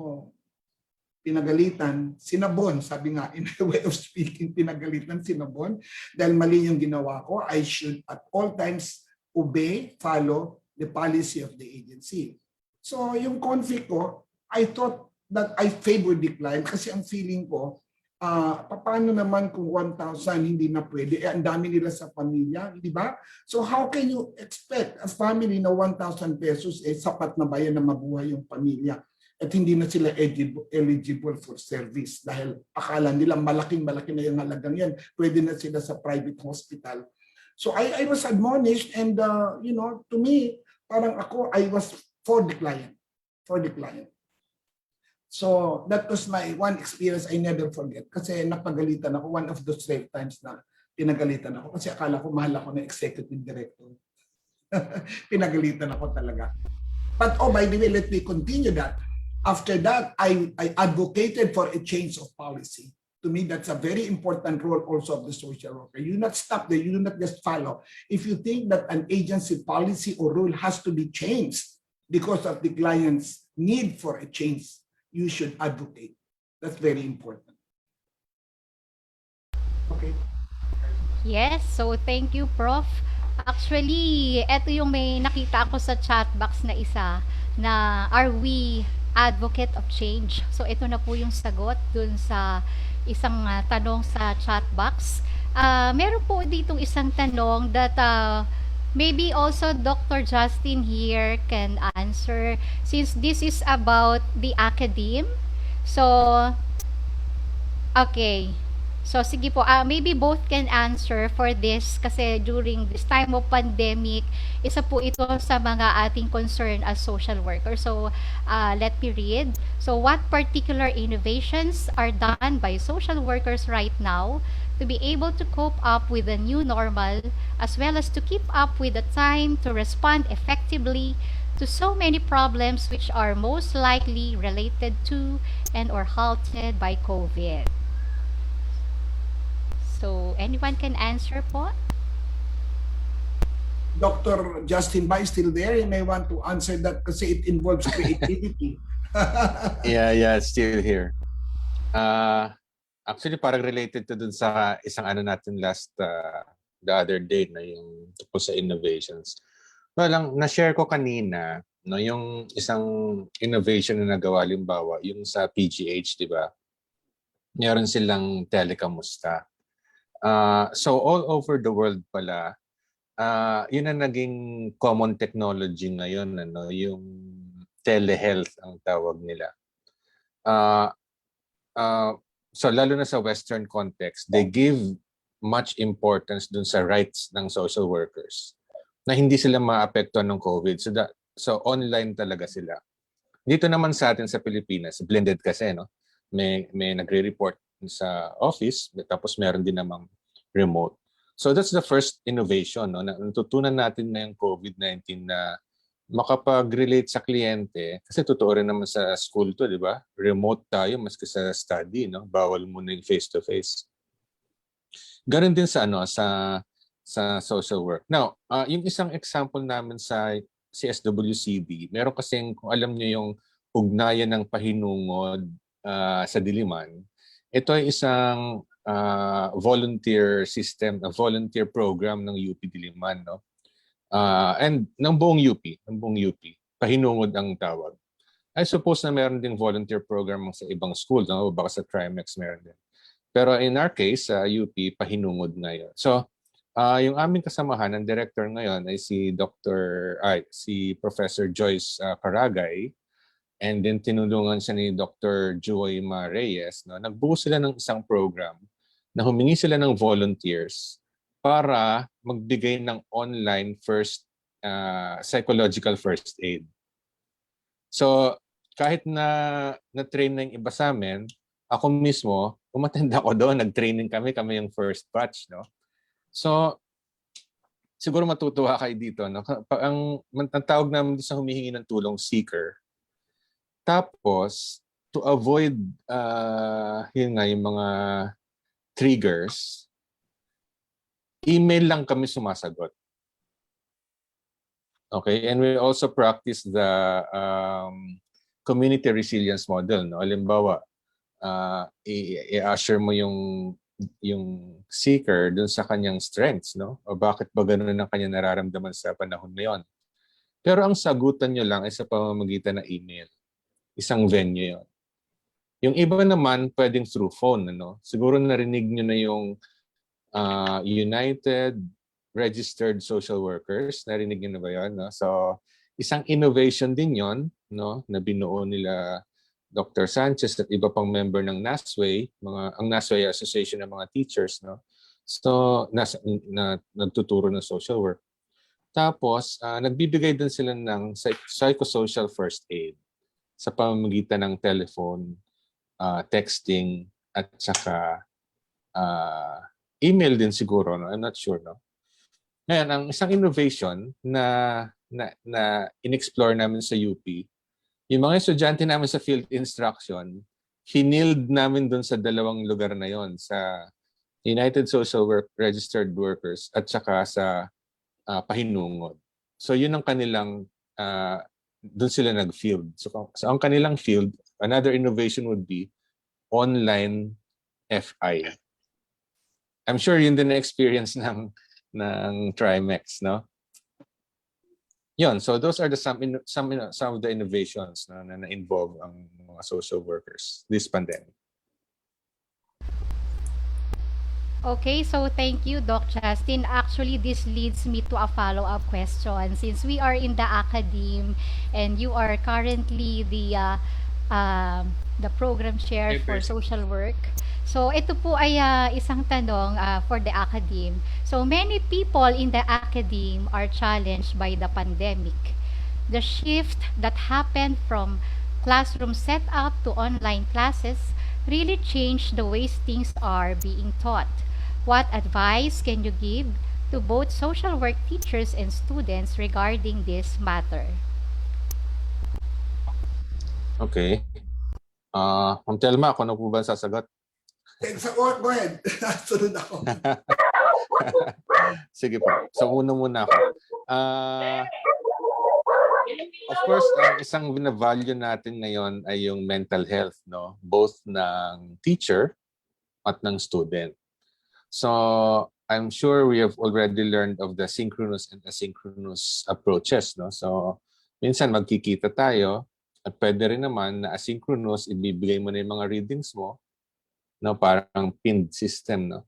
pinagalitan, sinabon, sabi nga, in a way of speaking, pinagalitan, sinabon, dahil mali yung ginawa ko. I should at all times obey, follow the policy of the agency. So yung conflict ko, I thought that I favored the client kasi ang feeling ko, paano naman kung 1,000 hindi na pwede? Ang dami nila sa pamilya, di ba? So how can you expect a family na 1,000 pesos sapat na ba yan na mabuhay yung pamilya? At hindi na sila eligible for service dahil akala nila malaking-malaki na yung halagang yan. Pwede na sila sa private hospital. So I was admonished and to me, parang ako, I was for the client. For the client. So that was my one experience I never forget. Kasi napagalitan ako, one of those rare times na pinagalitan ako. Kasi akala ko mahal ako na executive director. Pinagalitan ako talaga. But by the way, let me continue that. After that, I advocated for a change of policy. To me, that's a very important role also of the social worker. You not stop there, you do not just follow. If you think that an agency policy or rule has to be changed because of the client's need for a change, you should advocate. That's very important. Okay. Yes, so thank you, Prof. Actually, eto yung may nakita ako sa chat box na isa na are we advocate of change? So ito na po yung sagot dun sa isang tanong sa chat box. Meron po ditong isang tanong that maybe also Dr. Justine here can answer since this is about the academe. So, okay. So sige po, maybe both can answer for this kasi during this time of pandemic, isa po ito sa mga ating concern as social workers. So let me read. So what particular innovations are done by social workers right now to be able to cope up with the new normal as well as to keep up with the time to respond effectively to so many problems which are most likely related to and or halted by COVID? So, anyone can answer po? Dr. Justine ba is still there? You may want to answer that kasi it involves creativity. Yeah, still here. Actually, parang related to dun sa isang ano natin the other day na yung tungkol sa innovations. Well, na-share ko kanina, no, yung isang innovation na nagawa, limbawa, yung sa PGH, di ba? Meron silang telekamusta. So all over the world pala, yun ang naging common technology ngayon, ano, yung telehealth ang tawag nila. So lalo na sa Western context, they give much importance dun sa rights ng social workers na hindi sila maapektuhan ng COVID. So online talaga sila. Dito naman sa atin sa Pilipinas, blended kasi, no? May nagre-report sa office, tapos meron din namang remote. So that's the first innovation, no? Na natutunan natin na yung COVID-19 na makapag-relate sa kliyente. Kasi totoo rin naman sa school to, di ba? Remote tayo maski sa study, no? Bawal muna yung face-to-face. Ganon din sa social work. Now, yung isang example namin sa CSWCB, meron kasing, kung alam niyo yung ugnayan ng pahinungod sa Diliman, ito ay isang volunteer system, a volunteer program ng UP Diliman, no? And ng buong UP, pahinungod ang tawag. I suppose na meron ding volunteer program sa ibang school, no? Baka sa Trimex meron din. Pero in our case, sa UP, pahinungod ngayon. So, yung aming kasamahan, ang director ngayon ay si Professor Joyce Caragay, and then tinulungan siya ni Dr. Joy Ma Reyes. No? Nagbuo sila ng isang program na humingi sila ng volunteers para magbigay ng online psychological first aid. So, kahit na-train na yung iba sa amin, ako mismo, umattend ako doon, nag-training kami yung first batch, no? So, siguro matutuwa kayo dito, no? Ang tawag namin sa humihingi ng tulong, seeker. Tapos, to avoid yung mga triggers, email lang kami sumasagot. Okay, and we also practice the community resilience model, no? Halimbawa, i-assure mo yung seeker dun sa kanyang strengths, no? O bakit ba ganun ang kanya nararamdaman sa panahon na yon. Pero ang sagutan nyo lang ay sa pamamagitan ng email. Isang venue yon. Yung iba naman, pwedeng through phone, ano? Siguro narinig nyo na yung United Registered Social Workers. Narinig nyo na ba yun? No? So, isang innovation din yon, no? Na binuo nila Dr. Sanchez at iba pang member ng NASWay, ang NASWay Association ng mga teachers, no? So, nagtuturo ng social work. Tapos, nagbibigay din sila ng psychosocial first aid sa pamamagitan ng telephone, texting, at saka email din siguro, no? I'm not sure, no? Ngayon, ang isang innovation na in-explore namin sa UP, yung mga estudyante namin sa field instruction, hinild namin dun sa dalawang lugar na yon, sa United Social Registered Workers at saka sa pahinungod. So yun ang kanilang, dun sila nag-field. So ang kanilang field, another innovation would be online FI. I'm sure yun din na experience ng Trimex, no? Yun, so those are some of the innovations na involve ang mga social workers this pandemic. Okay, so thank you, Doc Justin. Actually, this leads me to a follow-up question. Since we are in the academe and you are currently the the program chair for Chairperson. social work. So ito po ay isang tanong for the academe. So many people in the academe are challenged by the pandemic. The shift that happened from classroom setup to online classes really changed the ways things are being taught. What advice can you give to both social work teachers and students regarding this matter? Okay. Ma'am Thelma, ako na po ba sasagot? Go ahead. Sunod ako. Sige po. So, una muna ako. Of course, ang isang binavalue natin ngayon ay yung mental health, no? Both ng teacher at ng student. So, I'm sure we have already learned of the synchronous and asynchronous approaches, no? So, minsan magkikita tayo at pwede rin naman na asynchronous, ibibigay mo na yung mga readings mo, no? Parang pinned system, no?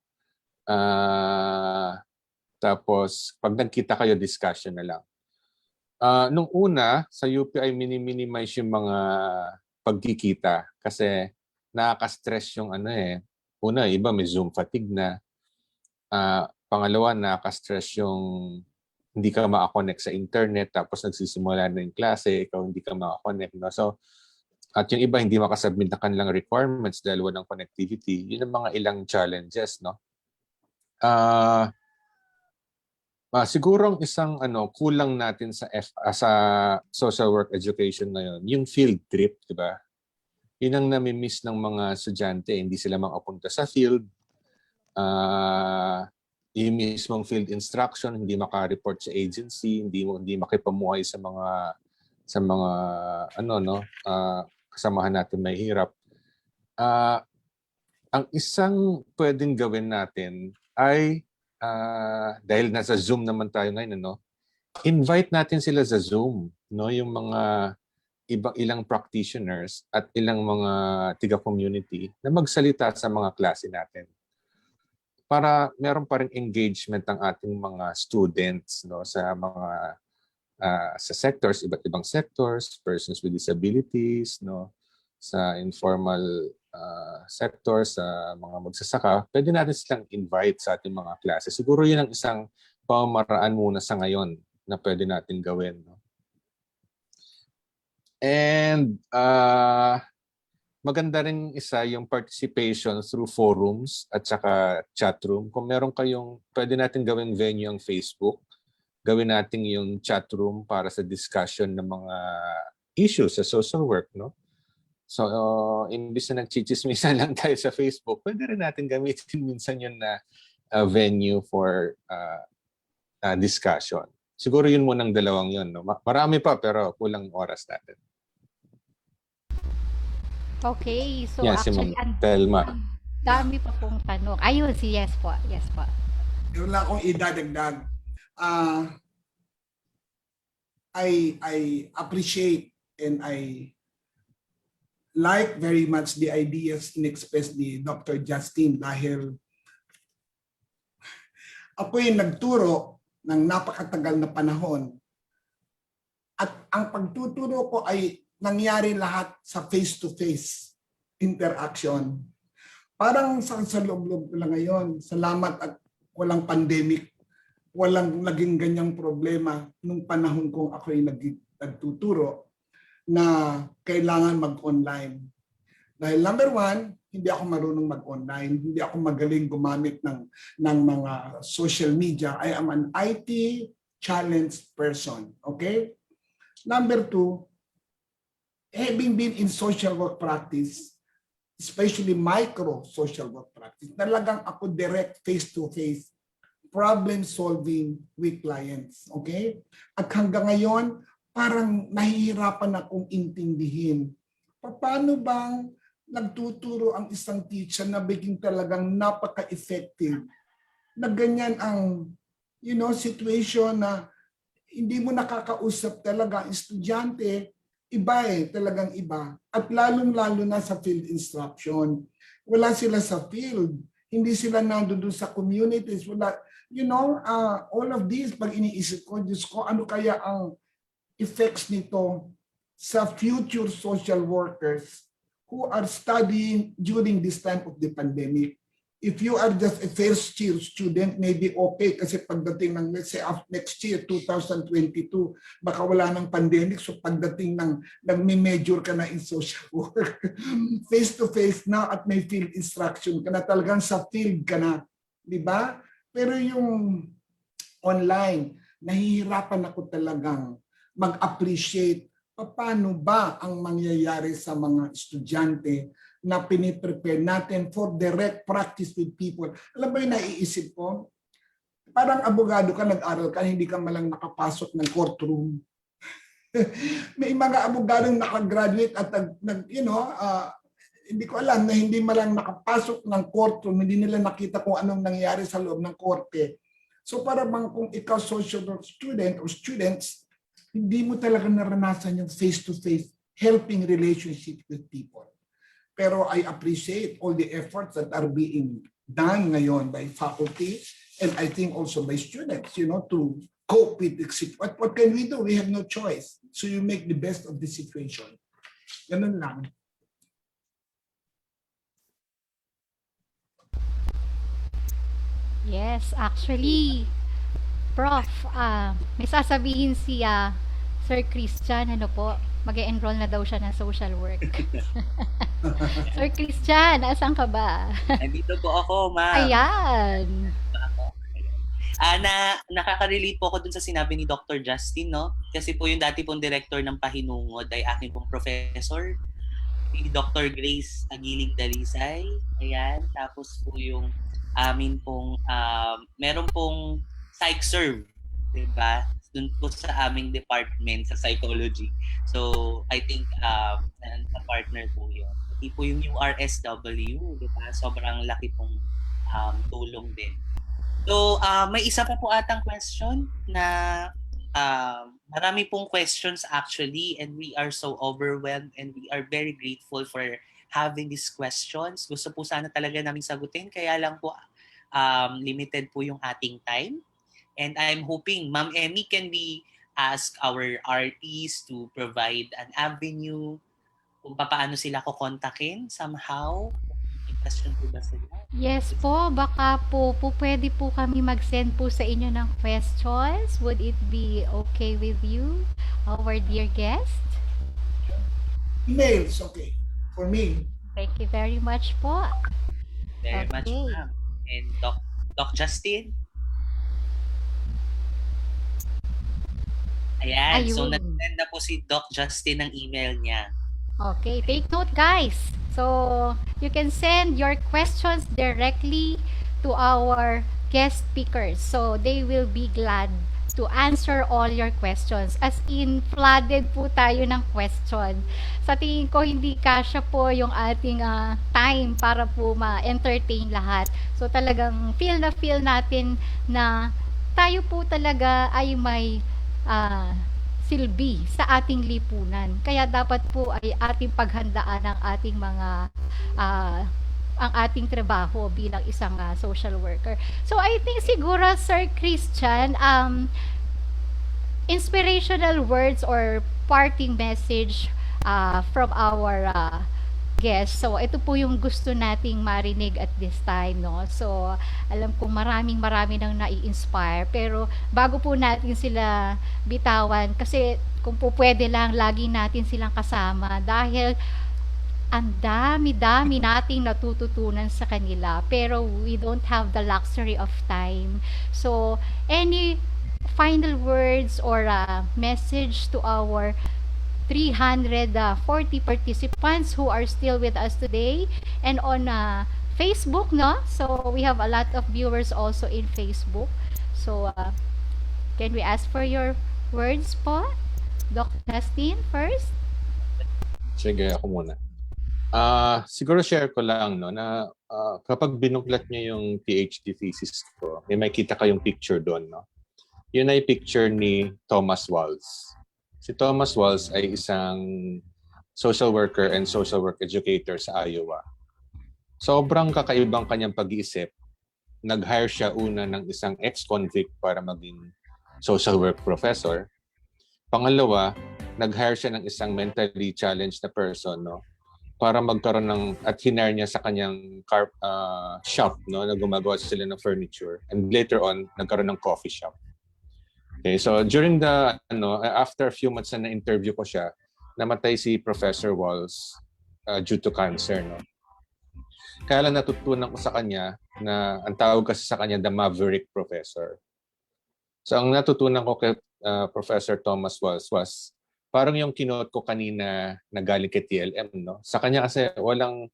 Tapos, pag nagkita kayo, discussion na lang. Nung una, sa UP ay minimize yung mga pagkikita kasi nakaka-stress yung una, iba may Zoom fatigue na. Pangalawa, nakaka-stress yung hindi ka makakonect sa internet tapos nagsisimula na yung klase, ikaw hindi ka makakonect. No? So, at yung iba hindi makasubmit na kanilang requirements dahil walang connectivity. Yun ang mga ilang challenges. No? Siguro ang isang kulang natin sa social work education ngayon, yung field trip, di ba? Yun ang nami-miss ng mga estudyante, hindi sila makapunta sa field. Yung mismong field instruction, hindi maka-report sa agency, hindi makipamuhay sa mga kasamahan natin may hirap. Ang isang pwedeng gawin natin ay dahil nasa Zoom naman tayo ngayon, invite natin sila sa Zoom, no? Yung mga ilang practitioners at ilang mga tiga-community na magsalita sa mga klase natin. Para meron pa ring engagement ang ating mga students, no? Sa mga sa sectors, iba't ibang sectors, persons with disabilities, no? Sa informal sector, sa mga magsasaka, pwede natin silang invite sa ating mga klase. Siguro yun ang isang pamamaraan muna sa ngayon na pwede natin gawin. No? And maganda rin isa yung participation through forums at saka chatroom. Kung meron kayong, pwede natin gawing venue ang Facebook. Gawin natin yung chatroom para sa discussion ng mga issues sa social work, no? So, imbis na nagchichismisan lang tayo sa Facebook, pwede rin natin gamitin minsan yun na venue for discussion. Siguro yun munang dalawang yun. No? Marami pa pero kulang oras natin. Okay, so yeah, actually, si Thelma. Dami pa pong tanong. Ayun, yes po. Yes po. Yun lang akong idadagdag. I appreciate and I like very much the ideas in-expressed ni Dr. Justine dahil ako yung nagturo ng napakatagal na panahon at ang pagtuturo ko ay nangyari lahat sa face-to-face interaction. Parang sa loob-loob ko lang ngayon, salamat at walang pandemic, walang naging ganyang problema nung panahon kong ako yung nagtuturo na kailangan mag-online. Dahil number one, hindi ako marunong mag-online, hindi ako magaling gumamit ng mga social media. I am an IT challenged person. Okay? Number two, having been in social work practice, especially micro social work practice, talagang ako direct face-to-face problem solving with clients. Okay? At hanggang ngayon, parang nahihirapan akong intindihin. Paano bang nagtuturo ang isang teacher na biging talagang napaka-effective na ganyan ang situation na hindi mo nakakausap talaga ang estudyante, iba talagang iba. At lalong-lalo na sa field instruction. Wala sila sa field. Hindi sila nandoon sa communities. Wala, all of these, pag iniisip ko, Diyos ko, ano kaya ang effects nito sa future social workers who are studying during this time of the pandemic. If you are just a first year student, maybe okay kasi pagdating ng, let's say, next year, 2022, baka wala ng pandemic. So pagdating ng nagme-major ka na in social work, face-to-face na at may field instruction ka na, talagang sa field ka na. Di ba? Pero yung online, nahihirapan ako talagang mag-appreciate paano ba ang mangyayari sa mga estudyante na piniprepare natin for direct practice with people. Alam ba yung naiisip ko? Parang abogado ka, nag-aral ka, hindi ka malang nakapasok ng courtroom. May mga abogadong nakagraduate at hindi ko alam na hindi malang nakapasok ng courtroom, hindi nila nakita kung anong nangyayari sa loob ng korte. So para bang kung ikaw social work student or students, hindi mo talaga naranasan yung face-to-face helping relationship with people. Pero I appreciate all the efforts that are being done ngayon by faculty and I think also by students, to cope with the situation. What can we do? We have no choice. So you make the best of the situation. Ganun lang. Yes, actually, Prof, may sasabihin si Sir Christian, mag-enroll na daw siya ng social work. Sir Christian, asan ka ba? Nandito po ako, ma'am. Ayan. Nakaka-relate po ako dun sa sinabi ni Dr. Justine, no? Kasi po yung dati pong director ng Pahinungod ay aking pong professor, si Dr. Grace Agiling Dalisay. Ayan. Tapos po yung amin pong, meron pong psych-serve, diba? Dun po sa aming department sa psychology. So, I think sa partner po yun. Pati po yung URSW, diba? Sobrang laki pong tulong din. So, may isa pa po atang question na marami pong questions actually and we are so overwhelmed and we are very grateful for having these questions. Gusto po sana talaga namin sagutin kaya lang po limited po yung ating time. And I'm hoping, Ma'am Emmy, can we ask our RTs to provide an avenue kung paano sila kukontakin somehow? May question po ba sila? Yes po, baka po pwede po kami mag-send po sa inyo ng questions. Would it be okay with you, our dear guest? Emails, okay. For me. Thank you very much po. Very much, ma'am. And Doc Justine? Ayan. So, nag-send na po si Doc Justine ng email niya. Okay, take note guys. So, you can send your questions directly to our guest speakers. So, they will be glad to answer all your questions. As in, flooded po tayo ng question. Sa tingin ko, hindi kasya po yung ating time para po ma-entertain lahat. So, talagang feel natin na tayo po talaga ay may silbi sa ating lipunan. Kaya dapat po ay ating paghandaan ang ating mga ang ating trabaho bilang isang social worker. So I think siguro Sir Christian, inspirational words or parting message from our guest. So ito po yung gusto nating marinig at this time, no? So alam kong marami nang nai-inspire, pero bago po natin sila bitawan, kasi kung po pwede lang lagi natin silang kasama dahil ang dami nating natututunan sa kanila, pero we don't have the luxury of time. So any final words or message to our 340 participants who are still with us today and on Facebook, no? So we have a lot of viewers also in Facebook. So can we ask for your words po? Dr. Justine first. Sige, ako muna. Siguro share ko lang, no, na kapag binuklat niyo yung PhD thesis ko, may makita kayong picture doon, no? Yun ay picture ni Thomas Walls. Si Thomas Walls ay isang social worker and social work educator sa Iowa. Sobrang kakaibang kanyang pag-iisip. Nag-hire siya una ng isang ex-convict para maging social work professor. Pangalawa, nag-hire siya ng isang mentally challenged na person, no? Para magkaroon ng, at hinire niya sa kanyang shop, no? Na gumagawa sila ng furniture. And later on, nagkaroon ng coffee shop. Okay, so during the, after a few months na na-interview ko siya, namatay si Professor Walls due to cancer, no? Kaya lang natutunan ko sa kanya na ang tawag kasi sa kanya the Maverick Professor. So ang natutunan ko kay Professor Thomas Walls was parang yung kinote ko kanina na galing kay TLM, no? Sa kanya kasi walang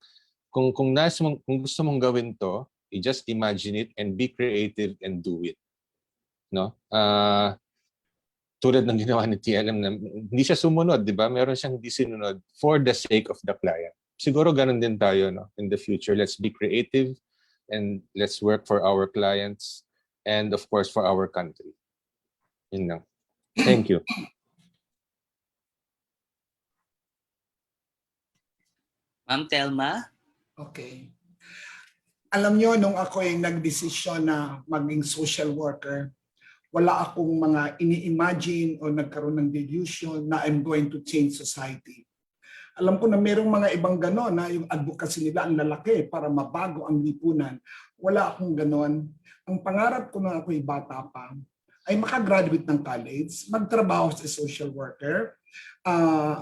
kung gusto mong gawin to, you just imagine it and be creative and do it. No? Tulad ng ginawa ni TLM na hindi siya sumunod, di ba? Meron siyang hindi sinunod for the sake of the client. Siguro ganun din tayo, no? In the future, let's be creative and let's work for our clients and of course for our country. Yun lang. Thank you. Ma'am Thelma? Okay. Alam nyo, nung ako ay nagdesisyon na maging social worker, wala akong mga ini-imagine o nagkaroon ng delusion na I'm going to change society. Alam ko na merong mga ibang ganon na yung advocacy nila ang lalaki para mabago ang lipunan. Wala akong ganon. Ang pangarap ko nung ako'y bata pa ay makagraduate ng college, magtrabaho sa social worker,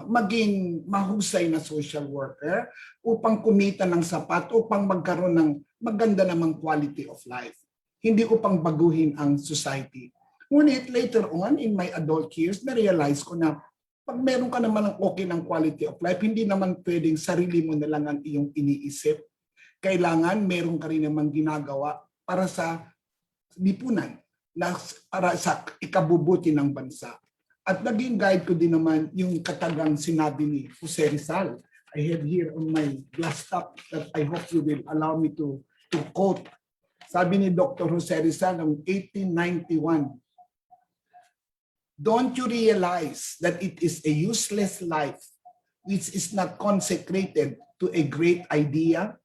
maging mahusay na social worker upang kumita ng sapat, upang magkaroon ng maganda namang quality of life. Hindi upang baguhin ang society. Ngunit later on, in my adult years, na-realize ko na pag meron ka naman ng okay ng quality of life, hindi naman pwedeng sarili mo na lang ang iyong iniisip. Kailangan meron ka rin naman ginagawa para sa lipunan, para sa ikabubuti ng bansa. At naging guide ko din naman yung katagang sinabi ni Jose Rizal. I have here on my glass top that I hope you will allow me to quote. Sabi ni Dr. Jose Rizal noong 1891, "Don't you realize that it is a useless life which is not consecrated to a great idea?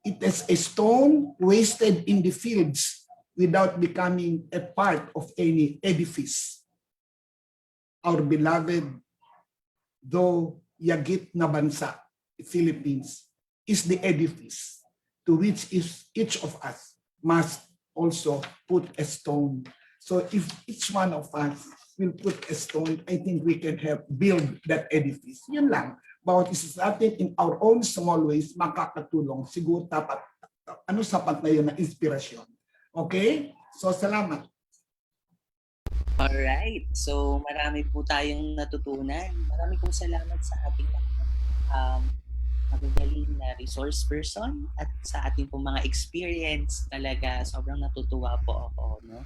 It is a stone wasted in the fields without becoming a part of any edifice. Our beloved, though yagit na bansa, the Philippines, is the edifice to which each of us must also put a stone. So if each one of us will put a stone, I think we can help build that edifice." Yun lang. Bawat isa sa atin in our own small ways makakatulong. Siguro sapat na yun na inspirasyon. Okay? So salamat. Alright. So marami po tayong natutunan. Marami pong salamat sa ating magagaling na resource person at sa ating pong mga experience talaga. Sobrang natutuwa po ako. No?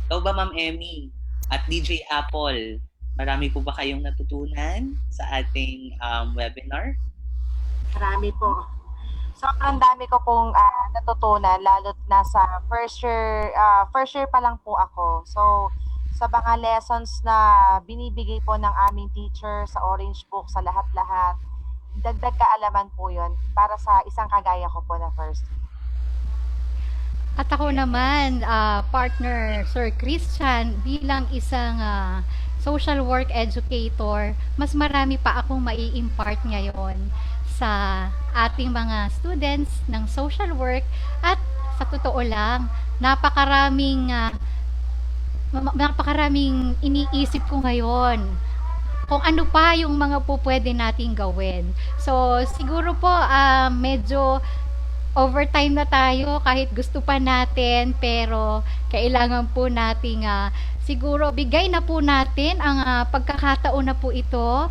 Ikaw ba, Ma'am Emmy? At DJ Apple, marami po ba kayong natutunan sa ating webinar? Marami po. Sobrang dami ko pong natutunan, lalo't nasa first year pa lang po ako. So, sa mga lessons na binibigay po ng aming teacher sa Orange Book, sa lahat-lahat, dagdag kaalaman po yun para sa isang kagaya ko po na first year. At ako naman, partner Sir Christian, bilang isang social work educator, mas marami pa akong mai-impart ngayon sa ating mga students ng social work. At sa totoo lang, napakaraming iniisip ko ngayon kung ano pa yung mga po pwede nating gawin. So siguro po medyo overtime na tayo kahit gusto pa natin, pero kailangan po nating siguro bigay na po natin ang pagkakataon na po ito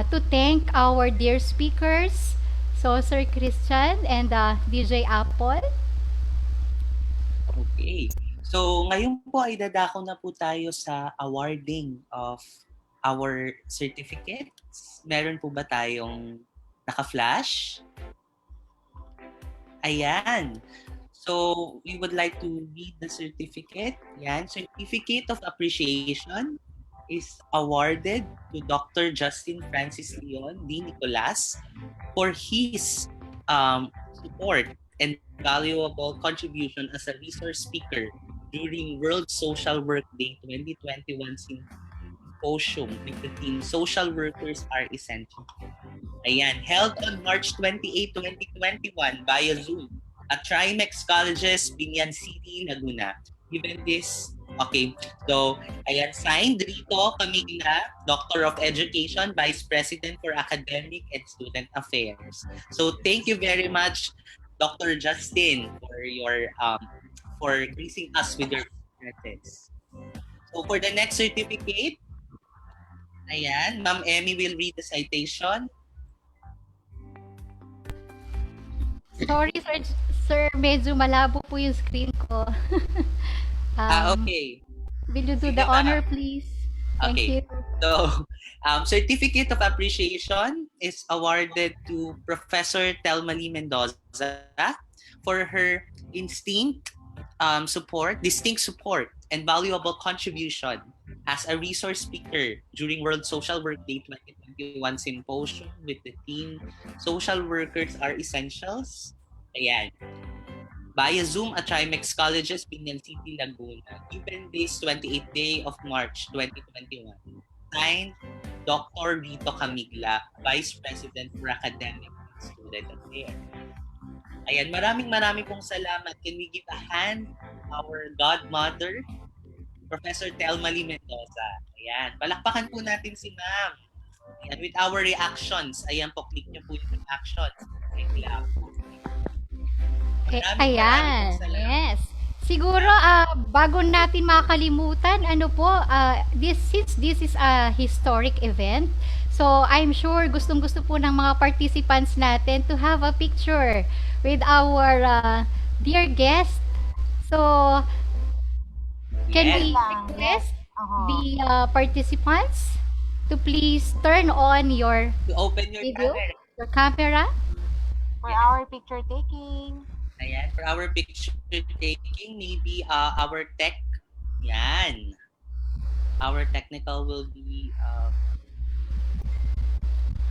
to thank our dear speakers, so Sir Christian and DJ Apple. Okay. So ngayon po ay dadako na po tayo sa awarding of our certificates. Meron po ba tayong naka-flash? Ayan. So, we would like to read the certificate. Yan. Certificate of Appreciation is awarded to Dr. Justine Francis Leon V, Nicolas, for his support and valuable contribution as a resource speaker during World Social Work Day 2021 Singapore Symposium with the theme Social Workers Are Essential. Ayan, held on March 28, 2021 via Zoom at Trimex Colleges, Binyan City, Laguna. Given this, okay, so ayan, signed Rito Camila, Doctor of Education, Vice President for Academic and Student Affairs. So thank you very much, Dr. Justine, for gracing us with your presence. So for the next certificate, ayan, Ma'am Emmy will read the citation. Sorry, sir, medyo malabo po yung screen ko. Okay. Will you do Sige, the honor, ma'am. please? Thank Okay. you. So, Certificate of Appreciation is awarded to Professor Thelma Lee Mendoza for her distinct support, and valuable contribution as a resource speaker during World Social Work Day 2021 Symposium with the theme Social Workers Are Essentials. Ayan. Via Zoom at Trimex Colleges, Binyan City, Laguna, given this 28th day of March 2021. Signed, Dr. Rito Camigla, Vice President for Academic and Student Affairs. Ayan, maraming pong salamat. Can we give a hand to our godmother, Professor Thelma Lee Mendoza? Ayan, palakpakan po natin si ma'am. Ayan, with our reactions. Ayan po, click niyo po yung reactions. Ayan, clap. Ayan, yes. Siguro, bago natin makalimutan, since this is a historic event, so I'm sure gustong-gusto po ng mga participants natin to have a picture with our dear guest. So, can we request the participants to please turn on your To open your video, camera. your camera? For our picture taking. Ayan, for our picture taking, maybe our tech, yan. Our technical will be...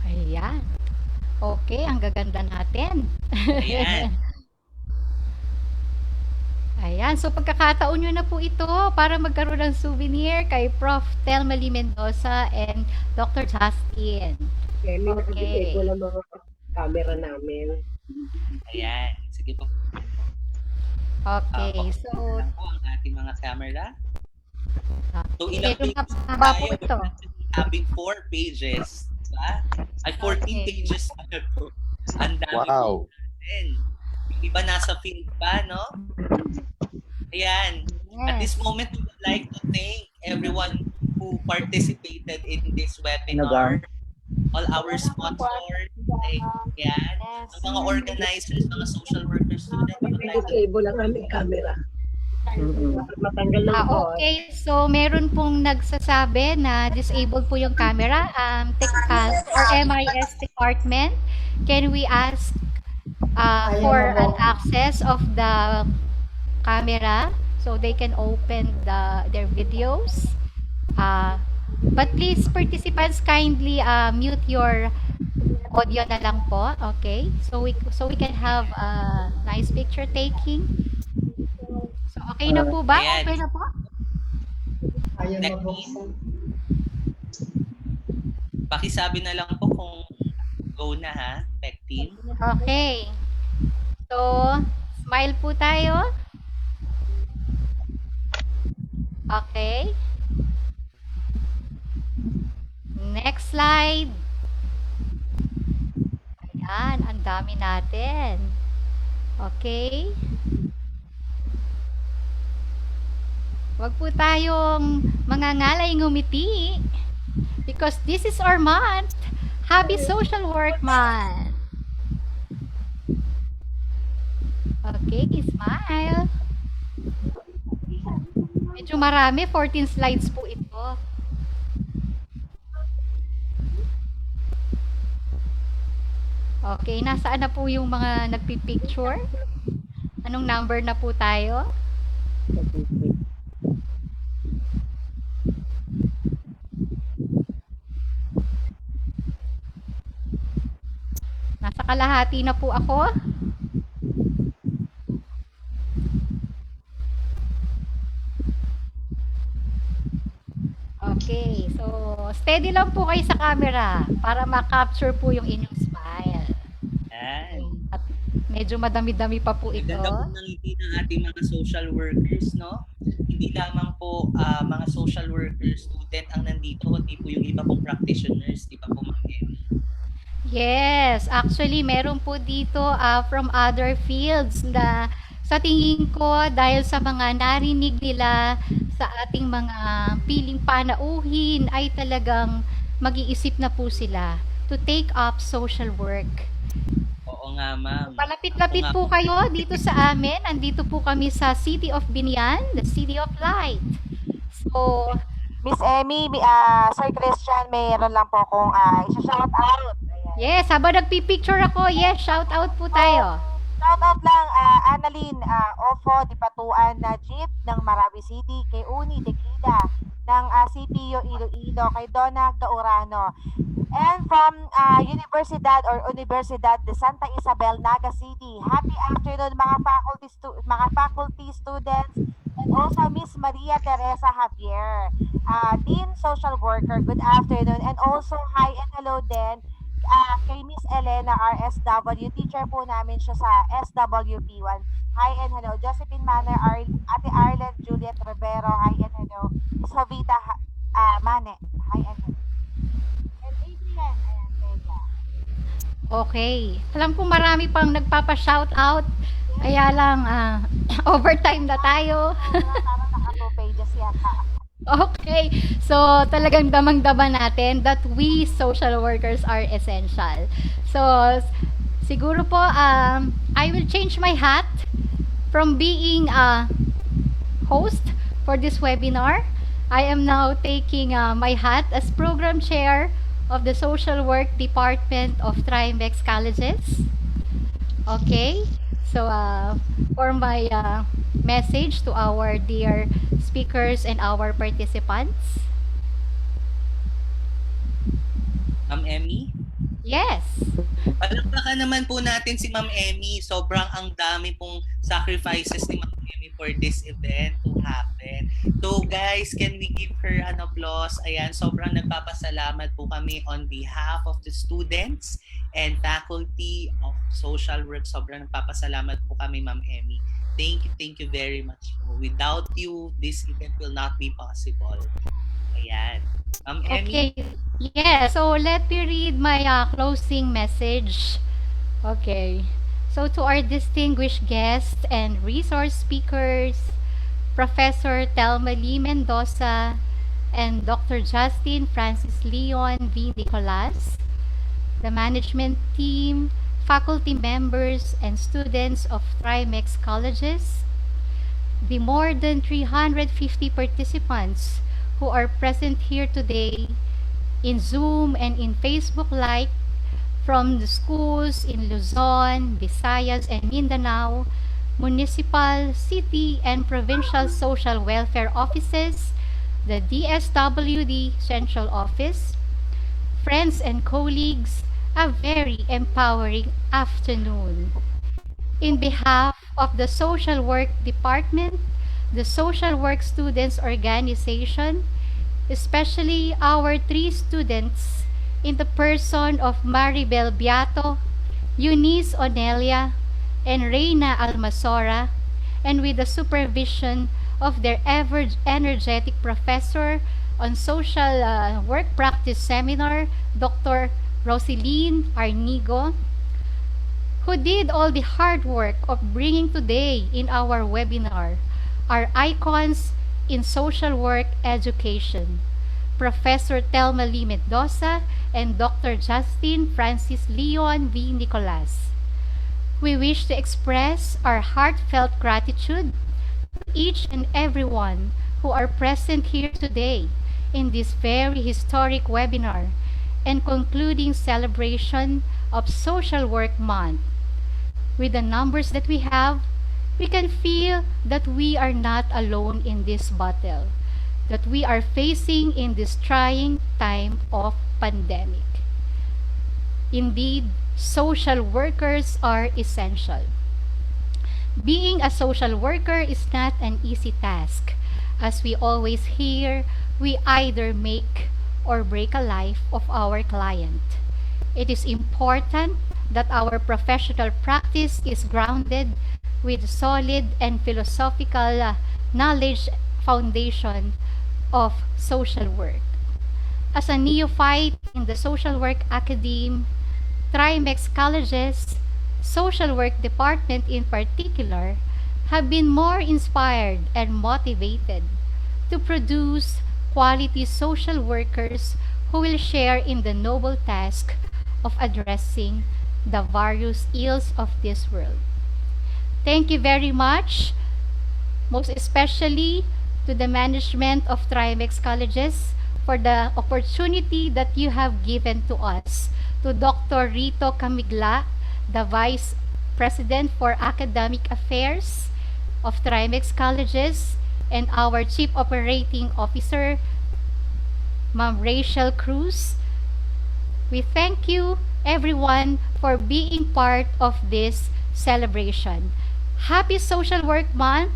Ayan. Okay, ang gaganda natin. Ayan. Ayan, so pagkakataon nyo na po ito para magkaroon ng souvenir kay Prof. Thelma Lee Mendoza and Dr. Justine. Okay. Wala mga camera namin. Ayan, sige po. Okay, so... ang ating mga camera. So, ilang Medyo pages mahaba po tayo? ito. Having 4 pages. Diba? Ay, 14 pages na po. Ang dami Wow. po natin. Yung iba nasa field pa, no? Ayan. At this moment, we would like to thank everyone who participated in this webinar. All our sponsors, yan, ang mga organizers, mga social workers, students, Disable ang aming camera. Matanggal lang po. Okay, so meron pong nagsasabi na disabled po yung camera. For MIS department, can we ask for an access of the camera so they can open their videos? But please, participants, kindly mute your audio na lang po, okay? So we can have a nice picture taking. So okay na po ba? Ayan. Okay na po? Tech team. Pakisabi na lang po kung go na ha, tech team. Okay. So, smile po tayo. Okay. Next slide. Ayan, ang dami natin. Okay. Wag po tayong mangangalay ngumiti because this is our month. Happy Social Work Month. Okay, smile. Medyo marami, 14 slides po ito. Okay, nasaan na po yung mga nagpipicture? Anong number na po tayo? Nasa kalahati na po ako. Okay, so steady lang po kayo sa camera para ma-capture po yung inyong smile. Yan. At medyo madami-dami pa po ito. Ganda po ng ngiti ng ating mga social workers, no? Hindi lamang po mga social workers, student ang nandito, kundi po yung iba pong practitioners, di ba po, Ma'am Emmy? Yes, actually meron po dito from other fields na sa tingin ko dahil sa mga narinig nila sa ating mga piling panauhin ay talagang mag-iisip na po sila to take up social work. Oo nga, ma'am. Palapit-lapit po kayo dito sa amin. Andito po kami sa City of Binian, the City of Light. So, Miss Emmy, Sir Christian, mayroon lang po akong isa-shout out. yes, habang nagpipicture ako, yes, shout out po tayo. Shout out lang, Annalyn Ofo, Dipatuan na Jeep ng Marawi City, kay Uni Tequila ng CPU Iloilo, kay Donna Gaurano. And from Universidad de Santa Isabel, Naga City. Happy afternoon mga faculty students, and also Miss Maria Teresa Javier, Dean Social Worker. Good afternoon, and also hi and hello din kay Miss Elena RSW. Teacher po namin siya sa SWP1. Hi and hello. Josephine Manner, Ate Arlen Juliet Rivero. Hi and hello. Miss Jovita Mane. Hi and hello. And Adrian. Ayan, Vega. Okay. Alam ko marami pang nagpapa-shoutout. Kaya lang, overtime na tayo. Parang naka 2 pages yata. Okay. So, talagang damang-dama natin that we social workers are essential. So, siguro po, I will change my hat from being a host for this webinar. I am now taking my hat as program chair of the Social Work Department of Trimex Colleges. Okay. So, for my message to our dear speakers and our participants. Ma'am Emmy? Yes. Palakpakan naman po natin si Ma'am Emmy. Sobrang ang dami pong sacrifices ni Ma'am Emmy for this event to happen. So guys, can we give her an applause? Ayan, sobrang nagpapasalamat po kami on behalf of the students and faculty of social work. Sobrang nagpapasalamat po kami, Ma'am Emmy. Thank you very much. Without you, this event will not be possible. Ayan. Ma'am Emmy? Okay. Yeah, so let me read my closing message. Okay. So to our distinguished guests and resource speakers, Professor Thelma Lee Mendoza and Dr. Justine Francis Leon V. Nicolas, the management team, faculty members, and students of Trimex colleges, the more than 350 participants who are present here today in Zoom and in Facebook Live from the schools in Luzon, Visayas, and Mindanao, municipal, city, and provincial social welfare offices, the DSWD Central Office, friends and colleagues, a very empowering afternoon. In behalf of the Social Work Department, the Social Work Students Organization, especially our 3 students in the person of Maribel Beato, Eunice Onelia, and Reina Almasora, and with the supervision of their ever energetic professor on social work practice seminar, Dr. Roseline Arnigo, who did all the hard work of bringing today in our webinar our icons in social work education, Professor Thelma Lee Mendoza and Dr. Justine Francis Leon V. Nicolas. We wish to express our heartfelt gratitude to each and everyone who are present here today in this very historic webinar and concluding celebration of Social Work Month. With the numbers that we have, we can feel that we are not alone in this battle that we are facing in this trying time of pandemic. Indeed, social workers are essential. Being a social worker is not an easy task, as we always hear we either make or break a life of our client. It is important that our professional practice is grounded with solid and philosophical knowledge foundation of social work. As a neophyte in the social work academe, Trimex colleges, social work department in particular, have been more inspired and motivated to produce quality social workers who will share in the noble task of addressing the various ills of this world. Thank you very much, most especially to the management of Trimex colleges for the opportunity that you have given to us, to Dr. Rito Camigla, the Vice President for Academic Affairs of Trimex colleges, and our Chief Operating Officer, Ma'am Rachel Cruz. We thank you, everyone, for being part of this celebration. Happy Social Work Month!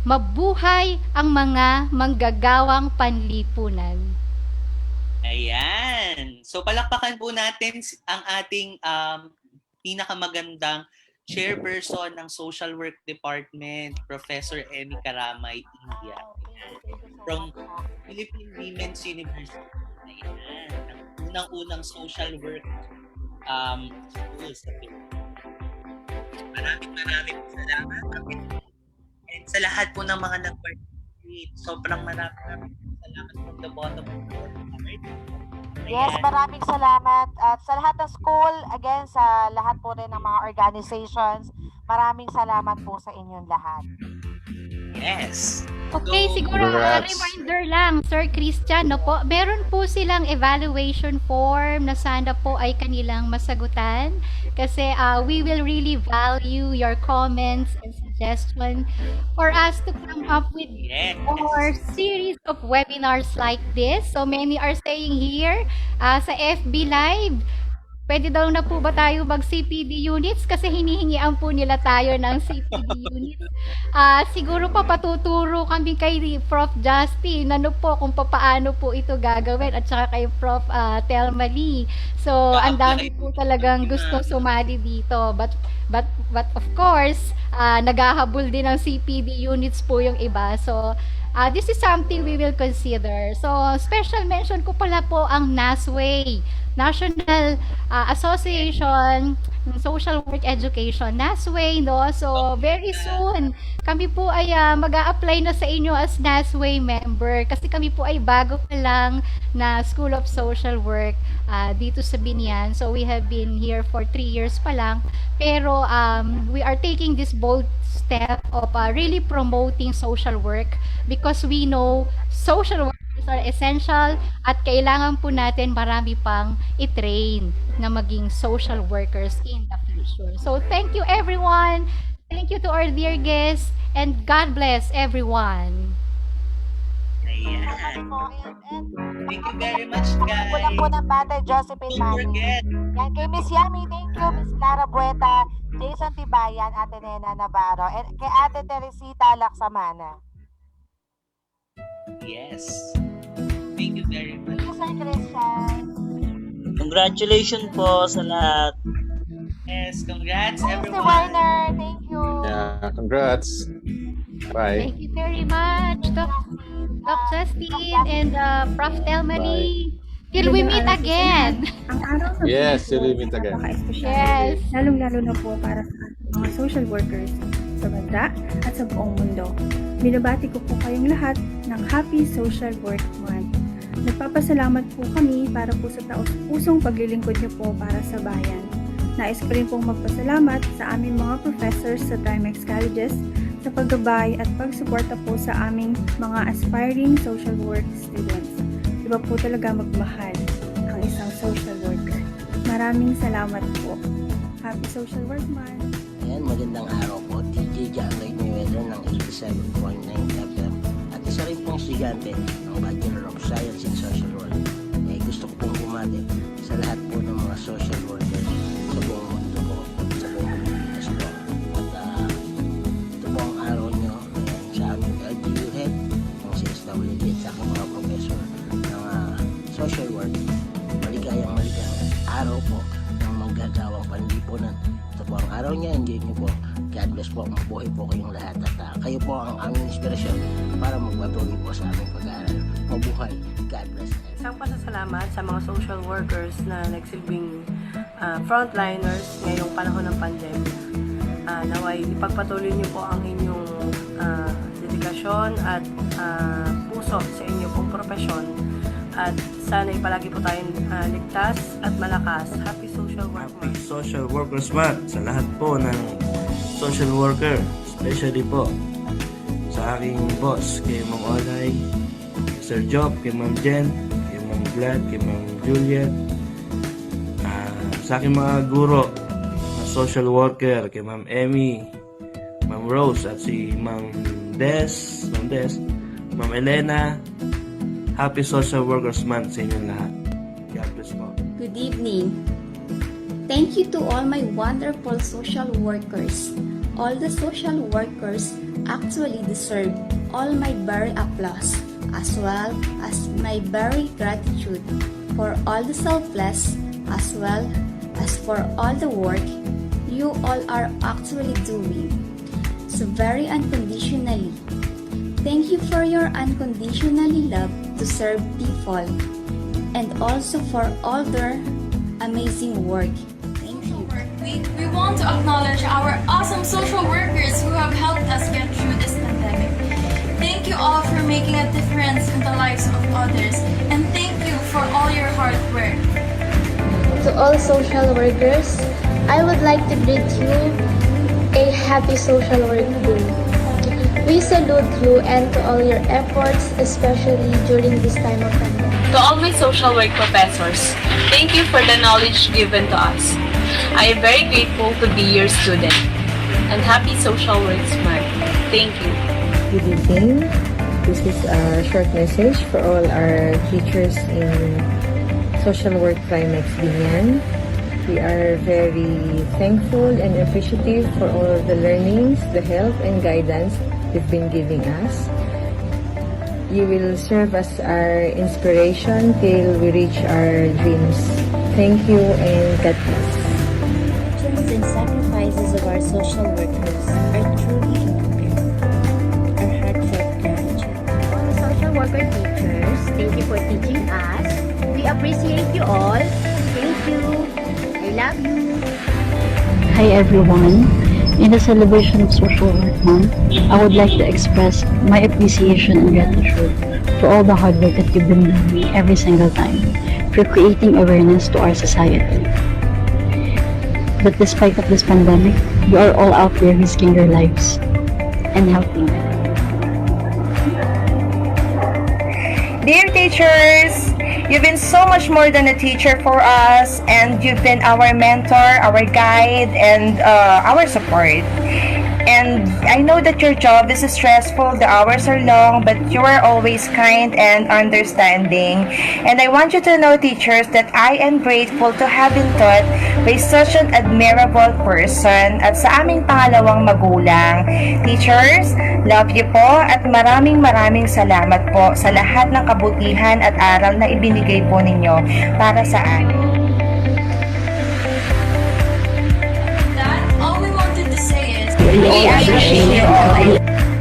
Mabuhay ang mga manggagawang panlipunan. Ayan. So palakpakan po natin ang ating pinakamagandang chairperson ng Social Work Department, Professor Emmy Karamay, India. From Philippine Women's University. Ayan. Ang unang-unang social work school sa Pilipinas. Maraming salamat. And sa lahat po ng mga nag-participate, sobrang maraming salamat from the bottom of our heart. Yes, maraming salamat. At sa lahat ng school, again, sa lahat po rin ng mga organizations, maraming salamat po sa inyong lahat. Yes. Okay, So, siguro reminder lang, Sir Christian, no po, meron po silang evaluation form na sana po ay kanilang masagutan kasi we will really value your comments and suggestions for us to come up with more series of webinars like this. So many are saying here sa FB Live, pwede daw na po ba tayo mag-CPD units kasi hinihingian po nila tayo ng CPD units. Siguro pa patuturo kami kay Prof. Justine ano po kung paano po ito gagawin at saka kay Prof. Thelma Lee. So ang dami po talagang gusto sumali dito. But of course, naghahabol din ng CPD units po yung iba. So this is something we will consider. So special mention ko pala po ang NASWay, National Association ng Social Work Education, NASWay, no? So, very soon, kami po ay mag-a-apply na sa inyo as NASWay member kasi kami po ay bago pa lang na School of Social Work dito sa Binyan. So, we have been here for 3 years pa lang. Pero, we are taking this bold step of really promoting social work because we know social work are essential at kailangan po natin marami pang i-train na maging social workers in the future. So thank you everyone. Thank you to our dear guests and God bless everyone. Ayan. Thank you very much, guys. Kulang po ng bata, Josephine Manny. Yan, kay Miss Yami, thank you. Miss Clara Bueta, Jason Tibayan, Ate Nena Navarro, and kay Ate Teresita Laksamana. Yes. Thank you very much. Thank you, Sir Christian. Congratulations po sa lahat. Yes, congrats Thanks, everyone. Mr. Werner. Thank you. Yeah, congrats. Bye. Thank you very much, Doc Justine and Prof. Thelma Lee. Till we meet again. Ang araw sa Yes, till we meet again. Yes. Lalong-lalo na po para sa ating mga social workers sa banda at sa buong mundo. Binabati ko po kayong lahat ng Happy Social Work Month. Nagpapasalamat po kami para po sa taos-pusong paglilingkod niyo po para sa bayan. Nais ko rin pong magpasalamat sa aming mga professors sa Trimex Colleges sa paggabay at pagsuporta po sa aming mga aspiring social work students. Iba po talaga magmahal ang isang social worker. Maraming salamat po. Happy Social Work Month! Ayan, magandang araw po. TJ Janday Mayweather ng 87.9 FM at isa rin pong estudyante ng Bachelor of Science in Social Work. Gusto ko pong bumati sa lahat po ng mga social workers sa buong mundo po, sa buong Pilipinas po. At ito po ang araw nyo sa aming LGU head, ng CSWD at sa aking mga professor. Social Work. Maligayang araw po ng manggagawang panlipunan. Ito po ang araw niya, enjoy niyo po. God bless po, mabuhay po kayong lahat at kayo po ang aming inspirasyon para magpatuloy po sa aming pag-aaral. Mabuhay, God bless. Isang pasasalamat sa mga social workers na nagsilbing frontliners ngayong panahon ng pandemya. Naway ipagpatuloy niyo po ang inyong dedikasyon at puso sa inyong pong profesyon at sana'y palagi po tayong ligtas at malakas. Happy Social Work Month! Happy Social Workers Month sa lahat po ng social worker, especially po sa aking boss, kay Ma'am Olay, Sir Job, kay Ma'am Jen, kay Ma'am Glad, kay Ma'am Juliet, sa aking mga guro na social worker, kay Ma'am Emmy, Ma'am Rose, at si Ma'am Des, Ma'am Elena. Happy Social Workers Month sa inyong lahat. God bless po. Good evening. Thank you to all my wonderful social workers. All the social workers actually deserve all my very applause, as well as my very gratitude for all the selfless, as well as for all the work you all are actually doing. So very unconditionally. Thank you for your unconditionally love to serve people and also for all their amazing work. Thank you. We want to acknowledge our awesome social workers who have helped us get through this pandemic. Thank you all for making a difference in the lives of others, and thank you for all your hard work. To all social workers, I would like to greet you a happy social work day. We salute you and to all your efforts, especially during this time of pandemic. To all my social work professors, thank you for the knowledge given to us. I am very grateful to be your student. And happy Social Works Month. Thank you. Good evening. This is a short message for all our teachers in Social Work Trimex Diliman. We are very thankful and appreciative for all the learnings, the help and guidance you've been giving us. You will serve as our inspiration till we reach our dreams. Thank you and God bless. Actions and sacrifices of our social workers are truly incomparable. Our heartfelt gratitude. All the social worker teachers, thank you for teaching us. We appreciate you all. Thank you. I love you. Hi everyone. In the celebration of Social Work Month, I would like to express my appreciation and gratitude for all the hard work that you've been doing every single time for creating awareness to our society. But despite of this pandemic, you are all out there risking your lives and helping. Dear teachers, you've been so much more than a teacher for us, and you've been our mentor, our guide, and our support. And I know that your job is stressful, the hours are long, but you are always kind and understanding. And I want you to know, teachers, that I am grateful to have been taught by such an admirable person at sa aming pangalawang magulang. Teachers, love you po at maraming salamat po sa lahat ng kabutihan at aral na ibinigay po ninyo para sa amin. That all we wanted to say is We appreciate you all.